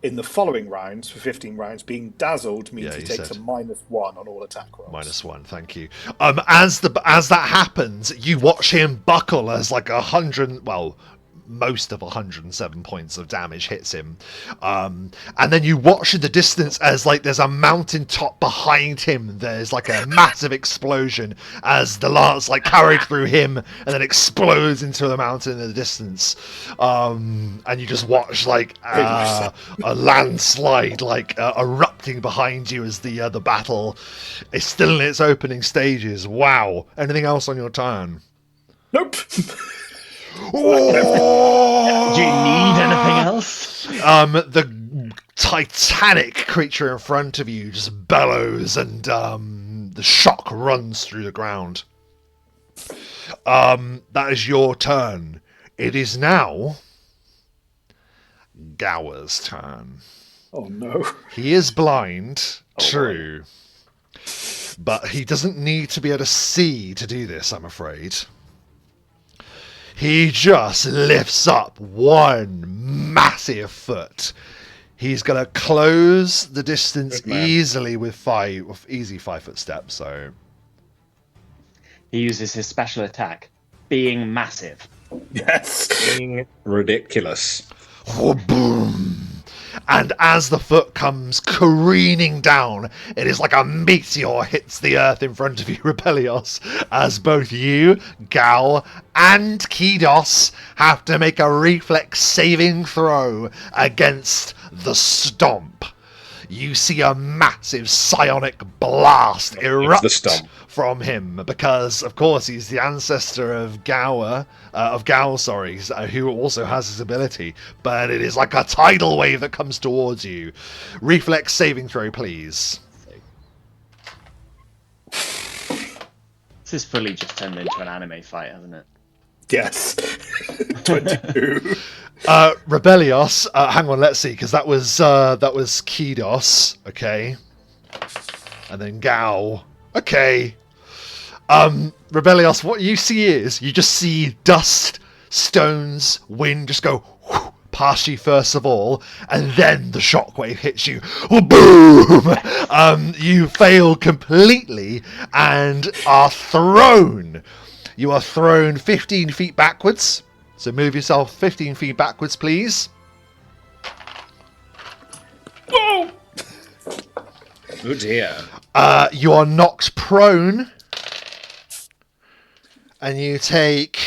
in the following rounds, for 15 rounds, being dazzled means he takes a -1 on all attack rolls. -1, thank you. As that happens, you watch him buckle as like 100, well, most of 107 points of damage hits him. And then you watch in the distance as like there's a mountain top behind him. There's like a massive explosion as the lance like carried through him and then explodes into the mountain in the distance. And you just watch like a landslide like erupting behind you as the battle is still in its opening stages. Wow. Anything else on your turn? Nope. Do you need anything else? The titanic creature in front of you just bellows, and the shock runs through the ground. That is your turn. It is now Gower's turn. Oh no. He is blind, true, but he doesn't need to be able to see to do this, I'm afraid. He just lifts up one massive foot. He's going to close the distance easily with easy 5-foot steps. So he uses his special attack, being massive. Yes. Being ridiculous. oh, boom. And as the foot comes careening down, it is like a meteor hits the earth in front of you, Rebellios, as both you, Gal, and Kidos have to make a reflex saving throw against the stomp. You see a massive psionic blast erupt from him because, of course, he's the ancestor of Gal, who also has his ability. But it is like a tidal wave that comes towards you. Reflex saving throw, please. This is fully just turned into an anime fight, hasn't it? Yes. 22. Rebellios, hang on, let's see, because that was Kidos, okay, and then Gao, okay. Rebellios, what you see is you just see dust, stones, wind just go whoosh, past you first of all, and then the shockwave hits you. Boom! You fail completely and are thrown. You are thrown 15 feet backwards. So move yourself 15 feet backwards, please. Whoa! Oh dear. You are knocked prone. And you take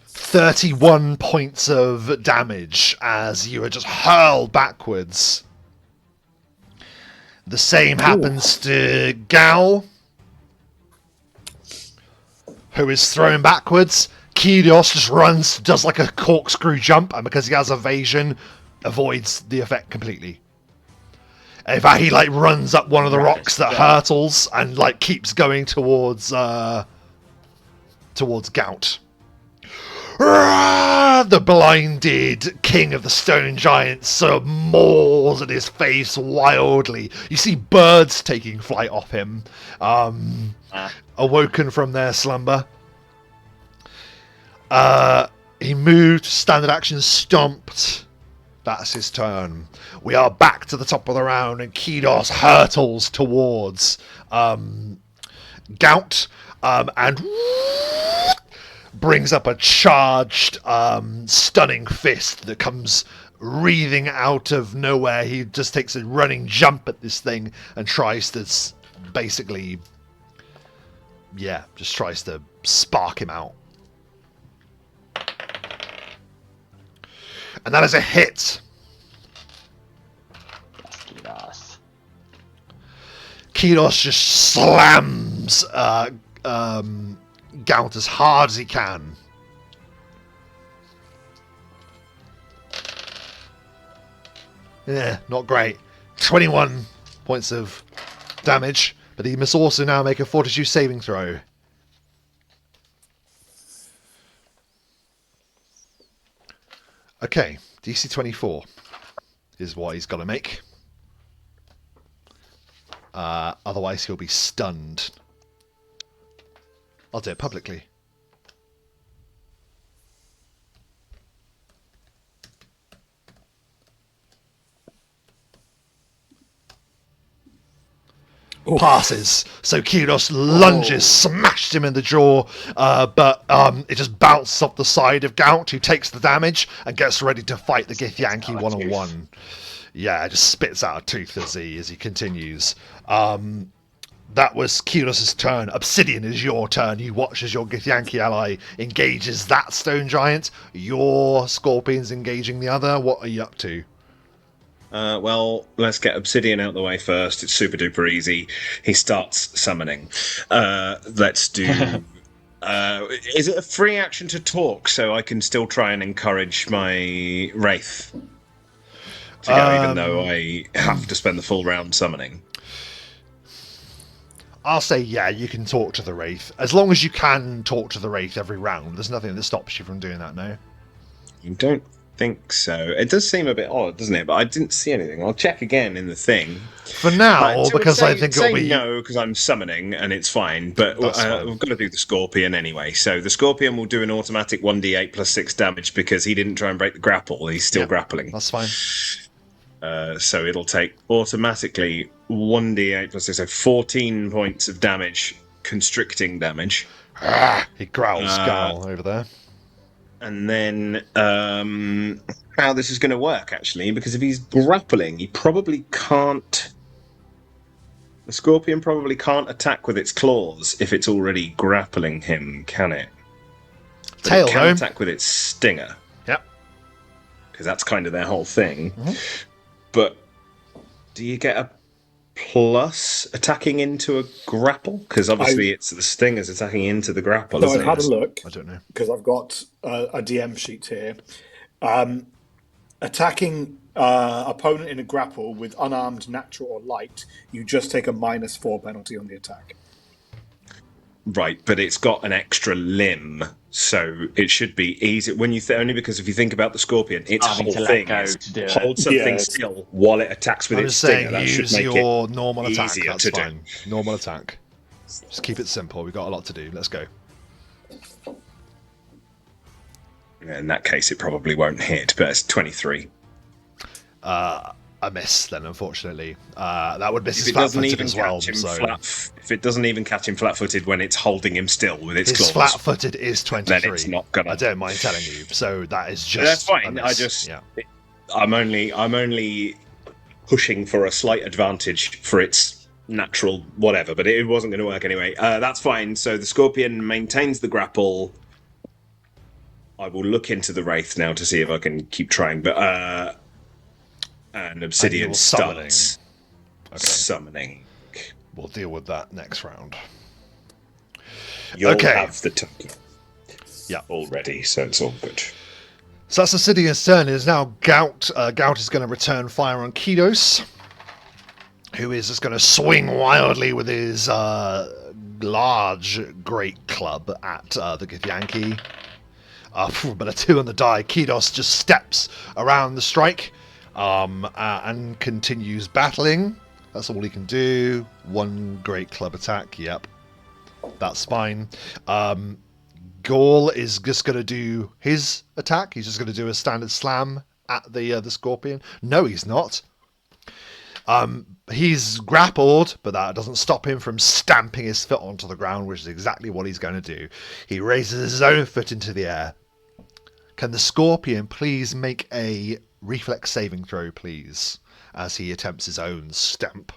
31 points of damage as you are just hurled backwards. The same happens to Gal, who is thrown backwards. Kyrios just runs, does like a corkscrew jump, and because he has evasion, avoids the effect completely. In fact, he like runs up one of the rocks that hurtles and like keeps going towards Gout. The blinded king of the stone giants maws at his face wildly. You see birds taking flight off him, awoken from their slumber. He moved, standard action, stomped. That's his turn. We are back to the top of the round, and Kidos hurtles towards Gout, and brings up a charged, stunning fist that comes wreathing out of nowhere. He just takes a running jump at this thing and tries to basically, just tries to spark him out. And that is a hit. Kidos just slams Gout as hard as he can. Yeah, not great. 21 points of damage, but he must also now make a fortitude saving throw. Okay, DC 24 is what he's got to make. Otherwise he'll be stunned. I'll do it publicly. passes. So Kyros lunges, smashed him in the jaw, but it just bounced off the side of Gout, who takes the damage and gets ready to fight the Githyanki one-on-one. Yeah, just spits out a tooth as he continues. That was Kyros' turn. Obsidian is your turn. You watch as your Githyanki ally engages that stone giant. Your Scorpion's engaging the other. What are you up to? Well, let's get Obsidian out of the way first. It's super duper easy. He starts summoning. Let's do. Is it a free action to talk so I can still try and encourage my Wraith to go, even though I have to spend the full round summoning? I'll say, yeah, you can talk to the Wraith. As long as you can talk to the Wraith every round. There's nothing that stops you from doing that now. You don't think so? It does seem a bit odd, doesn't it? But I didn't see anything. I'll check again in the thing. For now, because I think it'll be... no, because I'm summoning and it's fine. But fine. We've got to do the Scorpion anyway. So the Scorpion will do an automatic 1d8 plus 6 damage because he didn't try and break the grapple. He's still grappling. That's fine. So it'll take automatically 1d8 plus 6, so 14 points of damage, constricting damage. He growls Gal over there. And then how this is going to work, actually, because if he's grappling, he probably can't... The Scorpion probably can't attack with its claws if it's already grappling him, can it? But Tail, it can though. attack with its stinger. Yep. Because that's kind of their whole thing. Mm-hmm. But do you get a plus attacking into a grapple? Because obviously it's the stingers attacking into the grapple, So isn't I've it? had a look. I don't know. Because I've got a DM sheet here. Attacking opponent in a grapple with unarmed, natural, or light, you just take a -4 penalty on the attack. Right, but it's got an extra limb, so it should be easy. When you only because if you think about the Scorpion, its Having whole to let thing go is to do it. hold something Yeah. still while it attacks with I'm its just stinger. saying, That should use make your it normal attack. easier That's to do. fine. Normal attack. Just keep it simple. We've got a lot to do. Let's go. In that case, it probably won't hit, but it's 23. A miss, then, unfortunately. That would miss If his it doesn't flat-footed even as well. catch him So if it doesn't even catch him flat-footed when it's holding him still with its his claws, flat-footed is 23. then it's not gonna. I don't mind telling you. So that is just. But that's fine. a I miss. just, Yeah. I'm only pushing for a slight advantage for its natural whatever, but it wasn't going to work anyway. That's fine. So the Scorpion maintains the grapple. I will look into the Wraith now to see if I can keep trying, but and Obsidian you're starts Okay. summoning. We'll deal with that next round. You'll Okay. have the token already, so it's all good. So that's Obsidian's turn. It is now Gout. Gout is going to return fire on Kyros, who is just going to swing wildly with his large great club at the Githyanki. But a 2 on the die. Kyros just steps around the strike and continues battling. That's all he can do. 1 great club attack. Yep. That's fine. Gaul is just going to do his attack. He's just going to do a standard slam at the Scorpion. No, he's not. He's grappled, but that doesn't stop him from stamping his foot onto the ground, which is exactly what he's going to do. He raises his own foot into the air. Can the Scorpion please make a reflex saving throw, please, as he attempts his own stamp?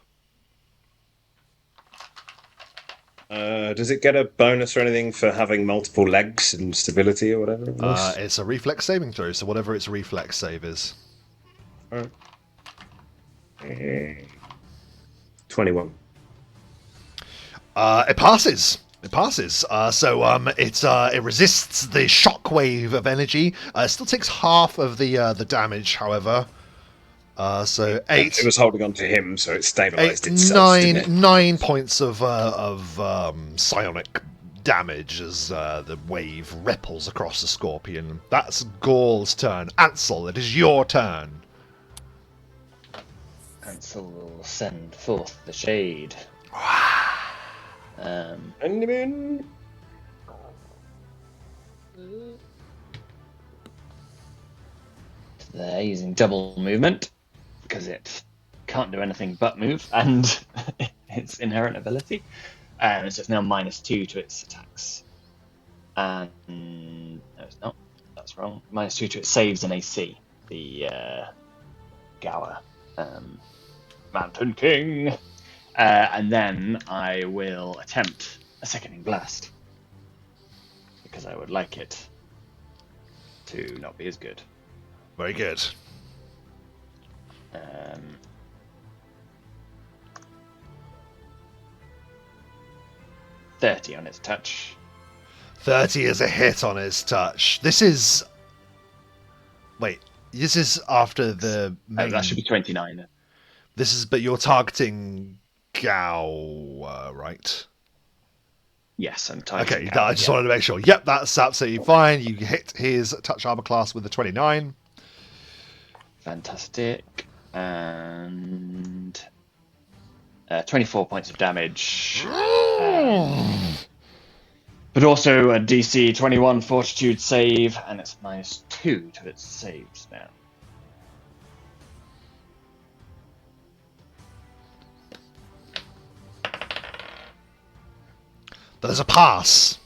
Does it get a bonus or anything for having multiple legs and stability or whatever it was? It's a reflex saving throw, so whatever its reflex save is. 21. It passes. It passes. It resists the shockwave of energy. It still takes half of the damage, however. So 8. It was holding on to him, so it stabilized 8, itself. didn't it? 9 points of psionic damage as the wave ripples across the Scorpion. That's Gaul's turn. Ansel, it is your turn. Ansel will send forth the shade. They're using double movement because it can't do anything but move, and its inherent ability. So it's now -2 to its attacks. And no, it's not. That's wrong. -2 to its saves and AC. The Gower, Mountain King. And then I will attempt a Sickening Blast because I would like it to not be as good. Very good. 30 on its touch. 30 is a hit on its touch. This is... Wait, this is after the main... that should be 29. This is... But you're targeting Gower, right? Yes, I'm targeting Okay, I just wanted to make sure. Yep, that's absolutely fine. You hit his touch armor class with a 29. Fantastic. And 24 points of damage. But also a DC 21 Fortitude save, and it's -2 to its saves now. That is a pass.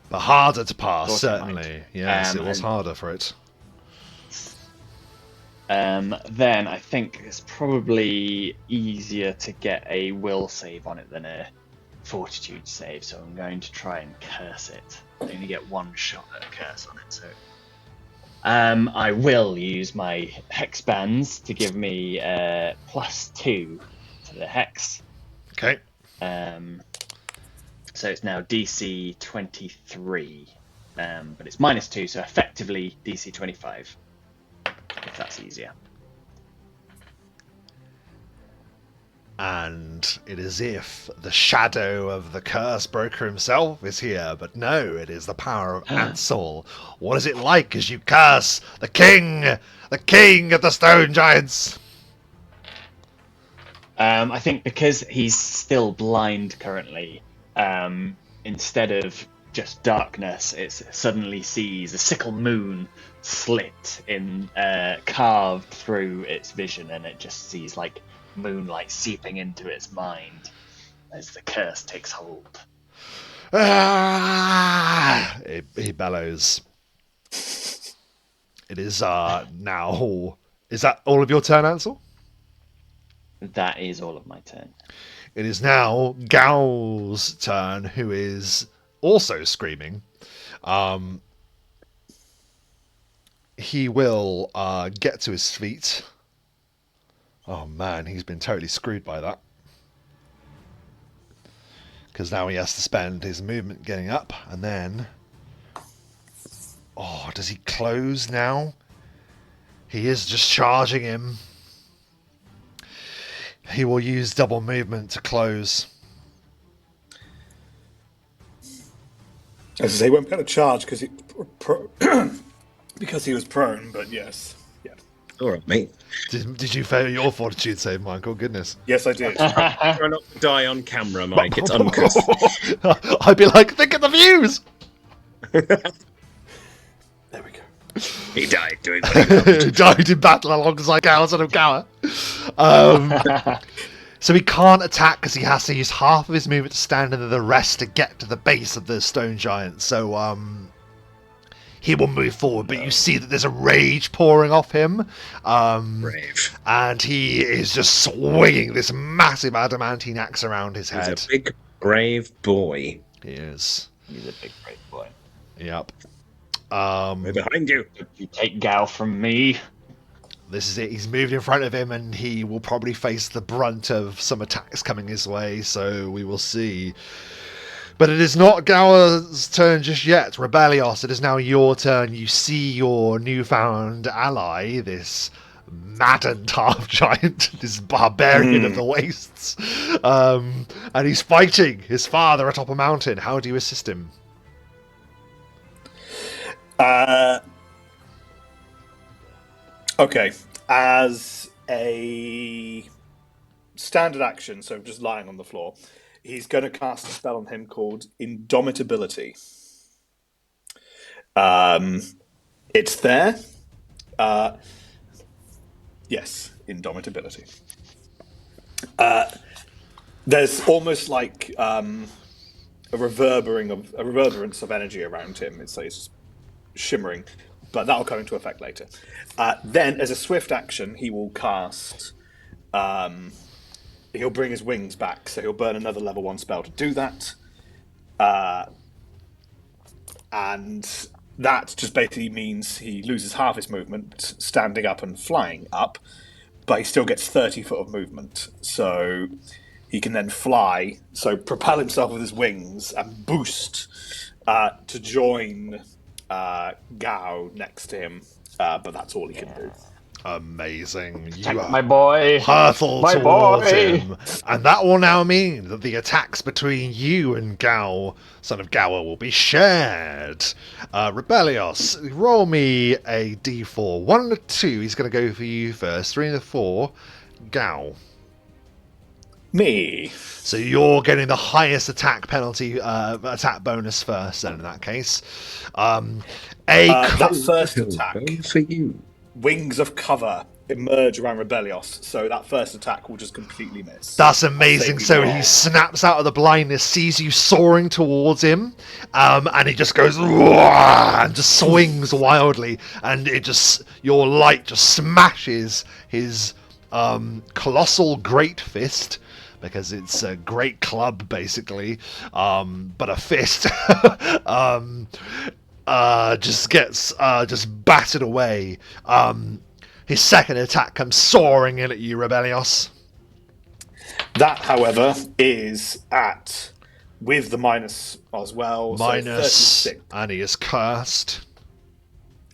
But harder to pass, Thought it certainly. might. Yes, it was harder for it. Then I think it's probably easier to get a will save on it than a fortitude save, so I'm going to try and curse it. I only get one shot at a curse on it, so I will use my hex bands to give me +2 to the hex. Okay. So it's now DC 23, but it's -2, so effectively DC 25. If that's easier. And it is if the shadow of the curse broker himself is here, but no, it is the power of Ansel. What is it like as you curse the king of the stone giants? I think because he's still blind currently, instead of just darkness, it suddenly sees a sickle moon slit in carved through its vision, and it just sees like moonlight seeping into its mind as the curse takes hold. Ah! He bellows. It is now. Is that all of your turn, Ansel? That is all of my turn. It is now Gal's turn, who is also screaming. He will get to his feet. Oh man, he's been totally screwed by that. Because now he has to spend his movement getting up, and then... Oh, does he close now? He is just charging him. He will use double movement to close. As I say, he won't be able to charge because he was prone, but yes. Yeah. All right, mate. Did you fail your fortitude save, Michael? Goodness. Yes, I did. Try not to die on camera, Mike. It's uncut. I'd be like, think of the views! There we go. He died doing what he loved. Died in battle alongside Son of Gower. So he can't attack because he has to use half of his movement to stand and then the rest to get to the base of the stone giant. So he will move forward, but you see that there's a rage pouring off him. Brave. And he is just swinging this massive adamantine axe around his head. He's a big, brave boy. He is. He's a big brave boy. Yep. We're behind you. You take Gal from me. This is it. He's moved in front of him, and he will probably face the brunt of some attacks coming his way, so we will see. But it is not Gower's turn just yet. Rebellios, it is now your turn. You see your newfound ally, this maddened half-giant, this barbarian of the wastes. And he's fighting his father atop a mountain. How do you assist him? Okay, as a standard action, so just lying on the floor, he's going to cast a spell on him called Indomitability. It's there. Yes, Indomitability. There's almost like a reverberance of energy around him. It's just shimmering, but that'll come into effect later. Then, as a swift action, he will cast. He'll bring his wings back, so he'll burn another level 1 spell to do that. And that just basically means he loses half his movement standing up and flying up, but he still gets 30 foot of movement. So he can then fly, so propel himself with his wings and boost to join Gao next to him. But that's all he can do. Amazing. My boy. Hurtle My towards boy. him. And that will now mean that the attacks between you and Gao, son of Gower, will be shared. Rebellios, roll me a d4. 1 and a 2, he's going to go for you first. 3 and a 4, Gao. Me. So you're getting the highest attack penalty, attack bonus first, then, in that case. That first attack, for you. wings of cover emerge around Rebellios, so that first attack will just completely miss. That's amazing. So he snaps out of the blindness, sees you soaring towards him, and he just goes and just swings wildly, and your light just smashes his colossal great fist, because it's a great club basically, but a fist. Just gets battered away. His second attack comes soaring in at you, Rebellios. That, however, is with the minus as well. Minus, so 36. and he is cursed.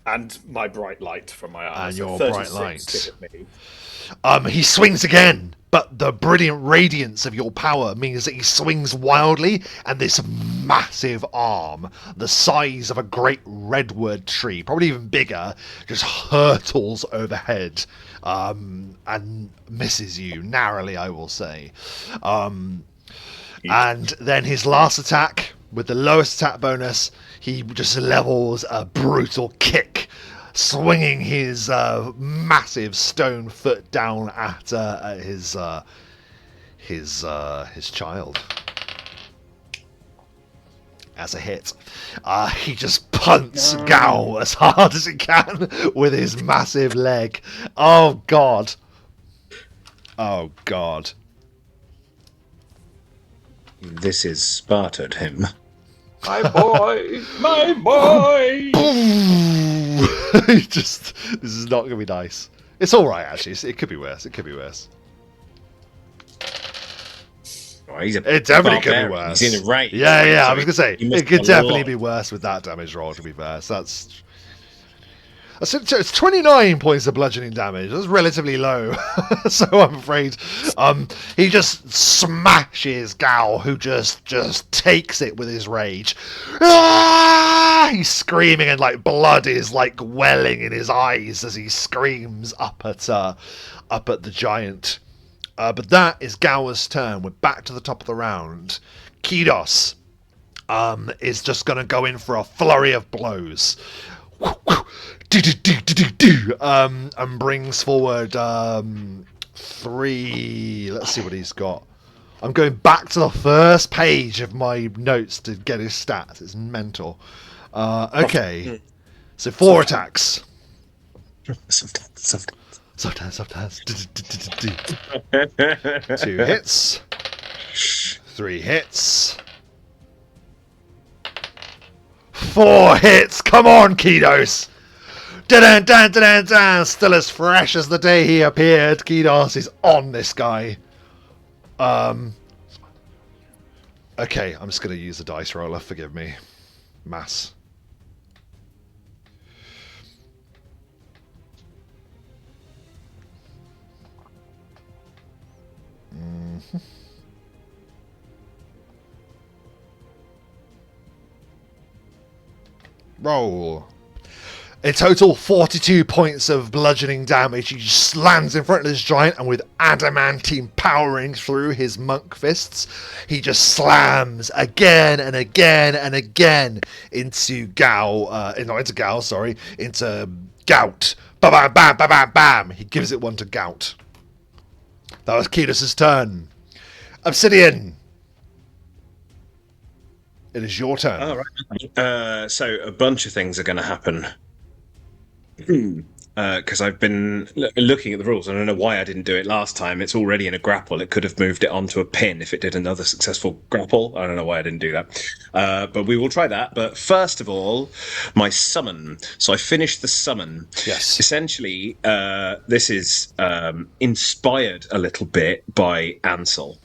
And my bright light from my eyes. And so your 36 bright light. to hit me. He swings again, but the brilliant radiance of your power means that he swings wildly, and this massive arm, the size of a great redwood tree, probably even bigger, just hurtles overhead, and misses you narrowly, I will say. And then his last attack, with the lowest attack bonus, he just levels a brutal kick, swinging his massive stone foot down at his child. As a hit, he just punts Gao as hard as he can with his massive leg. Oh god! Oh god! This is Sparta'd him. My boy. My boy. This is not gonna be nice. It's all right, actually. It could be worse. It could be worse. Oh, It definitely could be worse. He's in a range. Yeah. So I was gonna say he must it could have a definitely lot. be worse with that damage roll. To be fair, so it's 29 points of bludgeoning damage. That's relatively low, so I'm afraid he just smashes Gao, who just takes it with his rage. Ah! He's screaming, and like blood is like welling in his eyes as he screams up at the giant. But that is Gower's turn. We're back to the top of the round. Kidos is just going to go in for a flurry of blows. And brings forward 3. Let's see what he's got. I'm going back to the first page of my notes to get his stats. It's mental. Okay. So 4 attacks. Sometimes. 2 hits. 3 hits. 4 hits. Come on, Kidos. Dun-dun-dun-dun-dun. Still as fresh as the day he appeared. Kidos is on this guy. Okay, I'm just going to use the dice roller. Forgive me. Mass. Roll. In total, 42 points of bludgeoning damage. He just lands in front of this giant, and with adamantine powering through his monk fists, he just slams again and again and again into into Gout. Bam, bam, bam, bam, bam, bam. He gives it one to Gout. That was Kidos' turn. Obsidian! It is your turn. All right. So a bunch of things are going to happen. Because I've been looking at the rules. I don't know why I didn't do it last time. It's already in a grapple. It could have moved it onto a pin if it did another successful grapple. I don't know why I didn't do that. But we will try that. But first of all, my summon. So I finished the summon. Yes. Essentially, this is inspired a little bit by Ansel.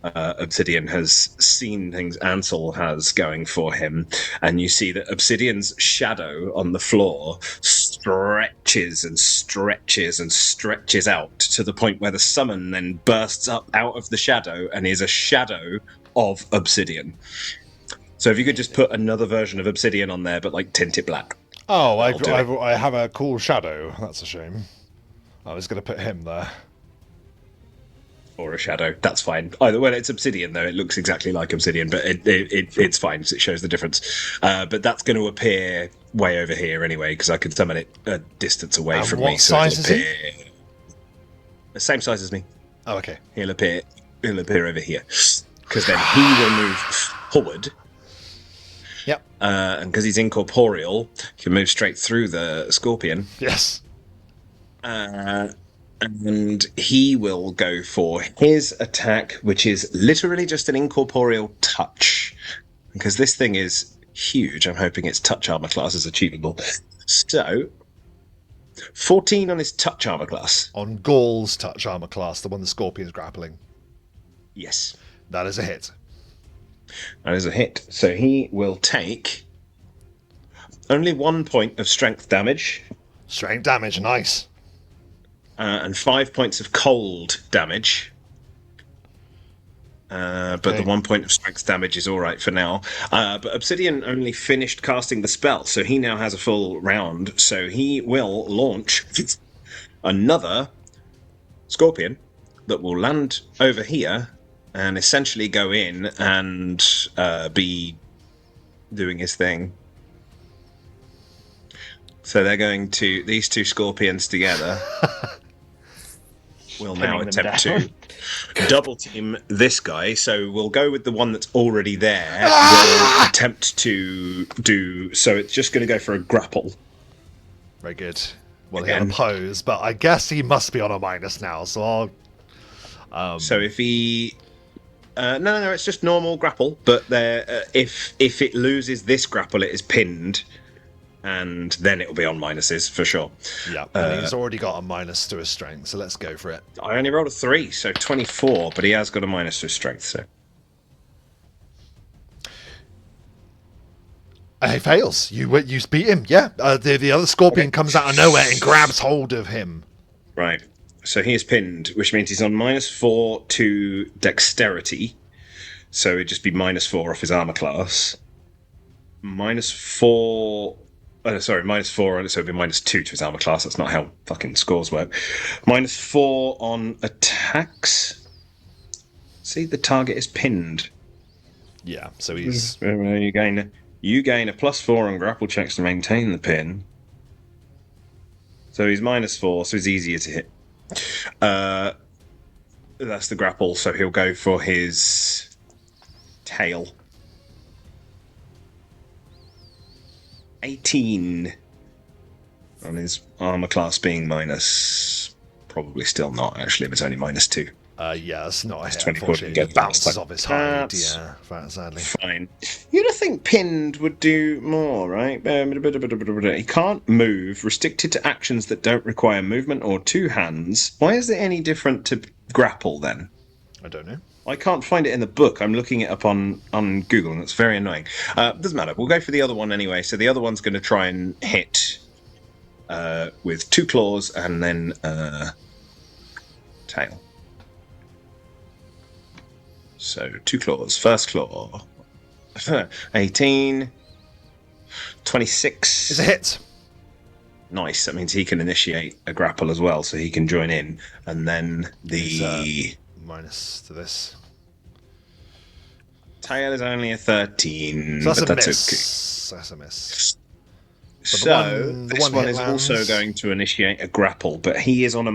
Obsidian has seen things Ansel has going for him, and you see that Obsidian's shadow on the floor stretches and stretches and stretches out to the point where the summon then bursts up out of the shadow and is a shadow of Obsidian. So if you could just put another version of Obsidian on there, but like tint it black. Oh, I have a cool shadow. That's a shame. I was going to put him there. Or a shadow, that's fine. Either way, it's Obsidian though. It looks exactly like Obsidian, but it's fine. It shows the difference. But that's going to appear way over here anyway, because I can summon it a distance away from me. What size is he? The same size as me. Oh, okay. He'll appear over here, because then he will move forward. Yep. And because he's incorporeal, he can move straight through the scorpion. Yes. And he will go for his attack, which is literally just an incorporeal touch. Because this thing is huge, I'm hoping its touch armor class is achievable. So, 14 on his touch armor class. On Gaul's touch armor class, the one the Scorpion's grappling. Yes. That is a hit. That is a hit. So he will take only 1 point of strength damage. Strength damage, nice. And 5 points of cold damage. But the 1 point of strength damage is all right for now. But Obsidian only finished casting the spell, so he now has a full round. So he will launch another scorpion that will land over here and essentially go in and be doing his thing. So they're going to, these two scorpions together will now attempt to double team this guy. So we'll go with the one that's already there. We'll attempt to do, so it's just going to go for a grapple. Very good. Well, he'll oppose, but I guess he must be on a minus now, so I'll... So if he... No, it's just normal grapple, but if it loses this grapple, it is pinned, and then it'll be on minuses for sure. Yeah, and he's already got a minus to his strength, so let's go for it. I only rolled a 3, so 24, but he has got a minus to his strength, so... He fails. You beat him, yeah. The other scorpion comes out of nowhere and grabs hold of him. Right. So he is pinned, which means he's on -4 to dexterity. So it'd just be -4 off his armor class. -4... -4, so it'd be -2 to his armor class. That's not how fucking scores work. -4 on attacks. See, the target is pinned. Yeah, so he's... You gain a +4 on grapple checks to maintain the pin. So he's -4, so he's easier to hit. That's the grapple, so he'll go for his tail. 18 on his armor class being minus. Probably still not, actually, if it's only -2. Yeah, that's not a hit, 24 unfortunately. get It bounces that. off his hide, That's yeah, sadly. Fine. You'd have think pinned would do more, right? He can't move, restricted to actions that don't require movement or two hands. Why is it any different to grapple, then? I don't know. I can't find it in the book. I'm looking it up on Google, and it's very annoying. Doesn't matter. We'll go for the other one anyway. So the other one's going to try and hit with 2 claws and then tail. So 2 claws. First claw. 18. 26. It's a hit. Nice. That means he can initiate a grapple as well, so he can join in. And then the... minus to this. tail is only a 13. So that's but a miss. Okay. That's a miss. So the this one one hit is lands. also going to initiate a grapple, but he is on a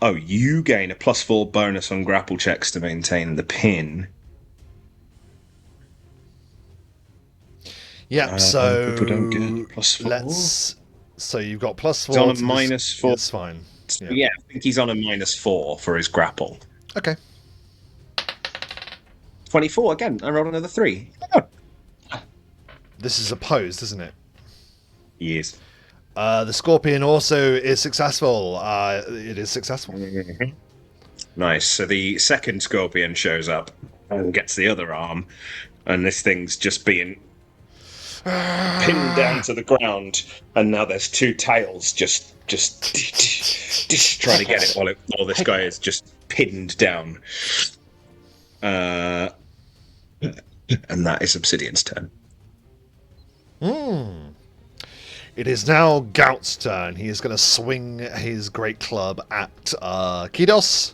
Oh, you gain a +4 bonus on grapple checks to maintain the pin. Yep. People don't get +4. So you've got +4. He's on a to -4. It's fine. So yeah, I think he's on a -4 for his grapple. Okay. 24 again. I rolled another 3. This is opposed, isn't it? Yes. The scorpion also is successful. It is successful. Nice. So the second scorpion shows up and gets the other arm, and this thing's just being pinned down to the ground, and now there's two tails just trying to get it while this guy is just pinned down. And that is Obsidian's turn. It is now Gout's turn. He is going to swing his great club at Kidos.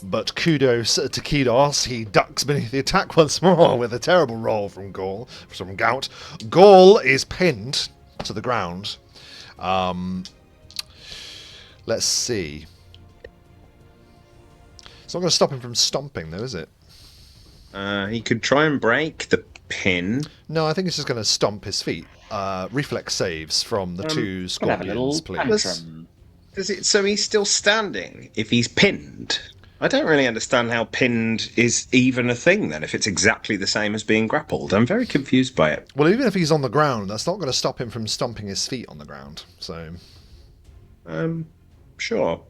But kudos to Kidos. He ducks beneath the attack once more with a terrible roll from Gout. Gaul is pinned to the ground. Let's see. It's not going to stop him from stomping, though, is it? He could try and break the pin. No, I think it's just going to stomp his feet. Reflex saves from the two scorpions, please. So he's still standing if he's pinned? I don't really understand how pinned is even a thing then, if it's exactly the same as being grappled. I'm very confused by it. Well, even if he's on the ground, that's not going to stop him from stomping his feet on the ground. So, sure.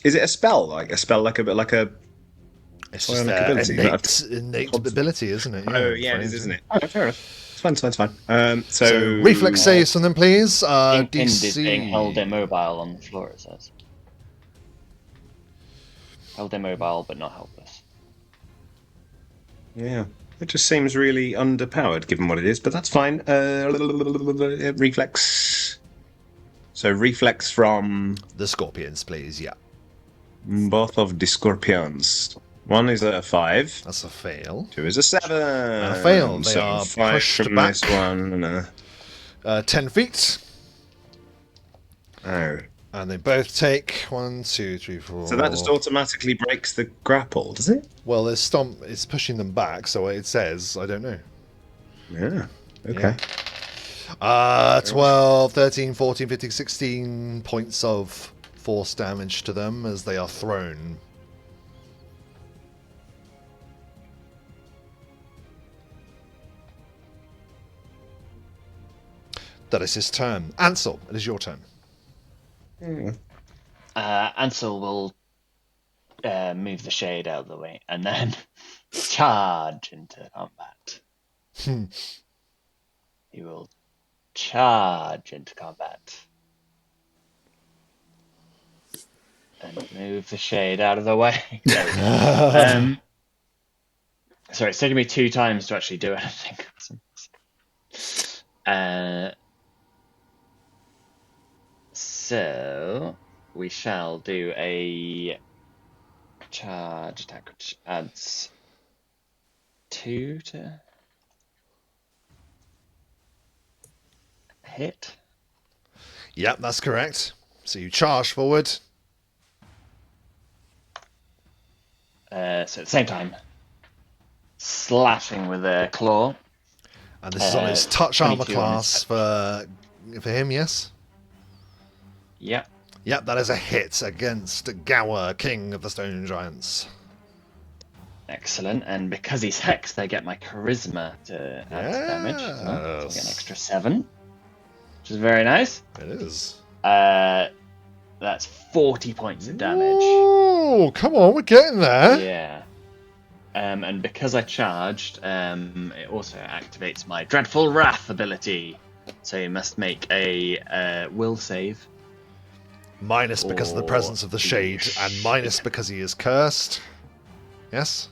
Is it a spell? Like a bit like a... It's just innate ability, isn't it? Yeah, it is, isn't it? Oh, fair enough. It's fine. So reflex saves from them, please. Being DC. pinned is being held immobile on the floor, it says. Held immobile, but not helpless. Yeah, it just seems really underpowered, given what it is, but that's fine. Reflex. So reflex from... the scorpions, please, yeah. Both of the scorpions. One is a 5. That's a fail. 2 is a 7. And a fail. They are 5 pushed from back. this one. And 10 feet. Oh. And they both take 1, 2, 3, 4. So that just automatically breaks the grapple, does it? Well, there's stomp. It's pushing them back, so it says. I don't know. Yeah. Okay. 12, 13, 14, 15, 16 points of force damage to them as they are thrown. That is his turn. Ansel, it is your turn. Ansel will move the shade out of the way and then charge into combat. He will charge into combat and move the shade out of the way. There we go. Sorry, it's taken me 2 times to actually do anything. So we shall do a charge attack, which adds 2 to hit. Yep, that's correct. So you charge forward. So at the same time, slashing with a claw. And this is on his touch armor class for him, yes? Yep. Yep, that is a hit against Gower, King of the Stone Giants. Excellent. And because he's hexed, they get my charisma to add damage. So I get an extra 7, which is very nice. It is. That's 40 points of damage. Oh, come on, we're getting there. Yeah. And because I charged, it also activates my Dreadful Wrath ability. So you must make a will save. Minus because of the presence of the shade, and minus because he is cursed. Yes?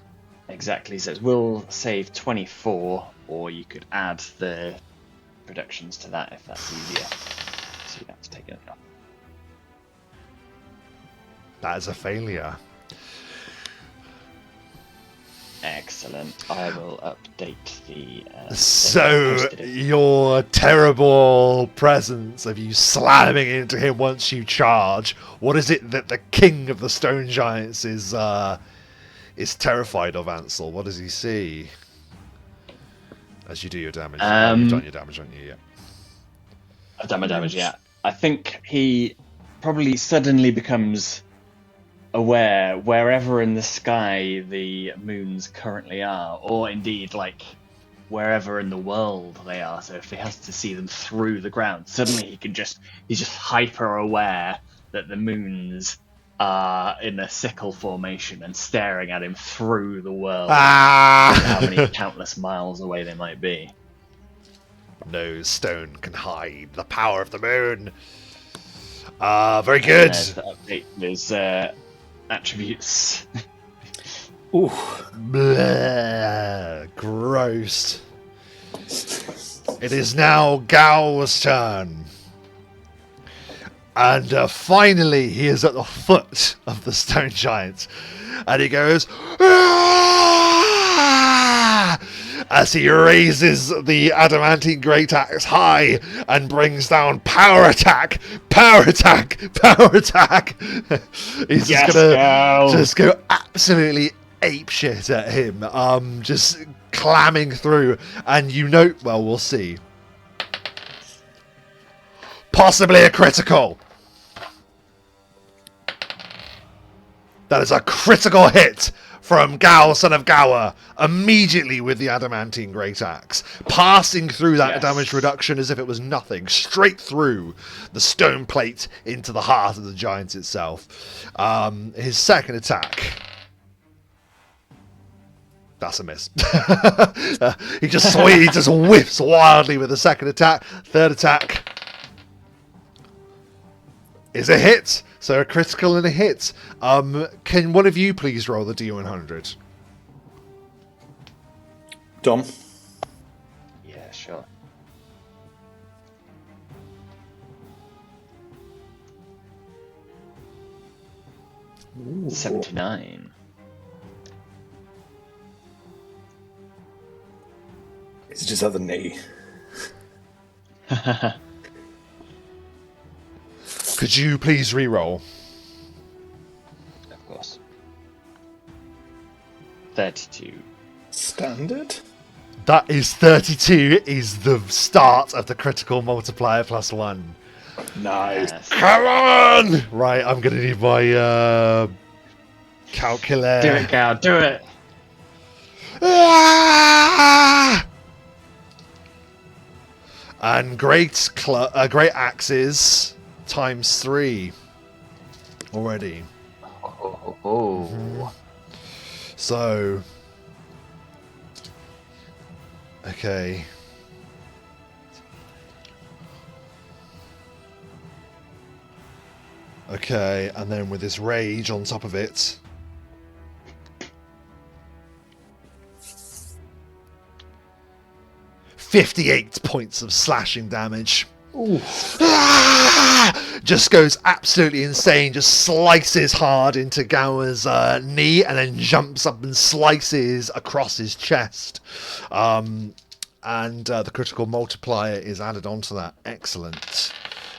Exactly. So it's will save 24, or you could add the reductions to that if that's easier. So you have to take it off. Excellent. I will update the. So your terrible presence of you slamming into him once you charge. What is it that the king of the stone giants is terrified of, Ansel? What does he see as you do your damage? You've done your damage, haven't you? Yeah. I've done my damage. Yeah. I think he probably suddenly becomes aware wherever in the sky the moons currently are, or indeed like wherever in the world they are. So if he has to see them through the ground, suddenly he's just hyper aware that the moons are in a sickle formation and staring at him through the world. How many countless miles away they might be. No stone can hide the power of the moon. Very good. Update his attributes. Ooh. Bleh, gross. It is now Gao's turn. And finally, he is at the foot of the stone giant. And he goes, "Ah!" as he raises the adamantine great axe high and brings down power attack, power attack, power attack. He's just gonna just go absolutely apeshit at him, just clamming through. And well, we'll see. Possibly a critical. That is a critical hit from Gao, son of Gawa, immediately with the adamantine great axe, passing through that damage reduction as if it was nothing, straight through the stone plate into the heart of the giant itself. His second attack. That's a miss. He just whiffs wildly with the second attack. Third attack is a hit. So a critical and a hit. Can one of you please roll the D100? Dom? Yeah, sure. Ooh. 79. It's just other knee. Could you please re-roll? Of course. 32. Standard? That is 32 is the start of the critical multiplier +1. Nice. Yes. Come on! Right, I'm going to need my calculator. Do it, Gal, do it! Ah! And great axes ×3 already. Oh. So, okay. Okay, and then with this rage on top of it. "58 points of slashing damage." Ah! Just goes absolutely insane, just slices hard into Gower's knee and then jumps up and slices across his chest. And the critical multiplier is added onto that. Excellent.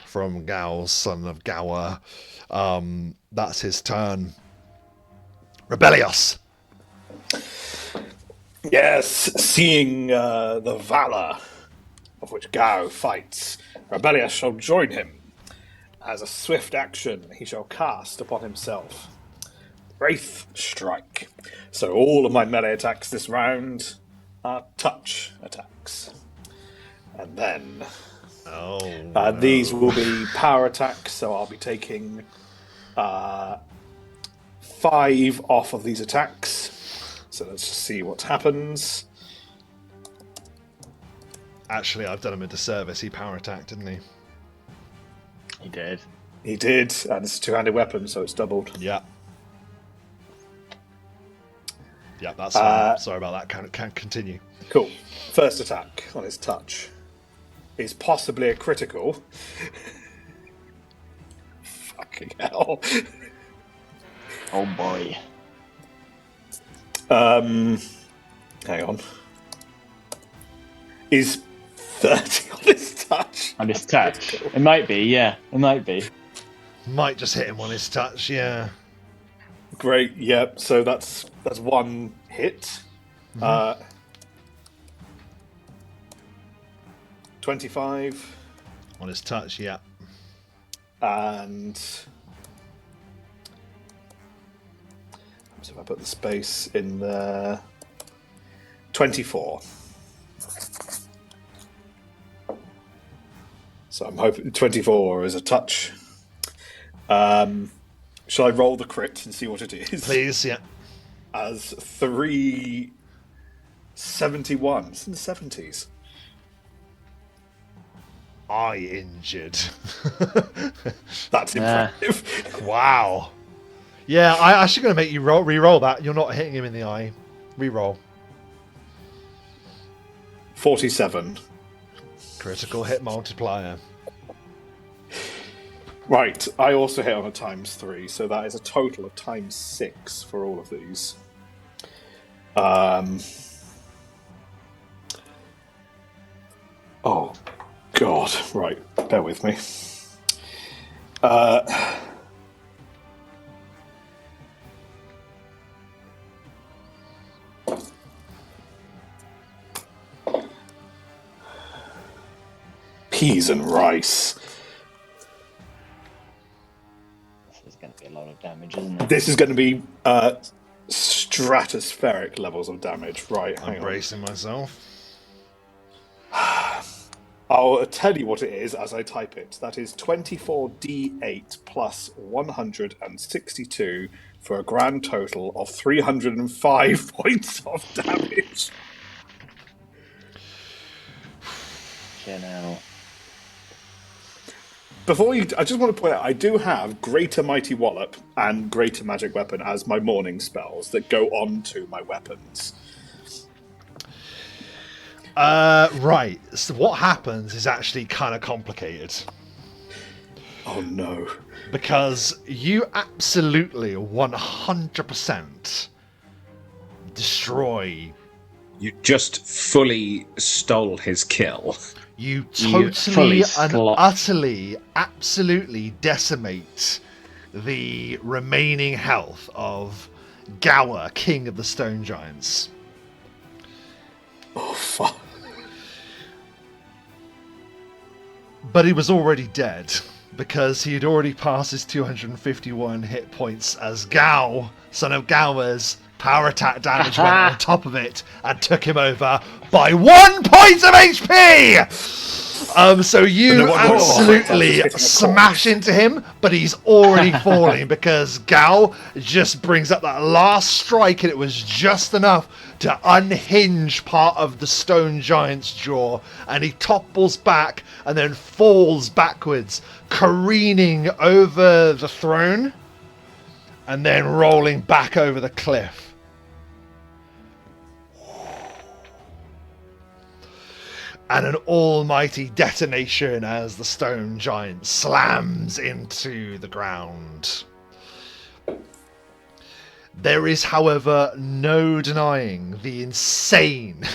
From Gao, son of Gawa. That's his turn. Rebellios. Yes, seeing the valor of which Gao fights, Rebellious shall join him. As a swift action, he shall cast upon himself Wraith Strike. So all of my melee attacks this round are touch attacks. And then these will be power attacks, so I'll be taking 5 off of these attacks. So let's just see what happens. Actually, I've done him a disservice. He power attacked, didn't he? He did. He did, and it's a two-handed weapon, so it's doubled. Yeah. Yeah, that's fine. Sorry about that. Can't continue. Cool. First attack on his touch is possibly a critical. Fucking hell. Oh boy. Hang on. Is 30 on his touch? On his touch. It might be, yeah. It might be. Might just hit him on his touch, yeah. Great, yep. So that's one hit. 25. On his touch, yeah. And so if I put the space in there, 24. So I'm hoping 24 is a touch. Shall I roll the crit and see what it is? Please, yeah. As 371. It's in the 70s. I injured. That's impressive. Wow. Yeah, I actually going to make you re-roll that. You're not hitting him in the eye. Re-roll. 47. Critical hit multiplier. Right, I also hit on a ×3, so that is a total of ×6 for all of these. Oh, God. Right, bear with me. Peas and rice. This is going to be a lot of damage, isn't it? This is going to be stratospheric levels of damage. Right, hang I'm on. bracing myself. I'll tell you what it is as I type it. That is 24d8 plus 162 for a grand total of 305 points of damage. Now. Before you, I just want to point out, I do have Greater Mighty Wallop and Greater Magic Weapon as my morning spells that go on to my weapons. Right. So what happens is actually kind of complicated. Oh no. Because you absolutely 100% destroy. You just fully stole his kill. You You totally fully and slot- utterly, absolutely decimate the remaining health of Gower, King of the Stone Giants. Oh fuck. But he was already dead, because he had already passed his 251 hit points as Gao, son of Gower's power attack damage went on top of it and took him over by 1 point of HP! So you No wonder it's absolutely hitting a smash into him, but he's already falling because Gao just brings up that last strike and it was just enough to unhinge part of the stone giant's jaw, and he topples back and then falls backwards, careening over the throne and then rolling back over the cliff. And an almighty detonation as the stone giant slams into the ground. There is, however, no denying the insane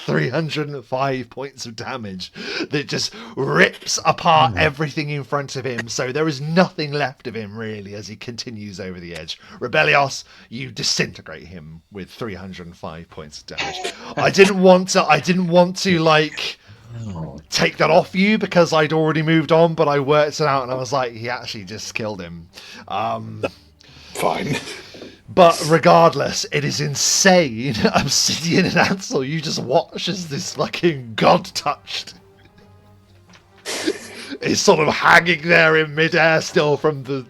305 points of damage that just rips apart everything in front of him. So there is nothing left of him, really, as he continues over the edge. Rebellios, you disintegrate him with 305 points of damage. I didn't want to like take that off you because I'd already moved on, but I worked it out and I was like, he actually just killed him. Fine. But regardless, it is insane. Obsidian and Ansel, you just watch as this fucking god-touched is sort of hanging there in midair still from the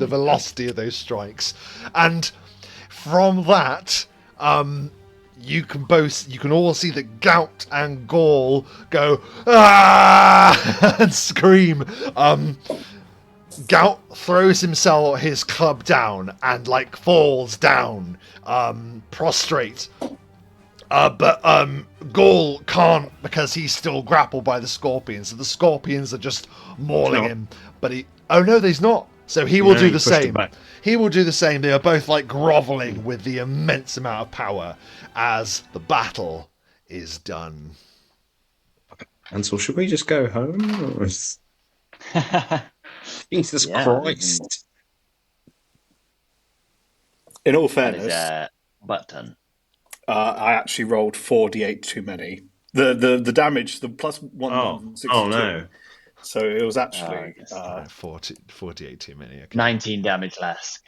velocity of those strikes. And from that, you can all see that Gout and Gaul go ah and scream. Gout throws his club down and like falls down, prostrate. But Gaul can't because he's still grappled by the scorpions. So the scorpions are just mauling him. But oh no, he's not. So he will No, do he the pushed him same. back. He will do the same. They are both like groveling with the immense amount of power as the battle is done. Ansel, should we just go home? Or is- Jesus Yeah, Christ. In all that is fairness, butt ton. I actually rolled 4d8 too many. The damage, the plus Oh 162. no. So it was I actually guess 48 too many. Okay. 19 damage less.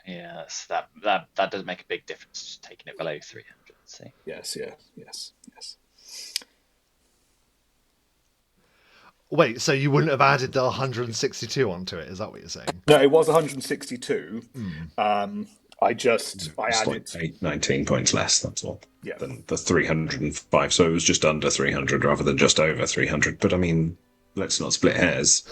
Yeah, that does make a big difference. Taking it below 300. So. yes. Wait, so you wouldn't have added the 162 onto it? Is that what you're saying? No, it was 162. I It's added. like 19 points less, that's all. Yeah. Than the 305. So it was just under 300 rather than just over 300. But I mean, let's not split hairs.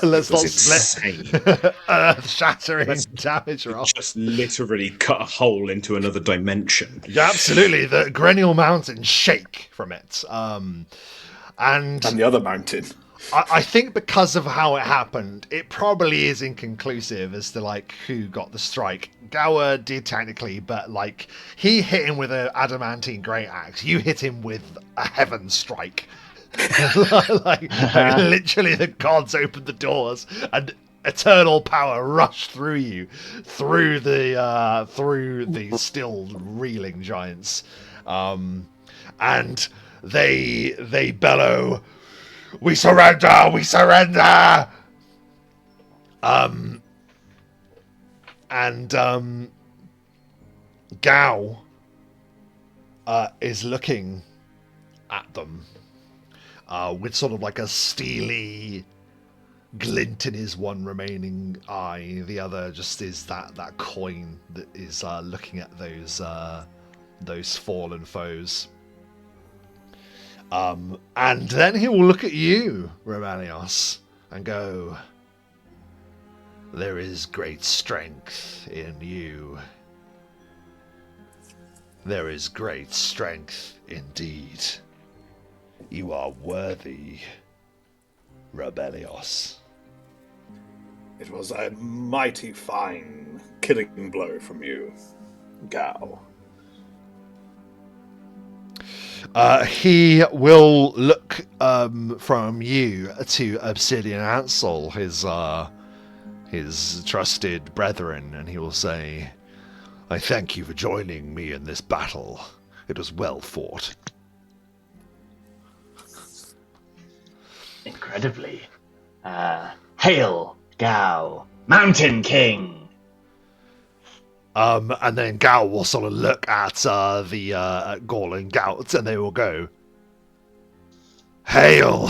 Let's not was split. insane. Earth-shattering damage roll. Just literally cut a hole into another dimension. Yeah, absolutely. The Grenial Mountains shake from it. And the other mountain. I think because of how it happened, it probably is inconclusive as to like who got the strike. Gower did technically, but like he hit him with an adamantine great axe. You hit him with a heaven strike. like literally, the gods opened the doors and eternal power rushed through you, through the still reeling giants, and they bellow. We surrender! We surrender! Gao is looking at them with sort of like a steely glint in his one remaining eye. The other just is that coin that is looking at those fallen foes. And then he will look at you, Romanios, and go, there is great strength in you. There is great strength indeed. You are worthy, Rebellios. It was a mighty fine killing blow from you, Gao. He will look from you to Obsidian Ansel, his trusted brethren, and he will say, I thank you for joining me in this battle. It was well fought. Incredibly. Hail, Gao, Mountain King! And then Gao will sort of look at the Gaul and Gout, and they will go, hail!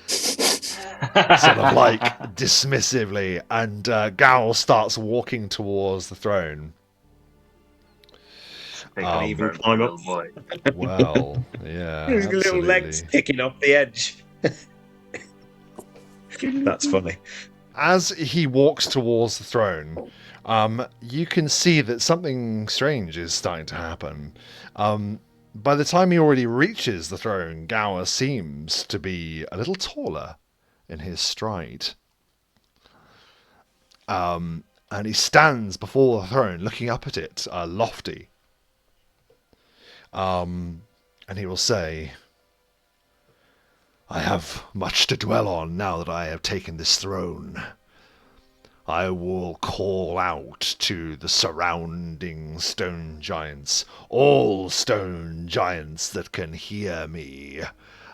Sort of like dismissively, and Gao starts walking towards the throne. Even climb up. Well, yeah, His little legs absolutely. sticking off the edge. That's funny. As he walks towards the throne, you can see that something strange is starting to happen. By the time he already reaches the throne, Gower seems to be a little taller in his stride. And he stands before the throne, looking up at it, lofty. And he will say, I have much to dwell on now that I have taken this throne. I will call out to the surrounding stone giants, all stone giants that can hear me,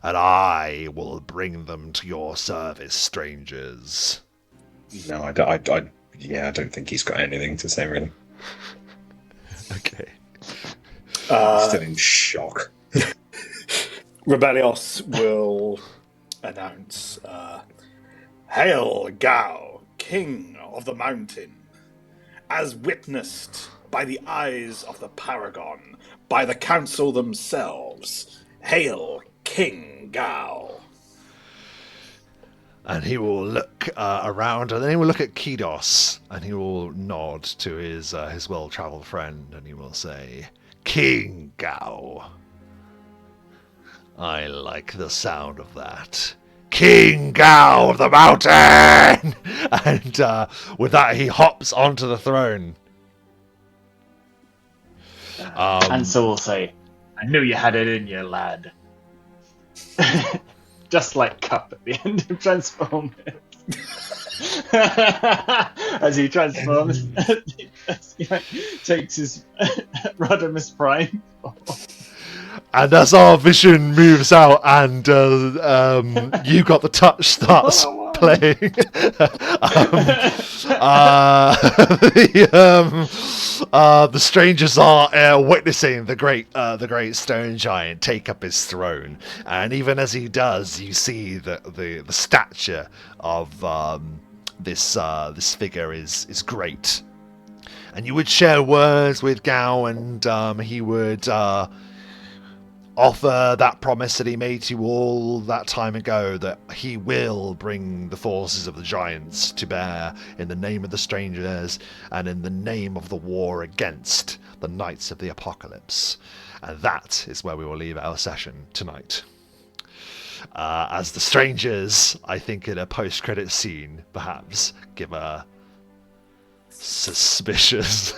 and I will bring them to your service, strangers. No, I don't think he's got anything to say, really. Okay. Still in shock. Rebellios will announce, Hail, Gao, King of the Mountain, as witnessed by the eyes of the Paragon, by the Council themselves. Hail, King Gao. And he will look around, and then he will look at Kidos, and he will nod to his well-travelled friend, and he will say, King Gao. I like the sound of that. King Gao of the mountain! And with that, he hops onto the throne. Ansel will say, I knew you had it in you, lad. Just like Cup at the end of Transformers. As he transforms, as he takes his Rodimus Prime. And as our vision moves out and You Got the Touch starts playing, the strangers are witnessing the great stone giant take up his throne. And even as he does, you see that the stature of this figure is great. And you would share words with Gao, and he would offer that promise that he made to you all that time ago, that he will bring the forces of the giants to bear in the name of the strangers and in the name of the war against the Knights of the Apocalypse. And that is where we will leave our session tonight. As the strangers, I think in a post-credit scene, perhaps, give a suspicious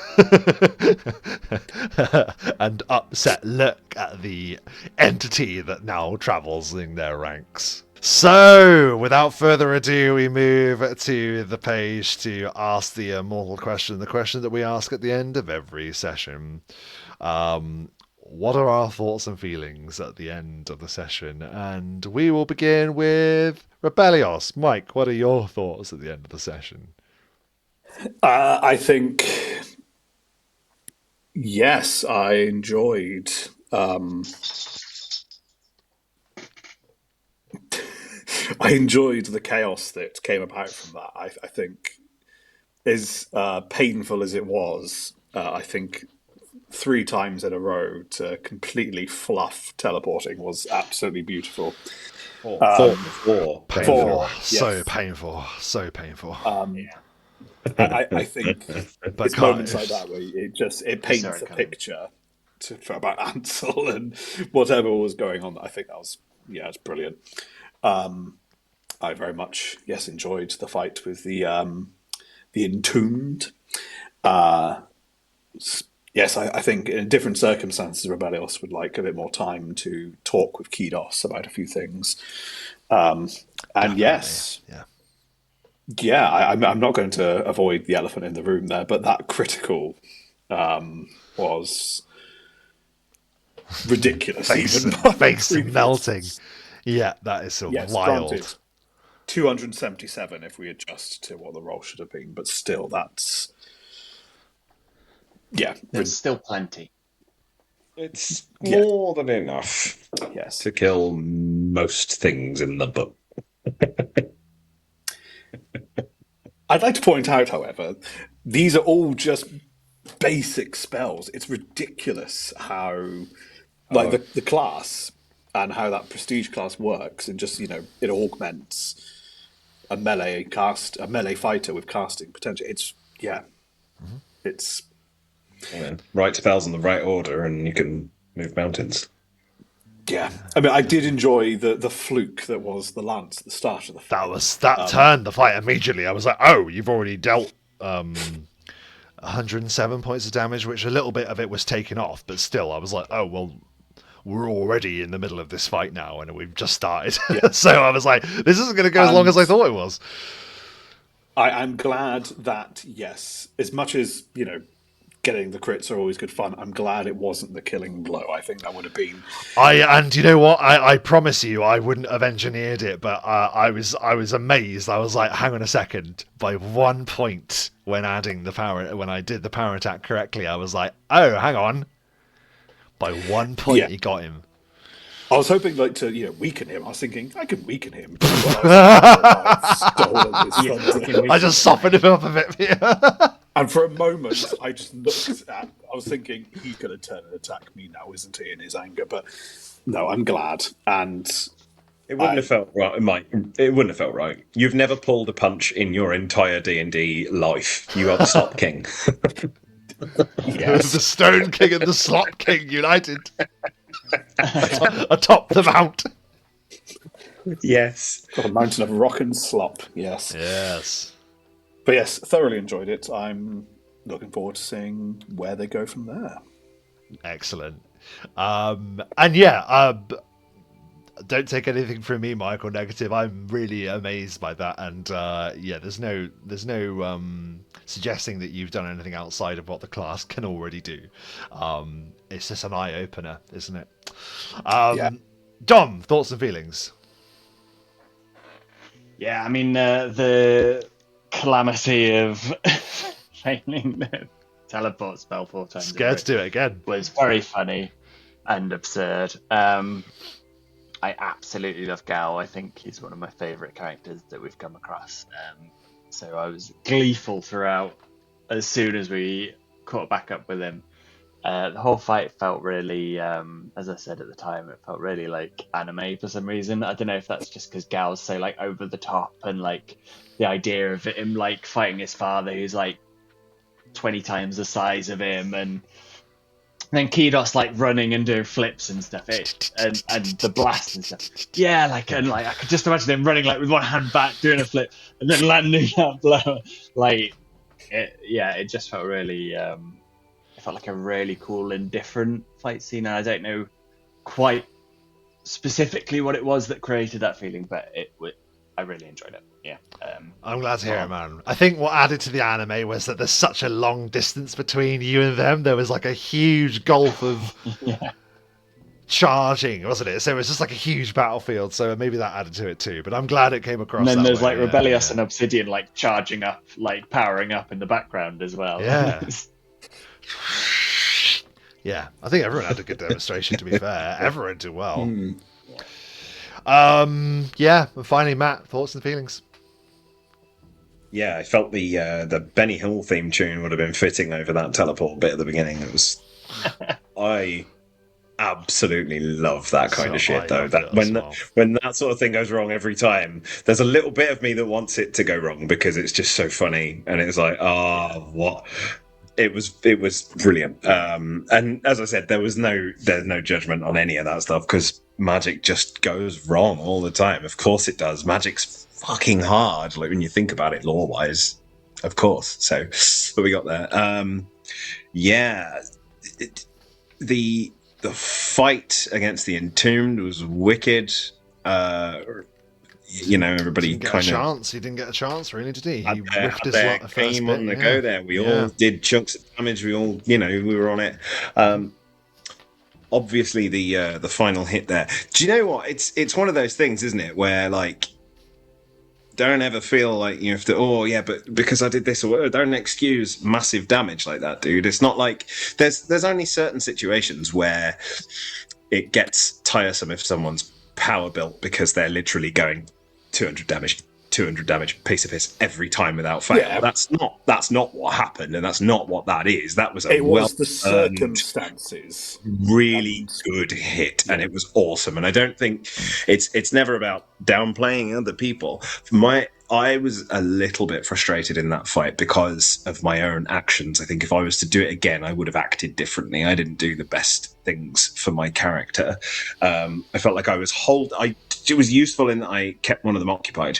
and upset look at the entity that now travels in their ranks. So, without further ado, we move to the page to ask the immortal question, the question that we ask at the end of every session. What are our thoughts and feelings at the end of the session? And we will begin with Rebellios. Mike, what are your thoughts at the end of the session? I think, yes, I enjoyed. I enjoyed the chaos that came about from that. I think, as painful as it was, I think 3 times in a row to completely fluff teleporting was absolutely beautiful. Four. Painful. Yes. So painful. So painful. I think it's moments like that where it paints a picture about Ansel and whatever was going on. I think that was it's brilliant. I very much enjoyed the fight with the Entombed. Yes, I think in different circumstances, Rebellios would like a bit more time to talk with Kidos about a few things. And I'm not going to avoid the elephant in the room there, but that critical was ridiculous. Face melting. Yeah, that is wild. Granted, 277 if we adjust to what the roll should have been, but still, that's... There's still plenty. It's more than enough to kill most things in the book. I'd like to point out, however, these are all just basic spells. It's ridiculous how, the class and how that prestige class works, and just it augments a melee fighter with casting potential. It's it's. Right spells in the right order, and you can move mountains. Yeah, I mean, I did enjoy the fluke that was the lance at the start of the fight. That turned the fight immediately. I was like, oh, you've already dealt 107 points of damage, which a little bit of it was taken off, but still, I was like, oh, well, we're already in the middle of this fight now, and we've just started. So I was like, this isn't going to go as long as I thought it was. I'm glad that, as much as, getting the crits are always good fun, I'm glad it wasn't the killing blow. I think that would have been... And you know what? I promise you, I wouldn't have engineered it, but I was amazed. I was like, hang on a second. By 1 point when I did the power attack correctly, I was like, oh, hang on. By 1 point, he got him. I was hoping to weaken him. I was thinking I can weaken him. I just softened him up a bit. And for a moment, I just looked at. I was thinking he's going to turn and attack me now, isn't he? In his anger, but no, I'm glad. And it wouldn't have felt right, Mike. It wouldn't have felt right. You've never pulled a punch in your entire D&D life. You are the Slop King. The Stone King and the Slop King united atop the mount. Yes. Got a mountain of rock and slop. Yes. Yes. But yes, thoroughly enjoyed it. I'm looking forward to seeing where they go from there. Excellent. And yeah, don't take anything from me, Michael, negative. I'm really amazed by that, and yeah, there's no suggesting that you've done anything outside of what the class can already do. It's just an eye opener, isn't it? Yeah. Dom, thoughts and feelings? Yeah, I mean, the calamity of failing the teleport spell 4 times Scared to do it again. was very funny and absurd. I absolutely love Gal. I think he's one of my favourite characters that we've come across. So I was gleeful throughout as soon as we caught back up with him. The whole fight felt really, as I said at the time, it felt really like anime for some reason. I don't know if that's just because Gal's so like over the top, and like the idea of him like fighting his father, who's like 20 times the size of him, and then Kidos like running and doing flips and stuff, and the blast and stuff. Yeah, like I could just imagine him running like with one hand back, doing a flip, and then landing that blow. Like, it just felt really. It felt like a really cool and different fight scene. And I don't know quite specifically what it was that created that feeling, but I really enjoyed it. Yeah. I'm glad to hear it, man. I think what added to the anime was that there's such a long distance between you and them. There was like a huge gulf of charging, wasn't it? So it was just like a huge battlefield. So maybe that added to it too. But I'm glad it came across. And then that there's way. like Rebellious and Obsidian like charging up, like powering up in the background as well. Yeah. Yeah, I think everyone had a good demonstration, to be fair. Everyone did well. Yeah, and finally, Matt, thoughts and feelings? Yeah, I felt the Benny Hill theme tune would have been fitting over that teleport bit at the beginning. It was, I absolutely love that kind of shit, though. That when that sort of thing goes wrong every time, there's a little bit of me that wants it to go wrong because it's just so funny, and it's like, what? It was brilliant. And as I said, there's no judgment on any of that stuff because magic just goes wrong all the time. Of course it does. Magic's fucking hard, like when you think about it lore wise, of course. So what we got there. The fight against the Entombed was wicked. Everybody kind of he didn't get a chance, really, did he? He ripped his lot the first bit. On the go there. We all did chunks of damage. We all, we were on it. Obviously, the final hit there. Do you know what? It's one of those things, isn't it? Where like, don't ever feel like you have to. But because I did this, or don't excuse massive damage like that, dude. It's not like there's only certain situations where it gets tiresome if someone's power built because they're literally going 200 damage, piece of piss every time without fail. Yeah. That's not what happened, and that's not what that is. That was the circumstances. Really good hit, and it was awesome. And I don't think it's never about downplaying other people. I was a little bit frustrated in that fight because of my own actions. I think if I was to do it again, I would have acted differently. I didn't do the best things for my character. I felt like it was useful in that I kept one of them occupied,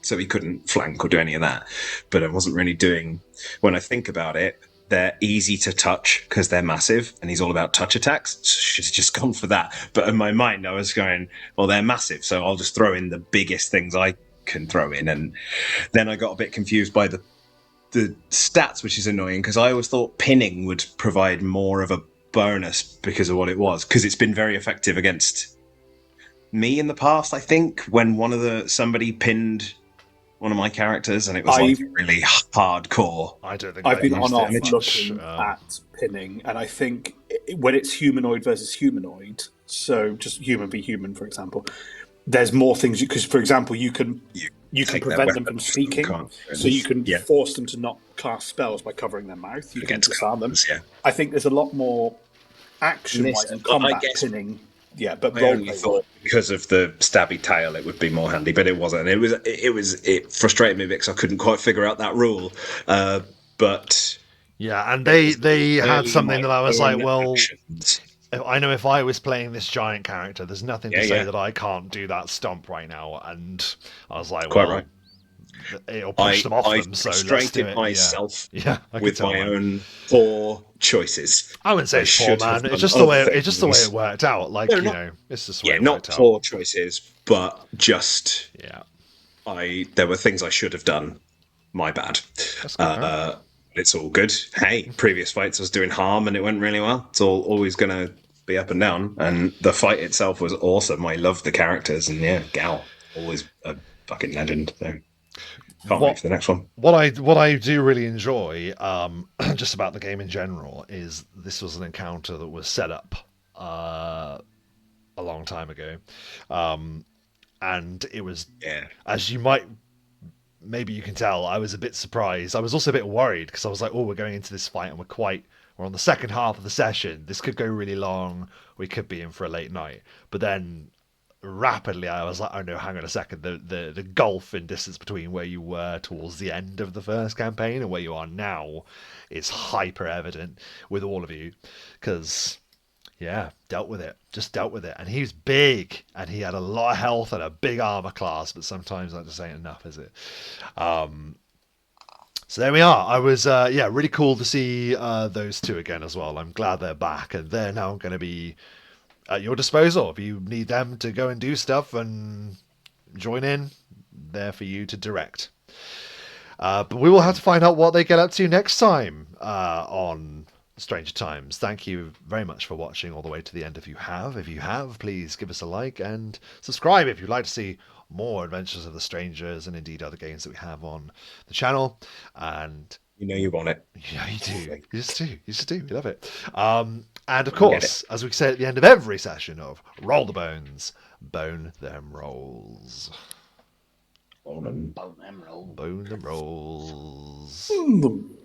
so he couldn't flank or do any of that. But I wasn't really doing. When I think about it, they're easy to touch because they're massive, and he's all about touch attacks. Should have just gone for that. But in my mind, I was going, well, they're massive, so I'll just throw in the biggest things I can throw in. And then I got a bit confused by the stats, which is annoying because I always thought pinning would provide more of a bonus because of what it was, because it's been very effective against me in the past. I think when somebody pinned one of my characters, and it was really hardcore. I don't think I've been on off looking at pinning, and I think when it's humanoid versus humanoid, so just human v human, for example, there's more things because, for example, you can prevent them from speaking, so you can force them to not cast spells by covering their mouth. You can disarm them. Yeah. I think there's a lot more action-wise in combat pinning. Yeah, but I only thought because of the stabby tail, it would be more handy, but it wasn't. It frustrated me because I couldn't quite figure out that rule. But yeah, and they had something that I was like, well. I know if I was playing this giant character, there's nothing to Yeah, say yeah. that I can't do that stomp right now. And I was like, Quite well, right. it'll push them off I them, so let's do frustrated it. Yeah, myself yeah, I could with tell, my man. own poor choices. I wouldn't say I it's poor, should have man. It's done just the other way. It's just the way it things. worked out. No, Like, not it's just the way yeah, it not worked out. poor choices, but just Yeah, there were things I should have done. My bad. that's good, man. It's all good. Hey, previous fights I was doing harm and it went really well. It's always gonna be up and down. And the fight itself was awesome. I loved the characters, and yeah, Gal always a fucking legend. So can't wait What for the next one. what I do really enjoy, just about the game in general, is this was an encounter that was set up a long time ago, and it was, Yeah, as you might, maybe you can tell, I was a bit surprised. I was also a bit worried because I was like, oh, we're going into this fight and we're on the second half of the session. This could go really long. We could be in for a late night. But then rapidly I was like, oh no, hang on a second. The gulf in distance between where you were towards the end of the first campaign and where you are now is hyper evident with all of you, because yeah, dealt with it. Just dealt with it. And he was big, and he had a lot of health and a big armor class, but sometimes that just ain't enough, is it? So there we are. I was, really cool to see those two again as well. I'm glad they're back, and they're now going to be at your disposal. If you need them to go and do stuff and join in, there for you to direct. But we will have to find out what they get up to next time on Stranger Times. Thank you very much for watching all the way to the end. If you have, please give us a like and subscribe if you'd like to see more Adventures of the Strangers and indeed other games that we have on the channel. And you know you want it. yeah, you do. You just do. You just do. We love it. And of Get course, as we say at the end of every session of Roll the Bones, bone them rolls. Bone them rolls. Bone them rolls. Boom.